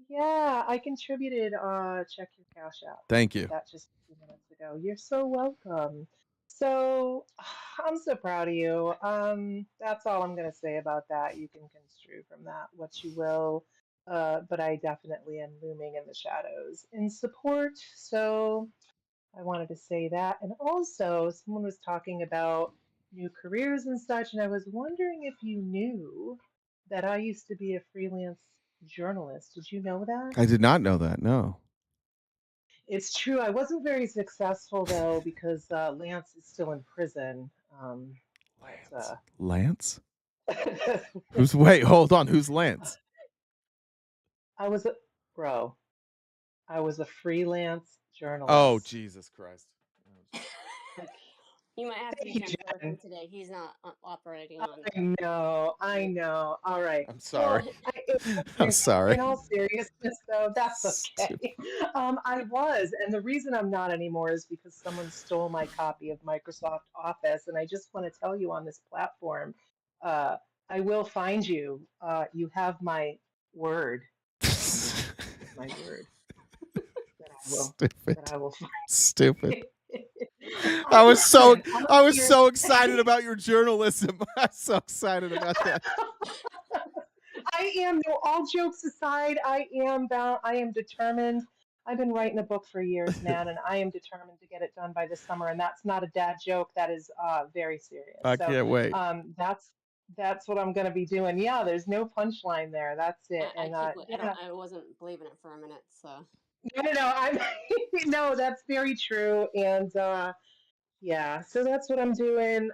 Yeah, I contributed. Check your cash out. Thank you. That just a few minutes ago. You're so welcome. So I'm so proud of you. That's all I'm gonna say about that. You can construe from that what you will. But I definitely am looming in the shadows in support. So I wanted to say that. And also, someone was talking about new careers and such, and I was wondering if you knew that I used to be a freelance journalist. Did you know that? I did not know that. No. It's true. I wasn't very successful though because Lance is still in prison. Lance? Wait, hold on. Who's Lance? I was a freelance journalist. Oh, Jesus Christ. You might have to be careful with him today. He's not operating on. I know. All right. I'm sorry. Well, I'm sorry. In all seriousness, though, that's okay. I was, and the reason I'm not anymore is because someone stole my copy of Microsoft Office, and I just want to tell you on this platform, I will find you. You have my word. My word. That I will find. Stupid. I was so excited about your journalism. I'm so excited about that. I am. No, all jokes aside, I am determined. I've been writing a book for years, man, and I am determined to get it done by this summer. And that's not a dad joke. That is very serious. I can't wait. That's what I'm going to be doing. Yeah, there's no punchline there. That's it. I wasn't believing it for a minute, so. No, no, that's very true. And yeah, so that's what I'm doing.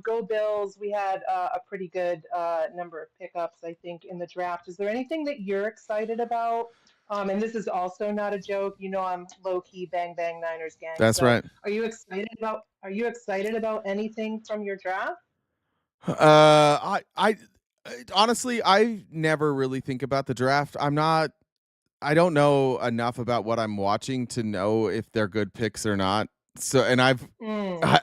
Go Bills. We had a pretty good number of pickups, I think, in the draft. Is there anything that you're excited about And this is also not a joke. You know, I'm low key bang bang Niners gang. That's So right. are you excited about anything from your draft? I honestly, I never really think about the draft. I don't know enough about what I'm watching to know if they're good picks or not. So, and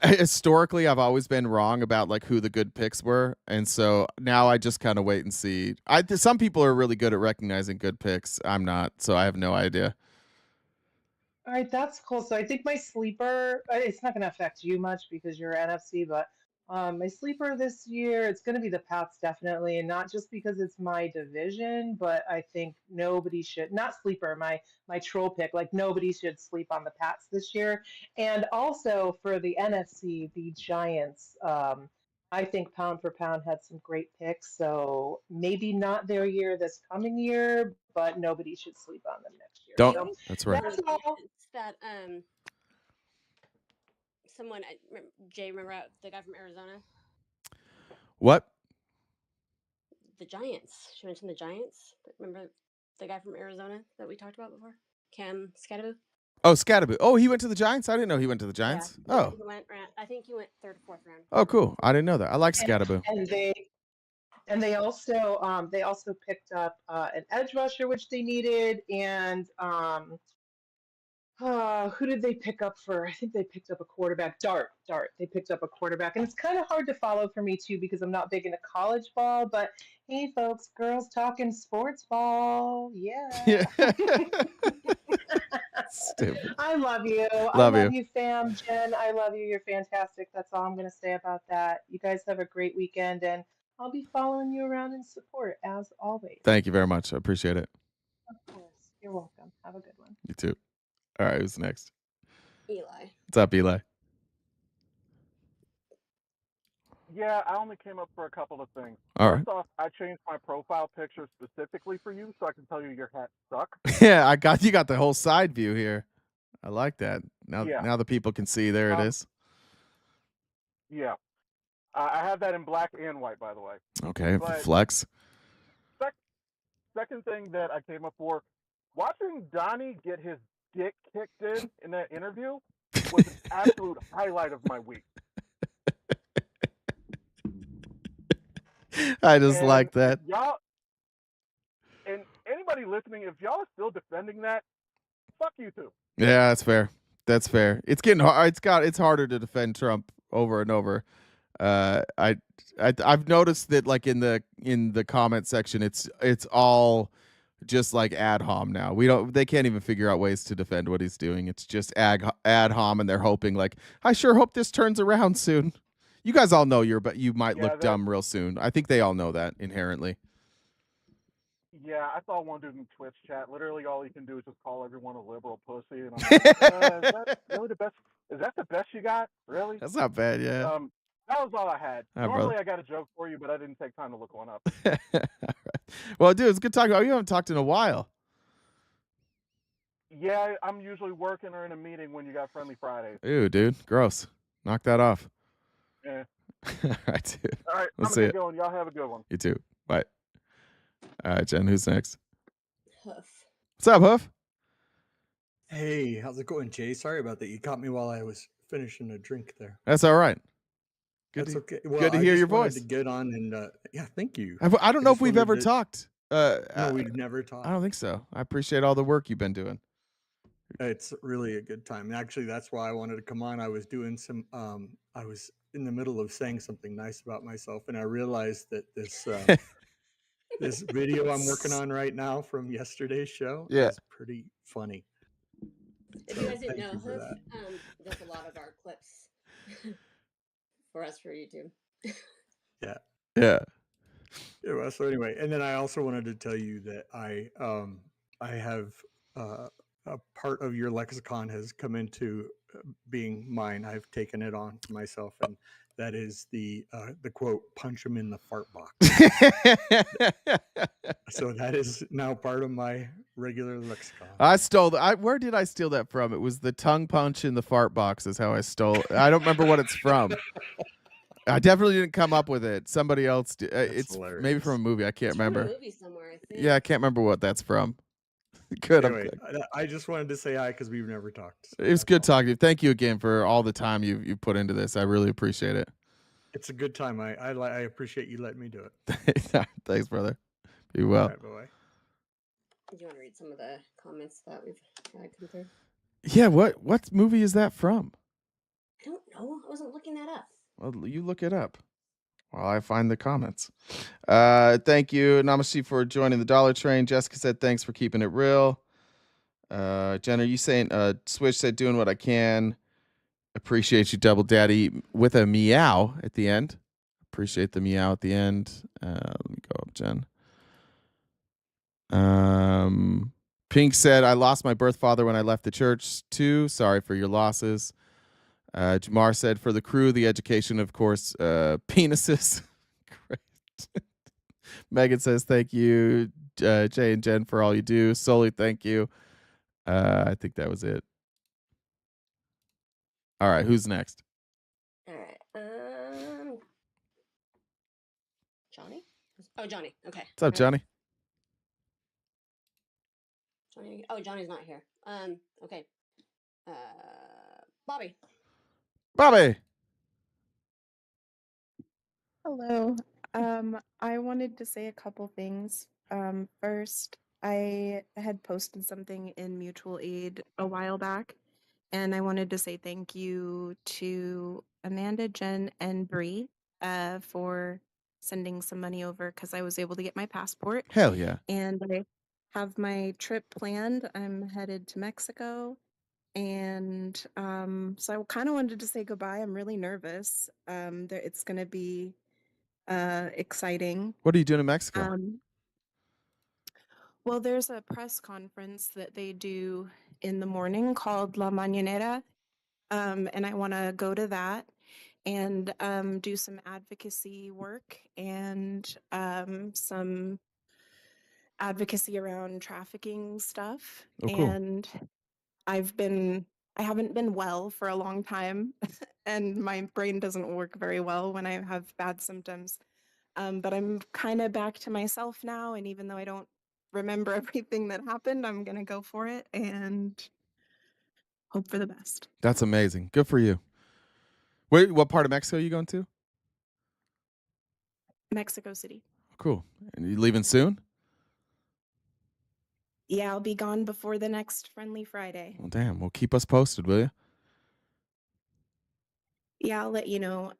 historically, I've always been wrong about like who the good picks were, and so now I just kind of wait and see. Some people are really good at recognizing good picks. I'm not, so I have no idea. All right, that's cool. So I think my sleeper, it's not going to affect you much because you're NFC, but my sleeper this year, it's going to be the Pats definitely, and not just because it's my division, but I think nobody should, not sleeper, my troll pick, like nobody should sleep on the Pats this year. And also for the NFC, the Giants, I think pound for pound had some great picks, so maybe not their year this coming year, but nobody should sleep on them next year. Don't. So That's right. that's all. It's that someone Jay, remember the guy from Arizona? What? The Giants. She mentioned the Giants. Remember the guy from Arizona that we talked about before? Cam Scatterbo? Oh, Scatterbo. Oh, he went to the Giants? I didn't know he went to the Giants. Yeah, Oh. I think he went third or fourth round. Oh, cool. I didn't know that. I like Scatterbo. And they also picked up an edge rusher, which they needed, and who did they pick up for? I think they picked up a quarterback. Dart. They picked up a quarterback, and it's kind of hard to follow for me too because I'm not big into college ball. But hey, folks, girls talking sports ball, yeah. Stupid. I love you. I love you, fam. Jen, I love you. You're fantastic. That's all I'm going to say about that. You guys have a great weekend, and I'll be following you around in support as always. Thank you very much. I appreciate it. Of course. You're welcome. Have a good one. You too. All right, who's next? Eli. What's up, Eli? Yeah, I only came up for a couple of things. All right. First off, I changed my profile picture specifically for you so I can tell you your hats suck. Yeah, you got the whole side view here. I like that. Now the people can see. There it is. Yeah. I have that in black and white, by the way. Okay, But flex. Second thing that I came up for, watching Donnie get his dick kicked in that interview was an absolute highlight of my week. I just like that. Y'all, and anybody listening, if y'all are still defending that, fuck you too. Yeah, that's fair. That's fair. It's getting hard. It's harder to defend Trump over and over. I've noticed that like in the comment section, it's all just like ad hom now. They can't even figure out ways to defend what he's doing. It's just ad hom, and they're hoping like, I sure hope this turns around soon. You guys all know you might look dumb real soon. I think they all know that inherently. Yeah, I saw one dude in Twitch chat. Literally, all he can do is just call everyone a liberal pussy, and I'm like, is that really the best? Is that the best you got? Really? That's not bad. Yeah. That was all I had. All right, Normally, brother. I got a joke for you, but I didn't take time to look one up. All right. Well, dude, it's good talking. Oh, you haven't talked in a while. Yeah, I'm usually working or in a meeting when you got Friendly Fridays. Ew, dude, gross. Knock that off. Yeah. All right, dude. All right, Let's I'm see gonna it. get going. Y'all have a good one. You too. Bye. All right, Jen, who's next? Hoof. What's up, Hoof? Hey, how's it going, Jay? Sorry about that. You caught me while I was finishing a drink there. That's all right. That's okay. Well, good to I hear just your wanted voice. To get on and yeah, thank you. I don't know if just we've wanted ever to- talked. No, we've never talked. I don't think so. I appreciate all the work you've been doing. It's really a good time. Actually, that's why I wanted to come on. I was doing some. I was in the middle of saying something nice about myself, and I realized that this this video I'm working on right now from yesterday's show is pretty funny. If So you guys didn't thank know, you for Hoof that. does a lot of our clips for us for YouTube. Yeah. Yeah. Yeah, well, so anyway, and then I also wanted to tell you that I have a part of your lexicon has come into being mine. I've taken it on for myself, and that is the quote, "Punch him in the fart box." So that is now part of my regular lexicon. I stole where did I steal that from? It was the tongue punch in the fart box is how I stole it. I don't remember what it's from. I definitely didn't come up with it. Somebody else did. It's hilarious. maybe from a movie. I can't It's from a remember. movie somewhere, I think. Yeah, I can't remember what that's from. Good. Anyway, I just wanted to say hi because we've never talked. So it was good talking to you. Thank you again for all the time you put into this. I really appreciate it. it's a good time. I appreciate you letting me do it. Thanks, brother. Be well. All right, bye-bye. Do you want to read some of the comments that we've had come through? Yeah, what movie is that from? I don't know. I wasn't looking that up. Well, you look it up while I find the comments. Thank you, Namaste, for joining the Dollar Train. Jessica said thanks for keeping it real. Jen, are you saying Switch said doing what I can? Appreciate you, Double Daddy, with a meow at the end. Appreciate the meow at the end. Let me go up, Jen. Pink said, I lost my birth father when I left the church too. Sorry for your losses. Jamar said, for the crew, the education, of course, penises. Great. Megan says, thank you, Jay and Jen, for all you do. Soli, thank you. I think that was it. All right, who's next? All right. Johnny? Oh, Johnny. Okay. What's up, Johnny? Johnny. Oh, Johnny's not here. Okay. Bobby. Bobby. Hello. I wanted to say a couple things. First, I had posted something in Mutual Aid a while back, and I wanted to say thank you to Amanda, Jen, and Bree for sending some money over because I was able to get my passport. Hell yeah. And I have my trip planned. I'm headed to Mexico. And so I kind of wanted to say goodbye. I'm really nervous. It's going to be exciting. What are you doing in Mexico? Well, there's a press conference that they do in the morning called La Mañanera, and I want to go to that and do some advocacy work and some advocacy around trafficking stuff. Oh, cool. And I haven't been well for a long time, and my brain doesn't work very well when I have bad symptoms. But I'm kind of back to myself now, and even though I don't remember everything that happened, I'm gonna go for it and hope for the best. That's amazing. Good for you. Wait, what part of Mexico are you going to? Mexico City. Cool. And you leaving soon? Yeah, I'll be gone before the next Friendly Friday. Well, damn. Well, keep us posted, will you? Yeah, I'll let you know.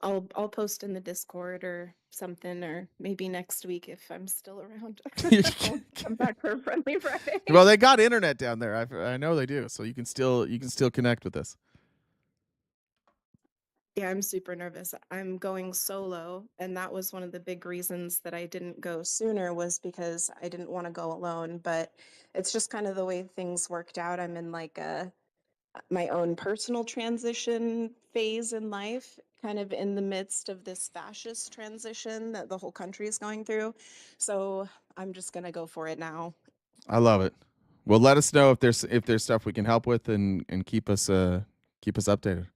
I'll post in the Discord or something, or maybe next week if I'm still around. I'll come back for Friendly Friday. Well, they got internet down there. I know they do, so you can still connect with us. Yeah, I'm super nervous. I'm going solo, and that was one of the big reasons that I didn't go sooner was because I didn't want to go alone, but it's just kind of the way things worked out. I'm in like my own personal transition phase in life, kind of in the midst of this fascist transition that the whole country is going through. So I'm just going to go for it now. I love it. Well, let us know if there's stuff we can help with and keep us updated.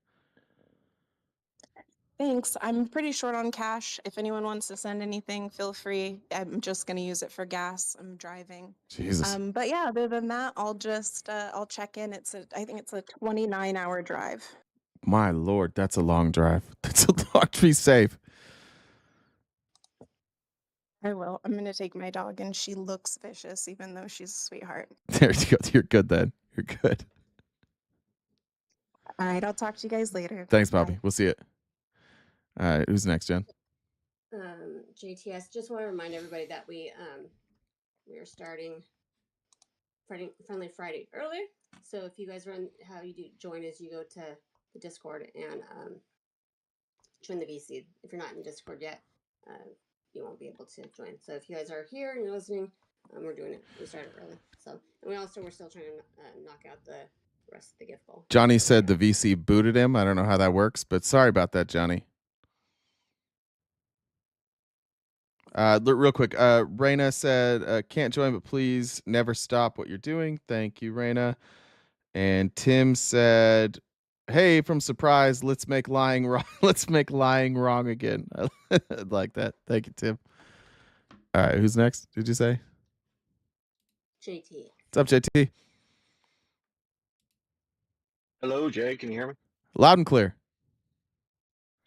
Thanks. I'm pretty short on cash. If anyone wants to send anything, feel free. I'm just going to use it for gas. I'm driving. Jesus. But yeah, other than that, I'll just I'll check in. I think it's a 29-hour drive. My Lord, that's a long drive. That's a long. Be safe. I will. I'm going to take my dog, and she looks vicious, even though she's a sweetheart. There you go. You're good then. You're good. All right, I'll talk to you guys later. Thanks, Bobby. We'll see you. All right, who's next, Jen? JTS. Just want to remind everybody that we are starting Friendly Friday early. So if you guys run, how you do join is you go to the Discord and join the VC. If you're not in the Discord yet, you won't be able to join. So if you guys are here and you're listening, we're doing it. We started early. So and we're still trying to knock out the rest of the gift goal. Johnny said the VC booted him. I don't know how that works, but sorry about that, Johnny. Real quick, Raina said, can't join, but please never stop what you're doing. Thank you, Raina. And Tim said, hey, from Surprise, let's make lying wrong. Let's make lying wrong again. I like that. Thank you, Tim. All right, who's next? Did you say? JT. What's up, JT? Hello, Jay. Can you hear me? Loud and clear.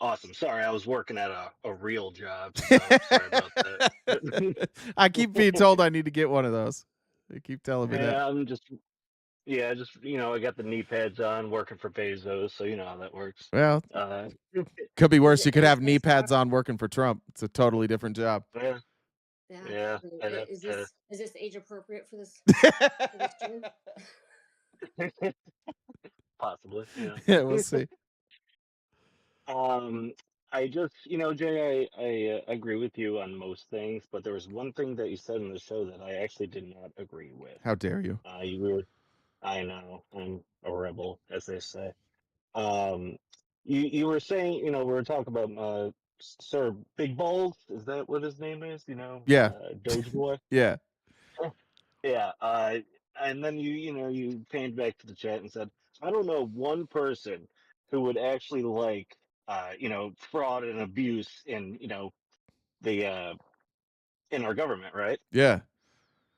Awesome. Sorry, I was working at a real job, so sorry about that. I keep being told I need to get one of those. They keep telling me that. Yeah, I got the knee pads on, working for Bezos, so you know how that works. Well, Uh, could be worse. Is You it could is have it knee nice pads job? on working for Trump. It's a totally different job. yeah, Yeah. yeah. Is this age appropriate for this job? Possibly, yeah. Yeah, we'll see. I just, Jay, I agree with you on most things, but there was one thing that you said in the show that I actually did not agree with. How dare you? I know, I'm a rebel, as they say. You were saying, we were talking about Sir Big Balls. Is that what his name is? Yeah. Doge Boy. Yeah. Yeah. And then you panned back to the chat and said, I don't know one person who would actually like, fraud and abuse in, the in our government, right? Yeah.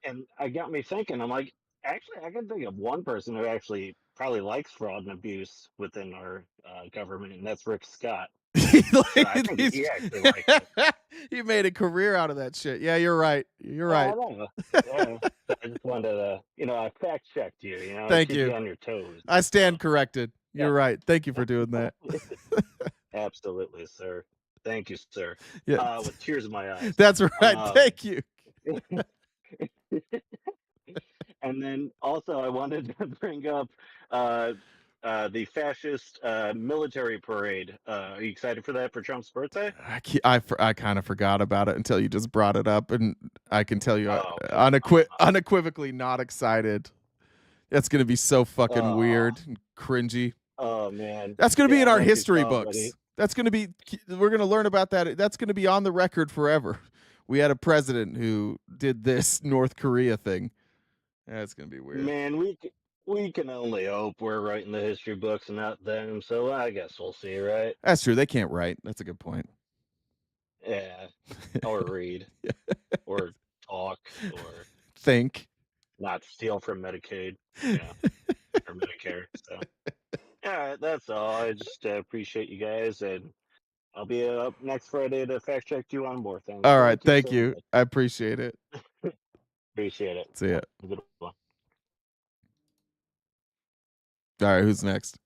And I got me thinking. I'm like, actually, I can think of one person who actually probably likes fraud and abuse within our government, and that's Rick Scott. So I think he actually likes it. He made a career out of that shit. Yeah, you're right. You're right. I know. Yeah. So I just wanted to, I fact checked you. Thank keep you. you on your toes. I stand corrected. You're right. Thank you for doing that. Absolutely, sir. Thank you, sir. Yeah. With tears in my eyes. That's right. Thank you. And then also I wanted to bring up the fascist military parade. Are you excited for that for Trump's birthday? I kind of forgot about it until you just brought it up, and I can tell you Oh, unequivocally not excited. That's going to be so fucking weird and cringy. Oh, man. That's going to be in our like you history saw, books. buddy. That's going to be, we're going to learn about that. That's going to be on the record forever. We had a president who did this North Korea thing. That's going to be weird. Man, we can only hope we're writing the history books and not them. So I guess we'll see, right? That's true. They can't write. That's a good point. Yeah. Or read. Or talk. Or think. Not steal from Medicaid. Or Medicare. So, all right, that's all. I just appreciate you guys, and I'll be up next Friday to fact check you on more things. All right. Thank so you. much. I appreciate it. Appreciate it. See ya. Have a good one. All right. Who's next?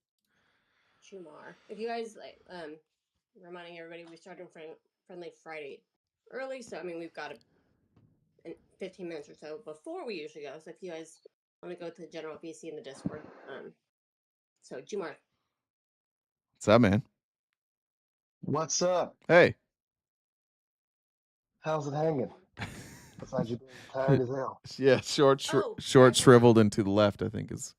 Schumacher. If you guys reminding everybody, we started Friendly Friday early, so I mean we've got 15 minutes or so before we usually go. So if you guys want to go to the general VC in the Discord, so Jumar. What's up, man? What's up? Hey. How's it hanging? Besides you being tired as hell. Yeah, short, shriveled, and to the left, I think is.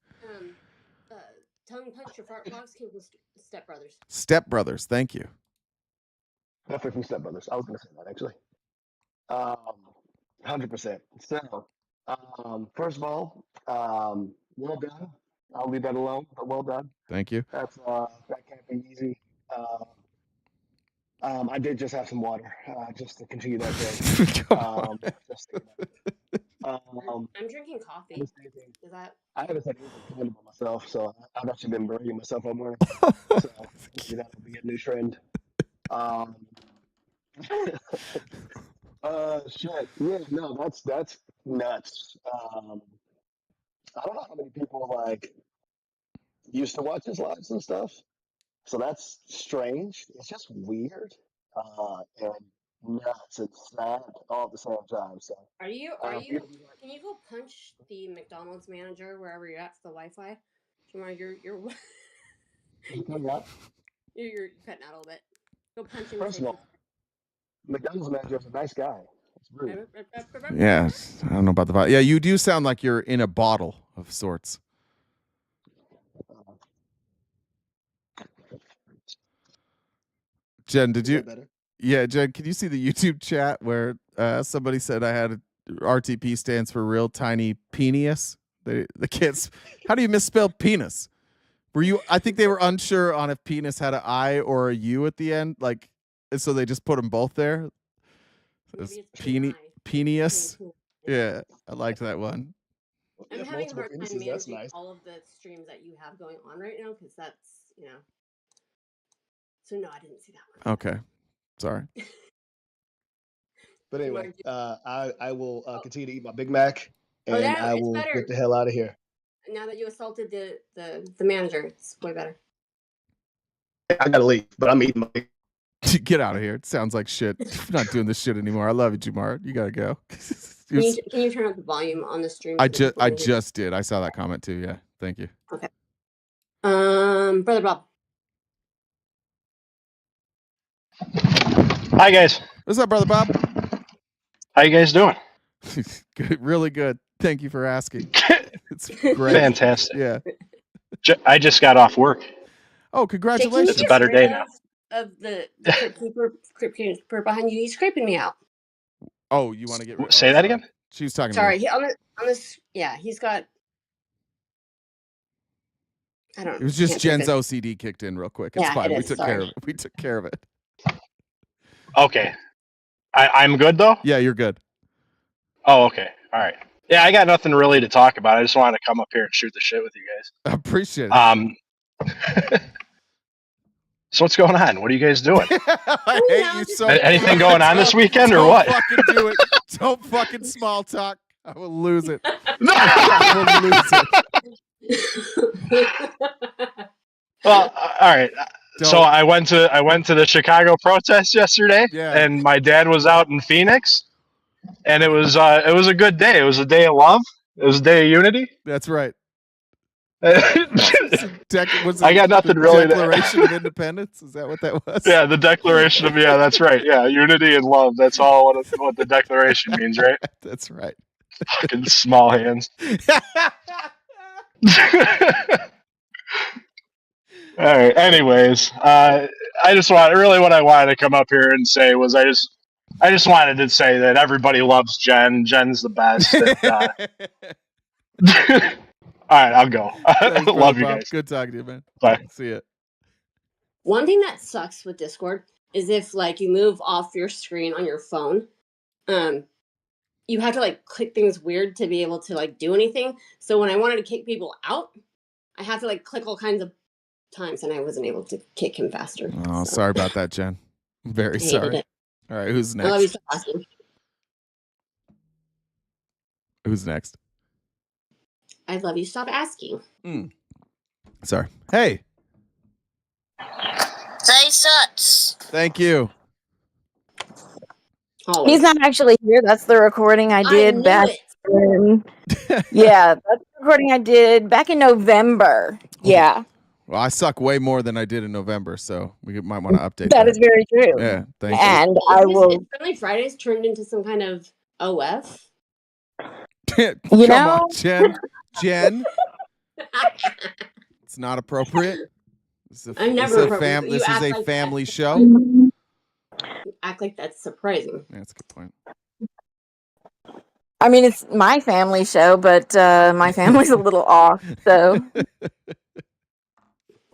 Tongue punch your fart box came from Step Brothers. Step Brothers, thank you. Definitely from Step Brothers. I was going to say that actually. 100%. So, first of all, well done. I'll leave that alone, but well done. Thank you. That can't be easy. I did just have some water, just to continue that I'm drinking coffee. Is that? I haven't said anything kind about myself, so I've actually been burying myself all morning. So maybe that'll be a new trend. Shit. Yeah, no, that's nuts. I don't know how many people used to watch his lives and stuff. So that's strange. It's just weird and nuts and sad all at the same time. So Are you? Can you go punch the McDonald's manager wherever you're at for the Wi-Fi? Shamar, you're cutting out a little bit. Go punch him. First of all, McDonald's manager is a nice guy. It's rude. Yeah, I don't know about the bottle. Yeah, you do sound like you're in a bottle of sorts. Jen, did you? Yeah, Jen, can you see the YouTube chat where somebody said I had RTP stands for real tiny penis? The kids, how do you misspell penis? Were you? I think they were unsure on if penis had an I or a U at the end, and so they just put them both there. It's penis. Yeah, I liked that one. I'm have having a multiple hard time penises. That's managing nice. all of the streams that you have going on right now because that's, So no, I didn't see that one. Okay. Sorry. But anyway, Mark, I will continue to eat my Big Mac, Oh, and no, I it's will better. get the hell out of here. Now that you assaulted the manager, it's way better. I gotta leave, but I'm eating my. Get out of here. It sounds like shit. I'm not doing this shit anymore. I love you, Jamar. You gotta go. Can you turn up the volume on the stream? I just did. I saw that comment too. Yeah. Thank you. Okay. Brother Bob. Hi guys. What's up, Brother Bob? How you guys doing? Good, really good. Thank you for asking. It's great. Fantastic. Yeah. I just got off work. Oh, congratulations! It's a better day now. Of the crypt keeper behind you, he's creeping me out. Oh, you want to get rid? Say that again? She was talking. Sorry, to me. on this. Yeah, he's got. I don't know. It was just Jen's OCD kicked in real quick. It's fine. We took care of it. We took care of it. Okay. I'm good though? Yeah, you're good. Oh, okay. All right. Yeah, I got nothing really to talk about. I just wanted to come up here and shoot the shit with you guys. I appreciate it. So what's going on? What are you guys doing? I hate you so much. Anything going on this weekend or what? Don't fucking do it. Don't fucking small talk. I will lose it. I will lose it. Well, all right. So I went to the Chicago protest yesterday, and my dad was out in Phoenix, and it was a good day. It was a day of love. It was a day of unity. That's right. I got nothing really. Declaration of Independence. Is that what that was? Yeah, the Declaration of that's right. Yeah, unity and love. That's all what the Declaration means, right? That's right. Fucking small hands. All right. Anyways, I just really what I wanted to come up here and say was I just wanted to say that everybody loves Jen. Jen's the best. All right, I'll go. Thanks, love you Bob. guys. Good talking to you, man. Bye. See ya. One thing that sucks with Discord is if you move off your screen on your phone, you have to click things weird to be able to do anything. So when I wanted to kick people out, I have to click all kinds of times, and I wasn't able to kick him faster. Oh, sorry about that, Jen. I'm very sorry. It. All right, who's next? I love you, Sebastian. Who's next? I love you. Stop asking. Sorry. Hey. Say suts. Thank you. He's not actually here. That's the recording I did back in. Yeah, that's the recording I did back in November. Yeah. Well, I suck way more than I did in November, so we might want to update That is very true. Yeah, thank and you. I will. Friendly Fridays turned into some kind of OF. You know, on, Jen. It's not appropriate. This is a family show. You act like that's surprising. Yeah, that's a good point. I mean, it's my family show, but my family's a little off. So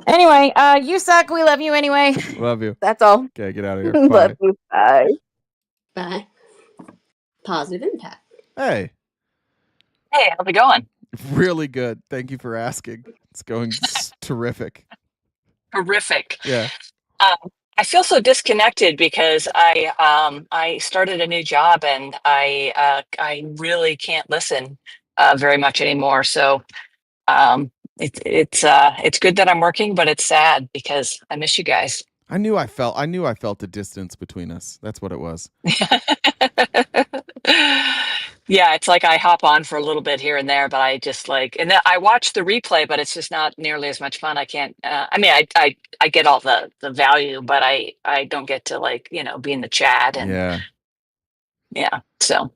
anyway, you suck. We love you anyway. Love you. That's all. Okay, get out of here. Love you. Bye. Bye. Positive impact. Hey. Hey, how's it going? Really good. Thank you for asking. It's going terrific. Horrific. Yeah. I feel so disconnected because I started a new job and I really can't listen very much anymore. So it's good that I'm working, but it's sad because I miss you guys. I knew I felt the distance between us. That's what it was. Yeah, it's like I hop on for a little bit here and there, but I just and then I watch the replay, but it's just not nearly as much fun. I can't. I mean, I get all the value, but I don't get to be in the chat and yeah. So,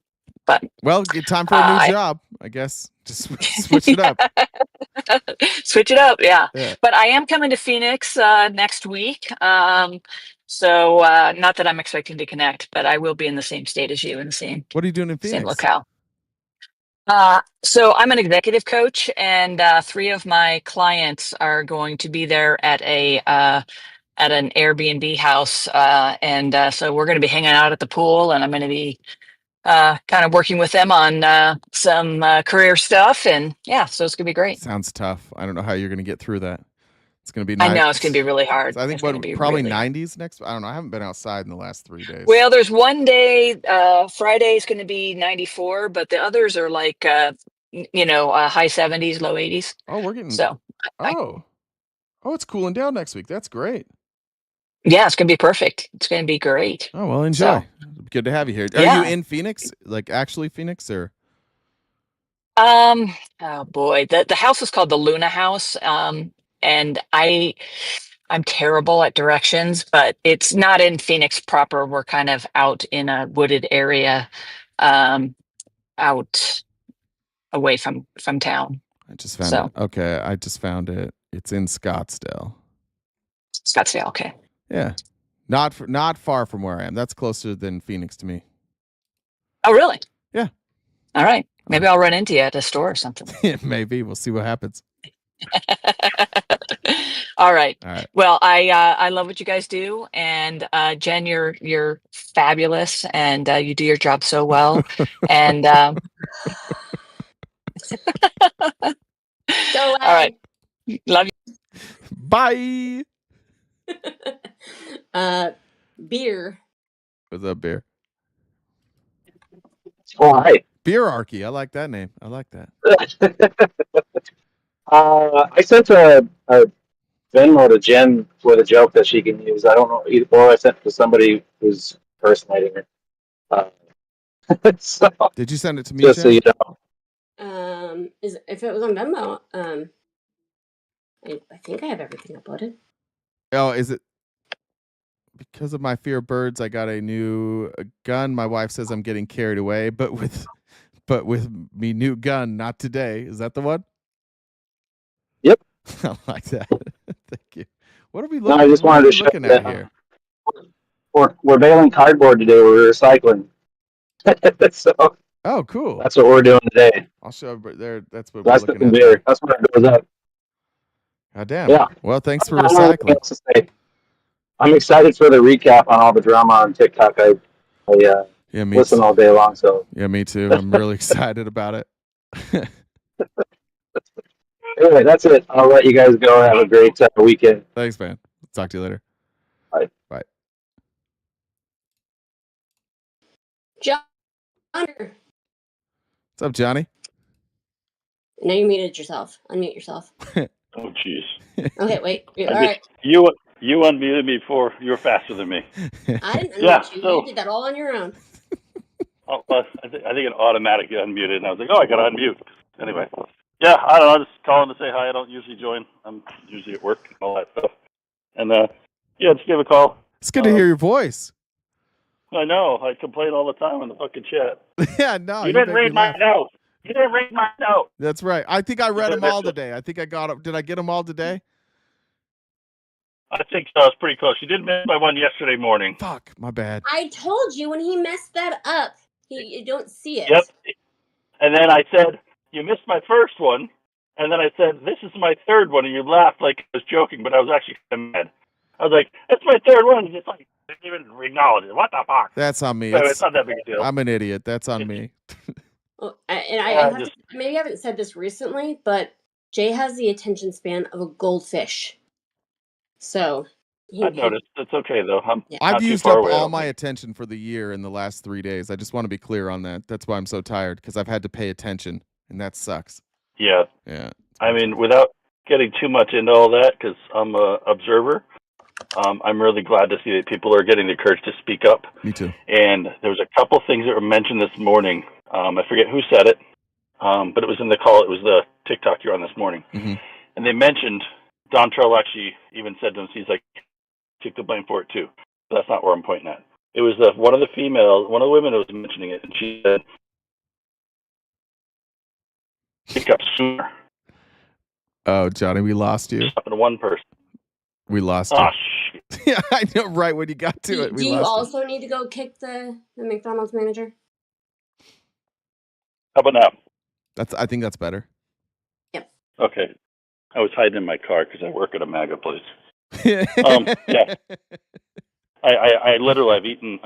but well, it's time for a new job, I guess. Just switch it up. Switch it up, yeah. But I am coming to Phoenix next week. So not that I'm expecting to connect, but I will be in the same state as you in the same. What are you doing in Phoenix? Same locale. So I'm an executive coach, and 3 of my clients are going to be there at an Airbnb house, and so we're going to be hanging out at the pool, and I'm going to be kind of working with them on some career stuff, and yeah, so it's gonna be great. Sounds tough. I don't know how you're going to get through that. It's going to be I nice. know it's gonna be really hard. So I think It's gonna be probably really hard. 90s next. I don't know. I haven't been outside in the last 3 days. Well, there's one day, Friday is going to be 94, but the others are like, high 70s, low 80s. Oh, we're getting. So, it's cooling down next week. That's great. Yeah, it's going to be perfect. It's going to be great. Oh, well, enjoy. So, good to have you here. Are yeah. you in Phoenix? Like actually Phoenix, or? Oh boy, the house is called the Luna House, and I'm terrible at directions, but it's not in Phoenix proper. We're kind of out in a wooded area, out away from town. I just found it. Okay, I just found it. It's in Scottsdale. Scottsdale, okay. Yeah, not far from where I am. That's closer than Phoenix to me. Oh, really? Yeah. All right. Maybe I'll run into you at a store or something. Maybe. We'll see what happens. All right. All right. Well, I love what you guys do, and Jen, you're fabulous, and you do your job so well, and So, all right, love you. Bye. Beer. What's up, Beer? Oh, hi. Beerarchy. I like that name. I like that. I sent a Venmo to Jen with a joke that she can use. I don't know, or I sent it to somebody who's impersonating her. So, did you send it to me, just Jen? so you know. If it was on Venmo, I think I have everything uploaded. Oh, is it? Because of my fear of birds, I got a new gun. My wife says I'm getting carried away, but with me new gun, not today. Is that the one? Yep. I like that. Thank you. What are we looking? No, I just wanted to show looking that at here? We're baling cardboard today. We're recycling. So, oh, cool. That's what we're doing today. I'll show everybody there. That's what That's we're looking at. Beer. That's what it goes up. God damn. Yeah. Well, thanks for recycling. I'm excited for the recap on all the drama on TikTok. I listen all day long. So yeah, me too. I'm really excited about it. Anyway, that's it. I'll let you guys go. Have a great weekend. Thanks, man. Talk to you later. Bye. Bye. John. What's up, Johnny? Now you muted yourself. Unmute yourself. Oh, jeez. Okay, wait. All right. right. You unmuted me before. You were faster than me. I didn't unmute you. So, You did that all on your own. I think it automatically unmuted, and I was like, oh, I got to unmute. Anyway. Yeah, I don't know. Just calling to say hi. I don't usually join. I'm usually at work and all that stuff. And, just give a call. It's good to hear your voice. I know. I complain all the time in the fucking chat. Yeah, no. You didn't read my note. You didn't read my note. That's right. I think I read them all today. I think I got them. Did I get them all today? I think so. It's pretty close. You did miss my one yesterday morning. Fuck, my bad. I told you when he messed that up, you don't see it. Yep. And then I said, you missed my first one. And then I said, this is my third one. And you laughed like I was joking, but I was actually kind of mad. I was like, it's my third one. And it's like, I didn't even acknowledge it. What the fuck? That's on me. So it's not that big a deal. I'm an idiot. That's on me. Well, I maybe I haven't said this recently, but Jay has the attention span of a goldfish. So I've noticed. It's okay though. I've used up all my attention for the year in the last 3 days. I just want to be clear on that. That's why I'm so tired, because I've had to pay attention, and that sucks. Yeah. Yeah. I mean, without getting too much into all that, because I'm an observer, I'm really glad to see that people are getting the courage to speak up. Me too. And there was a couple things that were mentioned this morning. I forget who said it, but it was in the call. It was the TikTok you're on this morning. Mm-hmm. And they mentioned, Don Trell actually even said to him, he's like, took the blame for it too. But that's not where I'm pointing at. It was one of the women who was mentioning it, and she said, pick up sooner. Oh, Johnny, we lost you. Happened to one person. We lost you. Oh, shit. Yeah, I know. Right when you got to it, we do you lost also need to go kick the McDonald's manager? How about now? I think that's better. Yep. Okay. I was hiding in my car because I work at a Maga place. Yeah. I literally I've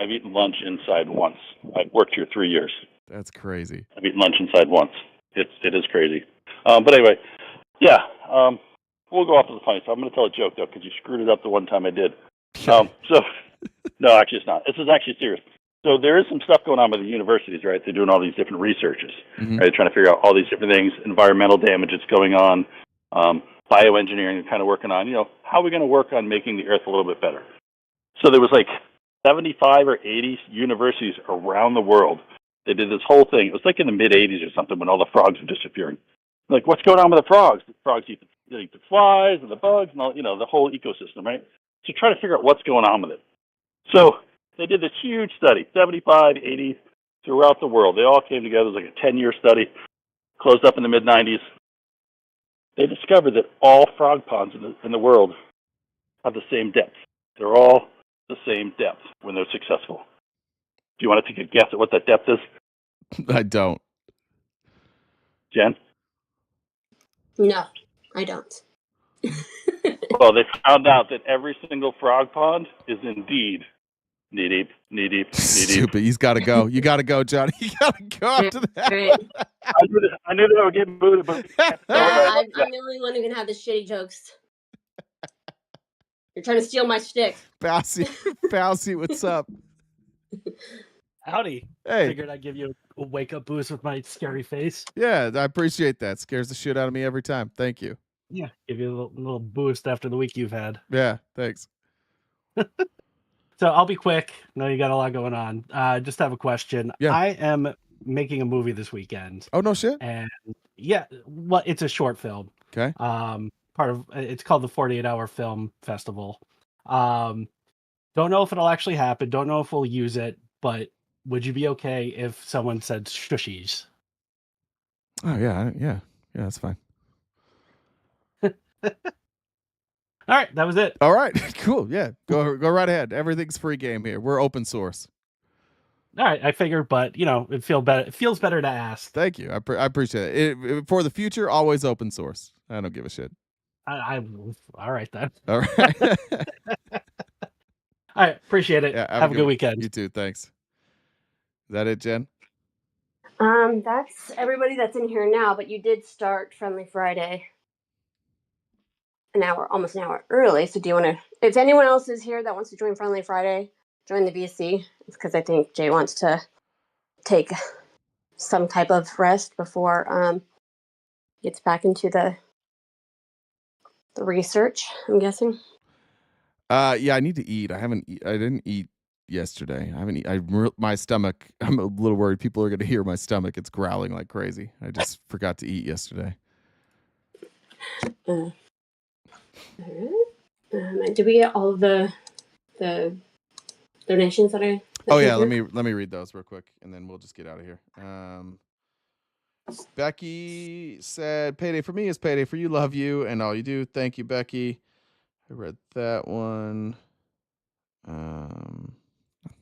eaten lunch inside once. I've worked here 3 years. That's crazy. I've eaten lunch inside once. It is crazy. But anyway, yeah. We'll go off to the funny stuff. I'm going to tell a joke though because you screwed it up the one time I did. So no, actually it's not. This is actually serious. So there is some stuff going on with the universities, right? They're doing all these different researches, right? They're trying to figure out all these different things, environmental damage that's going on, bioengineering, kind of working on, how are we going to work on making the earth a little bit better? So there was like 75 or 80 universities around the world. They did this whole thing. It was like in the mid 80s or something when all the frogs were disappearing. Like, what's going on with the frogs? The frogs eat the flies and the bugs and all, the whole ecosystem, right? So try to figure out what's going on with it. So they did this huge study, 75, 80 throughout the world. They all came together. It was like a 10-year study, closed up in the mid 90s. They discovered that all frog ponds in the world have the same depth. They're all the same depth when they're successful. Do you want to take a guess at what that depth is? I don't. Jen? No, I don't. Well, they found out that every single frog pond is indeed knee deep, knee deep, knee deep. Stupid. He's got to go. You got to go, Johnny. You got to go after that. I knew that I would get booted, but I'm the only one who can have the shitty jokes. You're trying to steal my shtick. Bousy, what's up? Howdy. Hey. Figured I'd give you a wake-up boost with my scary face. Yeah, I appreciate that. Scares the shit out of me every time. Thank you. Yeah, give you a little boost after the week you've had. Yeah, thanks. So I'll be quick. I know you got a lot going on. Just have a question. Yeah. I am making a movie this weekend. Oh, no shit? And yeah, well, it's a short film. Okay. It's called the 48-Hour Film Festival. Don't know if it'll actually happen. Don't know if we'll use it, but would you be okay if someone said shushies? Oh, yeah, that's fine. All right, that was it. All right, cool. Yeah, go right ahead. Everything's free game here. We're open source. All right, I figured, but it feels better to ask. Thank you. I appreciate it. For the future, always open source. I don't give a shit. All right then. All right. All right, appreciate it. Yeah, have a good weekend. You too. Thanks. Is that it, Jen? That's everybody that's in here now, but you did start Friendly Friday almost an hour early. So do you want to, if anyone else is here that wants to join Friendly Friday, join the VC. It's because I think Jay wants to take some type of rest before gets back into the research, I'm guessing. Yeah, I need to eat. I didn't eat yesterday. I haven't eaten. My stomach, I'm a little worried people are going to hear my stomach. It's growling like crazy. I just forgot to eat yesterday. Did we get all of the donations that I? Oh yeah, let me read those real quick, and then we'll just get out of here. Becky said, "Payday for me is payday for you. Love you and all you do. Thank you, Becky." I read that one.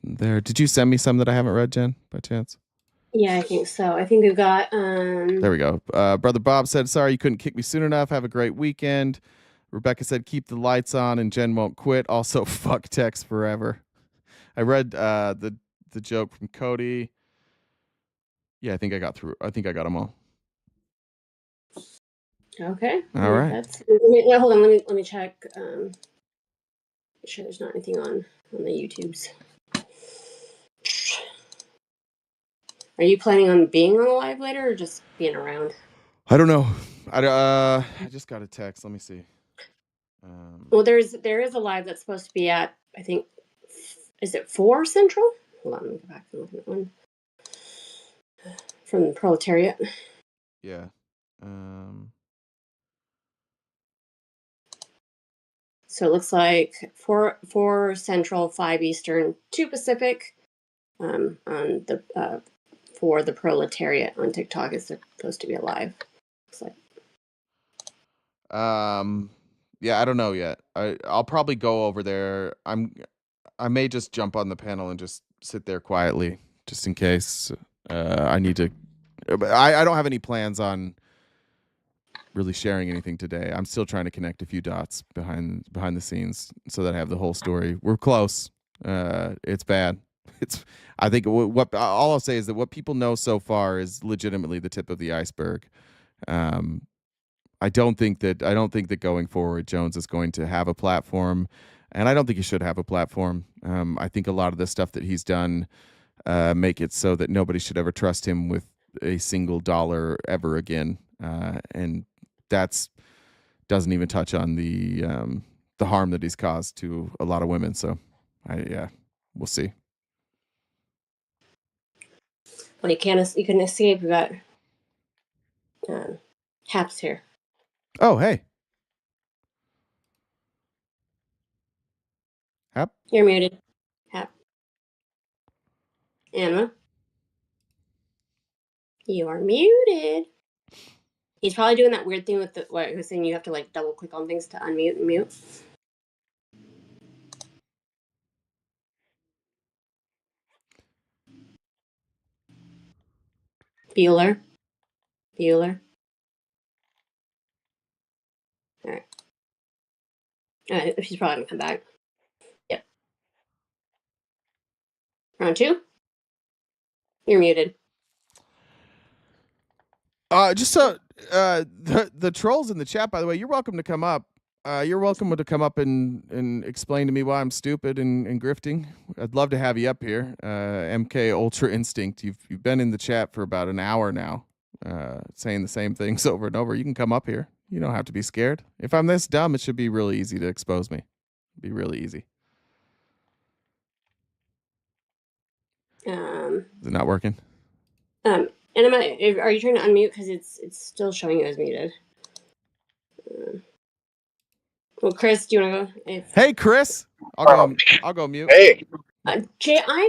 There. Did you send me some that I haven't read, Jen, by chance? Yeah, I think so. I think we've got. There we go. Brother Bob said, "Sorry you couldn't kick me soon enough. Have a great weekend." Rebecca said, "Keep the lights on and Jen won't quit." Also, fuck Tex forever. I read the joke from Cody. Yeah, I think I got them all. Okay. All right. Wait, hold on. Let me check. Make sure there's not anything on the YouTubes. Are you planning on being on live later or just being around? I don't know. I just got a text. Let me see. Well, there is a live that's supposed to be at, I think, is it 4 Central? Hold on, let me go back and look at that one. From the Proletariat. Yeah. So it looks like 4 Central, 5 Eastern, 2 Pacific. On the for the Proletariat on TikTok is supposed to be alive. Looks like. Yeah, I don't know yet. I'll probably go over there. I may just jump on the panel and just sit there quietly, just in case. I need to. I don't have any plans on really sharing anything today. I'm still trying to connect a few dots behind the scenes so that I have the whole story. We're close. It's bad. I think what all I'll say is that what people know so far is legitimately the tip of the iceberg. I don't think that going forward, Jones is going to have a platform, and I don't think he should have a platform. I think a lot of the stuff that he's done make it so that nobody should ever trust him with a single dollar ever again, and that's doesn't even touch on the harm that he's caused to a lot of women. So, we'll see. Well, you couldn't escape. We got Haps here. Oh, hey. Hap? You're muted. Hap. Emma. You are muted. He's probably doing that weird thing with what he was saying. You have to like double click on things to unmute and mute. Bueller. All right. She's probably gonna come back. Yep. Round 2. You're muted. Just so the trolls in the chat, by the way, you're welcome to come up. You're welcome to come up and explain to me why I'm stupid and grifting. I'd love to have you up here. MK Ultra Instinct, you've been in the chat for about an hour now, saying the same things over and over. You can come up here. You don't have to be scared. If I'm this dumb, it should be really easy to expose me. It'd be really easy. Is it not working? And are you trying to unmute because it's still showing you as muted? Well, Chris, do you want to go? Hey, Chris, I'll go mute. Hey, Jay, hey,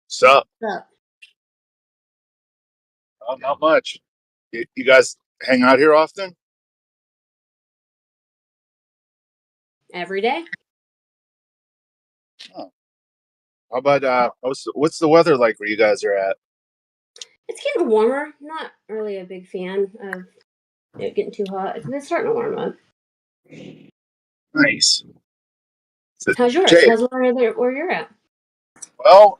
sup? Oh, not much. You guys hang out here often? Every day. Oh. How about what's the weather like where you guys are at? It's getting warmer. Not really a big fan of it getting too hot. It's starting to warm up. Nice. How's yours? Jay, How's the weather where you're at? well,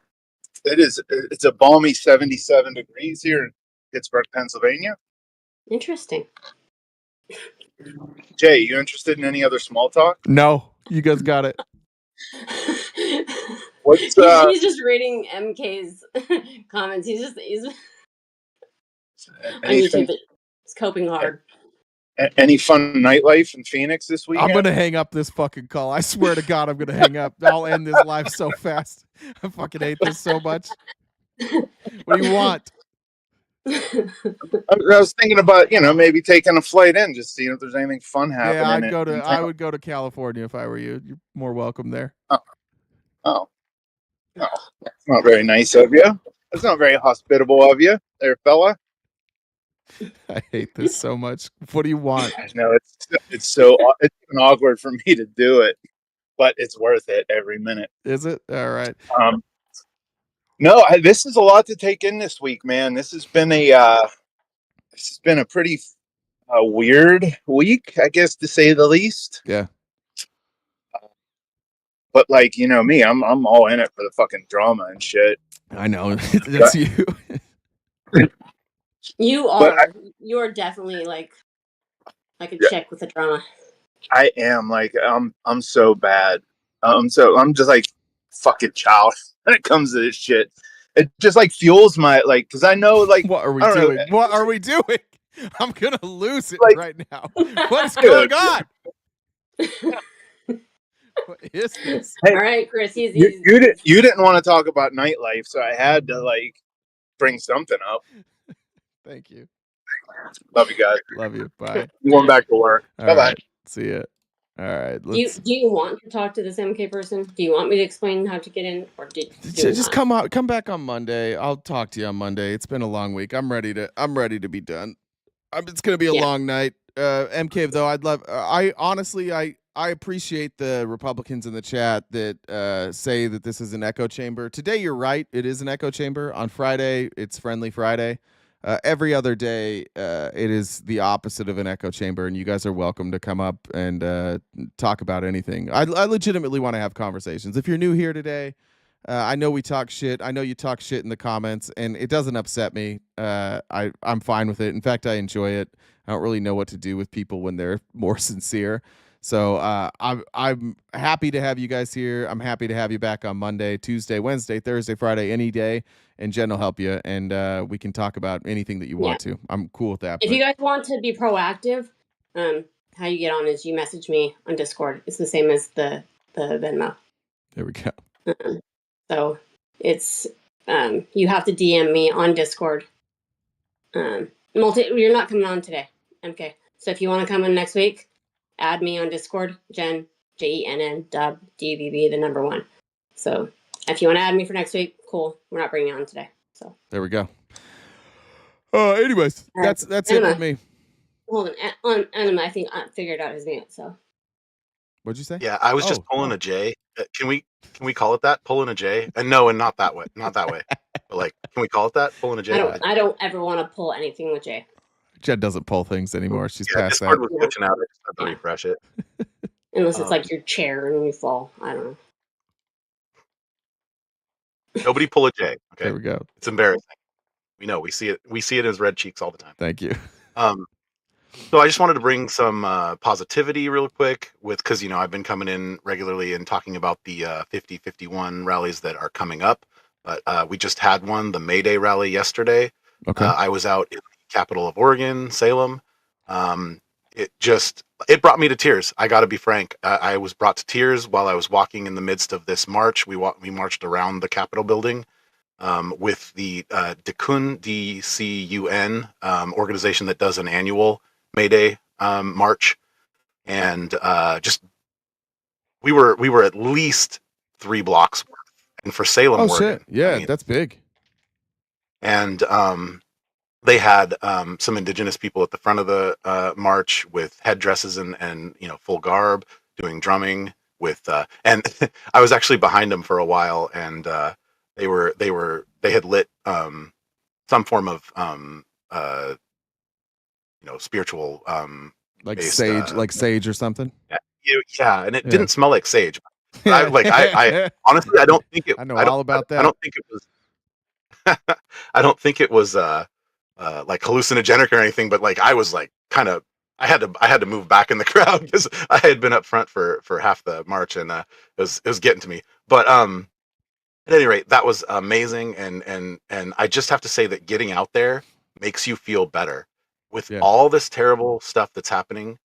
it's a balmy 77 degrees here in Pittsburgh, Pennsylvania. Interesting. Jay, you interested in any other small talk? No, you guys got it. What's he's just reading MK's comments. He's on YouTube. He's coping hard. Any fun nightlife in Phoenix this weekend? I'm gonna hang up this fucking call. I swear to God, I'm gonna hang up. I'll end this live so fast. I fucking hate this so much. What do you want? I was thinking about maybe taking a flight in, just seeing if there's anything fun happening. Yeah, I would go to California if I were you. You're more welcome there. Oh, that's not very nice of you. That's not very hospitable of you, there, fella. I hate this so much. What do you want? No, it's even awkward for me to do it, but it's worth it every minute. Is it? All right. No, this is a lot to take in this week, man. This has been a pretty weird week, I guess, to say the least. Yeah. But like, me, I'm all in it for the fucking drama and shit. I know. That's you. You are definitely like a chick with the drama. I am I'm so bad. I'm just like fucking child when it comes to this shit. It just like fuels my because I know what are we doing? What are we doing? I'm gonna lose it right now. What's going on? What is this? Hey, all right, Chris. You didn't want to talk about nightlife, so I had to bring something up. Thank you. Love you guys. Love you. Bye. I'm going back to work. Bye bye. See ya. All right. Do you want to talk to this MK person? Do you want me to explain how to get in, or just come back on Monday? I'll talk to you on Monday. It's been a long week. I'm ready to be done. It's gonna be a long night. MK though, I'd love. I honestly, I appreciate the Republicans in the chat that say that this is an echo chamber. Today, you're right. It is an echo chamber. On Friday, it's Friendly Friday. Every other day, it is the opposite of an echo chamber, and you guys are welcome to come up and talk about anything. I legitimately want to have conversations. If you're new here today, I know we talk shit. I know you talk shit in the comments, and it doesn't upset me. I'm fine with it. In fact, I enjoy it. I don't really know what to do with people when they're more sincere. So I'm happy to have you guys here. I'm happy to have you back on Monday, Tuesday, Wednesday, Thursday, Friday, any day. And Jen will help you, and we can talk about anything that you want to. I'm cool with that. If you guys want to be proactive, how you get on is you message me on Discord. It's the same as the Venmo. There we go. So it's you have to DM me on Discord. You're not coming on today. Okay. So if you want to come in next week, add me on Discord, Jen, JENN, dub, DBB, the number 1. So if you want to add me for next week, cool. We're not bringing you on today. So there we go. Anyways, that's Anima. it for me. Hold on, Anima, I think I figured out his mute. So what'd you say? Yeah, I was just pulling a J. Can we call it that? Pulling a J? And no, and not that way. Not that way. But like, can we call it that? Pulling a J? I don't ever want to pull anything with J. Jen doesn't pull things anymore. She's past Discord that. was glitching out. I just had to refresh it. Unless it's like your chair and you fall. I don't know. Nobody pull a J. Okay. There we go. It's embarrassing. We know. We see it. We see it as red cheeks all the time. Thank you. So I just wanted to bring some positivity real quick because, I've been coming in regularly and talking about the 50-51 rallies that are coming up. But we just had one, the May Day rally yesterday. Okay. I was out in the capital of Oregon, Salem. It brought me to tears. I got to be frank. I was brought to tears while I was walking in the midst of this march. We marched around the Capitol building with the D.O.G.E, D-C-U-N organization that does an annual May Day march, and we were at least 3 blocks worth, and for Salem, Oregon, shit, yeah, that's big. And they had some indigenous people at the front of the march with headdresses and full garb, doing drumming with, and I was actually behind them for a while, and they had lit some form of spiritual like based, sage or something. Yeah, and it didn't smell like sage. I honestly, I don't think it. I know all about that. I don't think it was. I don't think it was like hallucinogenic or anything, but like I was like kind of. I had to move back in the crowd because I had been up front for half the march, and it was getting to me. But at any rate, that was amazing, and I just have to say that getting out there makes you feel better. With all this terrible stuff that's happening,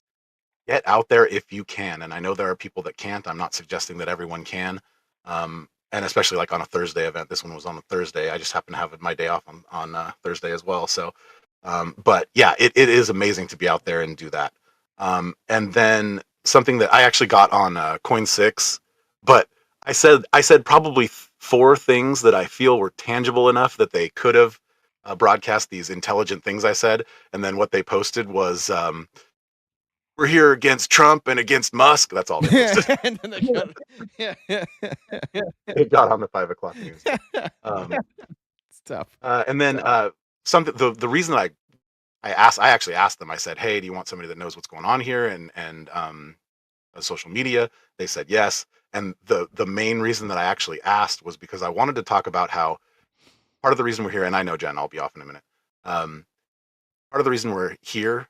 get out there if you can. And I know there are people that can't. I'm not suggesting that everyone can. And especially like on a Thursday event. This one was on a Thursday. I just happen to have my day off on Thursday as well. So, but yeah, it is amazing to be out there and do that. And then something that I actually got on Coin6, but I said probably 4 things that I feel were tangible enough that they could have broadcast these intelligent things I said, and then what they posted was we're here against Trump and against Musk. That's all they posted. And then It got on the 5 o'clock news. It's tough. And then something the reason I actually asked them, I said, hey, do you want somebody that knows what's going on here and social media? They said yes. And the main reason that I actually asked was because I wanted to talk about how part of the reason we're here, and I know, Jen, I'll be off in a minute. Part of the reason we're here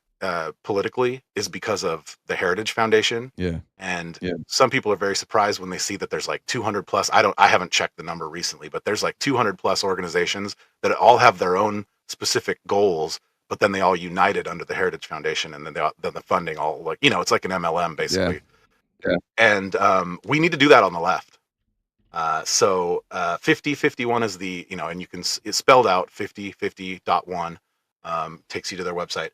politically is because of the Heritage Foundation. Yeah. And some people are very surprised when they see that there's like 200 plus. I haven't checked the number recently, but there's like 200 plus organizations that all have their own specific goals, but then they all united under the Heritage Foundation, and then the funding all like, it's like an MLM basically. Yeah. And we need to do that on the left. So 50-51 is the, and you can, it's spelled out 50-50.1, takes you to their website.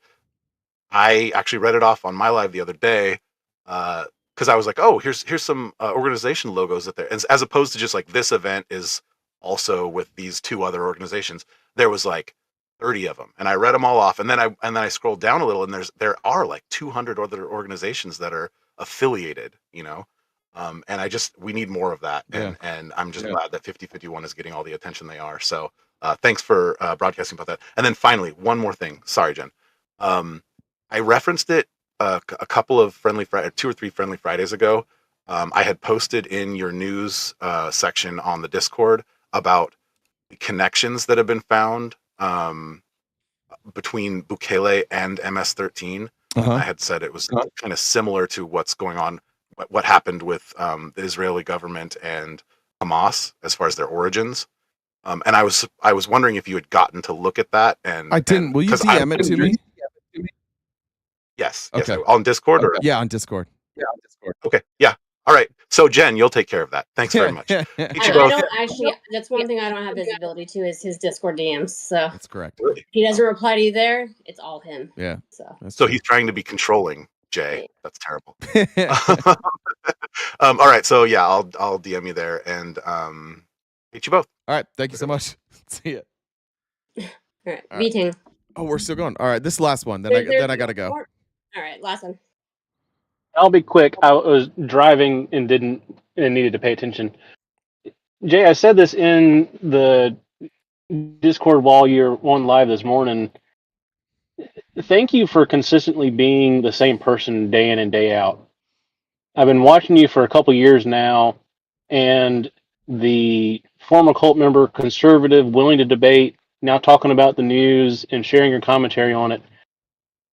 I actually read it off on my live the other day because I was like, oh, here's some organization logos that there, as opposed to just like this event is also with these 2 other organizations. There was like 30 of them, and I read them all off, and then I scrolled down a little, and there are like 200 other organizations that are affiliated, and we need more of that, and I'm just glad that 50-51 is getting all the attention they are. So Thanks for broadcasting about that. And then finally, one more thing. Sorry, Jen. I referenced it a couple of 2 or 3 Friendly Fridays ago. I had posted in your news section on the Discord about the connections that have been found between Bukele and MS-13. I had said it was kind of similar to what's going on, what happened with the Israeli government and Hamas as far as their origins. And I was wondering if you had gotten to look at that. And I didn't. Will you DM it to me? Yes. Okay. Yes. On Discord? Or? Yeah, on Discord. Okay. Yeah. All right. So Jen, you'll take care of that. Thanks very much. I don't actually. That's one thing I don't have visibility to is his Discord DMs. So that's correct. If he doesn't reply to you there, it's all him. Yeah. So he's trying to be controlling Jay. That's terrible. All right. So yeah, I'll DM you there and meet you both. All right. Thank you so much. See ya. All right. Meeting. Oh, we're still going. All right. This last one. Then I gotta go. More. All right. Last one. I'll be quick. I was driving and needed to pay attention. Jay, I said this in the Discord while you're on live this morning. Thank you for consistently being the same person day in and day out. I've been watching you for a couple years now, and the former cult member, conservative, willing to debate, now talking about the news and sharing your commentary on it.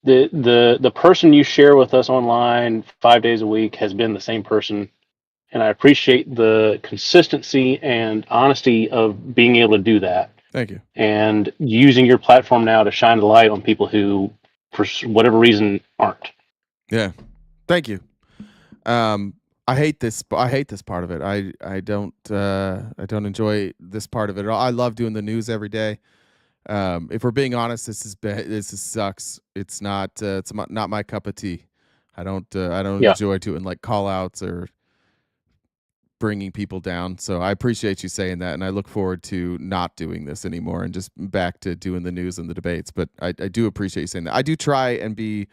The person you share with us online 5 days a week has been the same person, and I appreciate the consistency and honesty of being able to do that. Thank you. And using your platform now to shine the light on people who, for whatever reason, aren't. Yeah. Thank you. I hate this part of it. I don't enjoy this part of it at all. I love doing the news every day. If we're being honest, this sucks. It's not my cup of tea. I don't enjoy doing like call outs or bringing people down. So I appreciate you saying that, and I look forward to not doing this anymore and just back to doing the news and the debates. But I do appreciate you saying that. I do try and be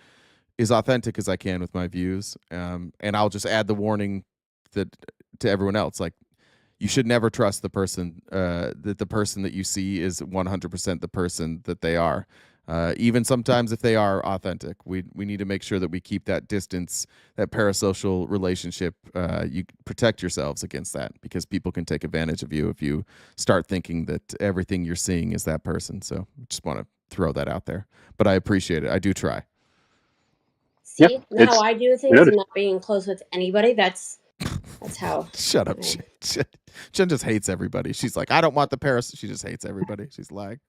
as authentic as I can with my views, and I'll just add the warning that to everyone else, like, you should never trust the person that the person that you see is 100% the person that they are. Even sometimes if they are authentic, we need to make sure that we keep that distance, that parasocial relationship. You protect yourselves against that, because people can take advantage of you if you start thinking that everything you're seeing is that person. So just want to throw that out there, but I appreciate it. I do try. See, how I do things and not being close with anybody. That's how. Shut up. Jen just hates everybody. She's like, I don't want the Paris. She just hates everybody. She's lying.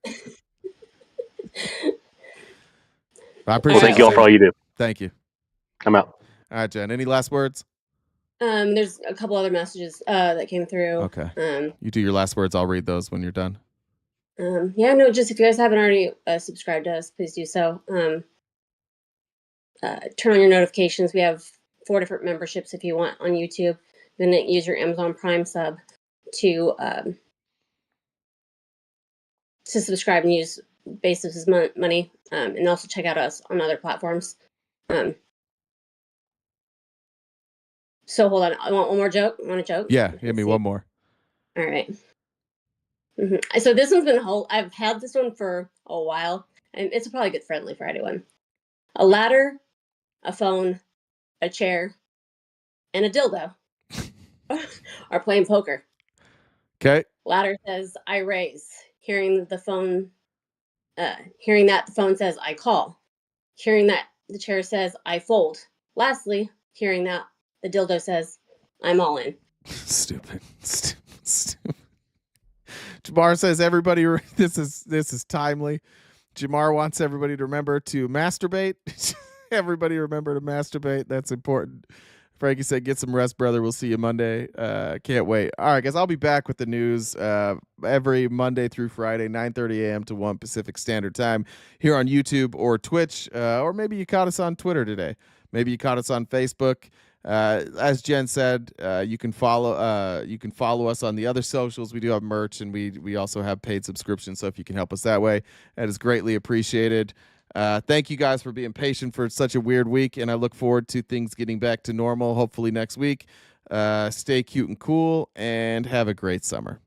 I appreciate thank you all for all you do. Thank you. I'm out. All right, Jen. Any last words? There's a couple other messages that came through. Okay. You do your last words. I'll read those when you're done. Just if you guys haven't already subscribed to us, please do so. Turn on your notifications. We have 4 different memberships if you want on YouTube. Then use your Amazon Prime sub to subscribe and use Basis' money, and also check out us on other platforms. So hold on, I want one more joke. Want a joke? Yeah, give me one more. All right. So this one's been I've had this one for a while, and it's probably a good Friendly Friday one. A ladder, a phone, a chair, and a dildo are playing poker. Okay. Ladder says, I raise. Hearing that, the phone says, I call. Hearing that, the chair says, I fold. Lastly, hearing that, the dildo says, I'm all in. Stupid. Jamar says, everybody, this is timely. Jamar wants everybody to remember to masturbate. Everybody remember to masturbate. That's important. Frankie said, get some rest, brother. We'll see you Monday. Can't wait. All right, guys, I'll be back with the news every Monday through Friday, 9:30 a.m. to 1 Pacific Standard Time here on YouTube or Twitch, or maybe you caught us on Twitter today. Maybe you caught us on Facebook. As Jen said, you can follow us on the other socials. We do have merch, and we also have paid subscriptions. So if you can help us that way, that is greatly appreciated. Thank you guys for being patient for such a weird week, and I look forward to things getting back to normal, hopefully next week. Stay cute and cool, and have a great summer.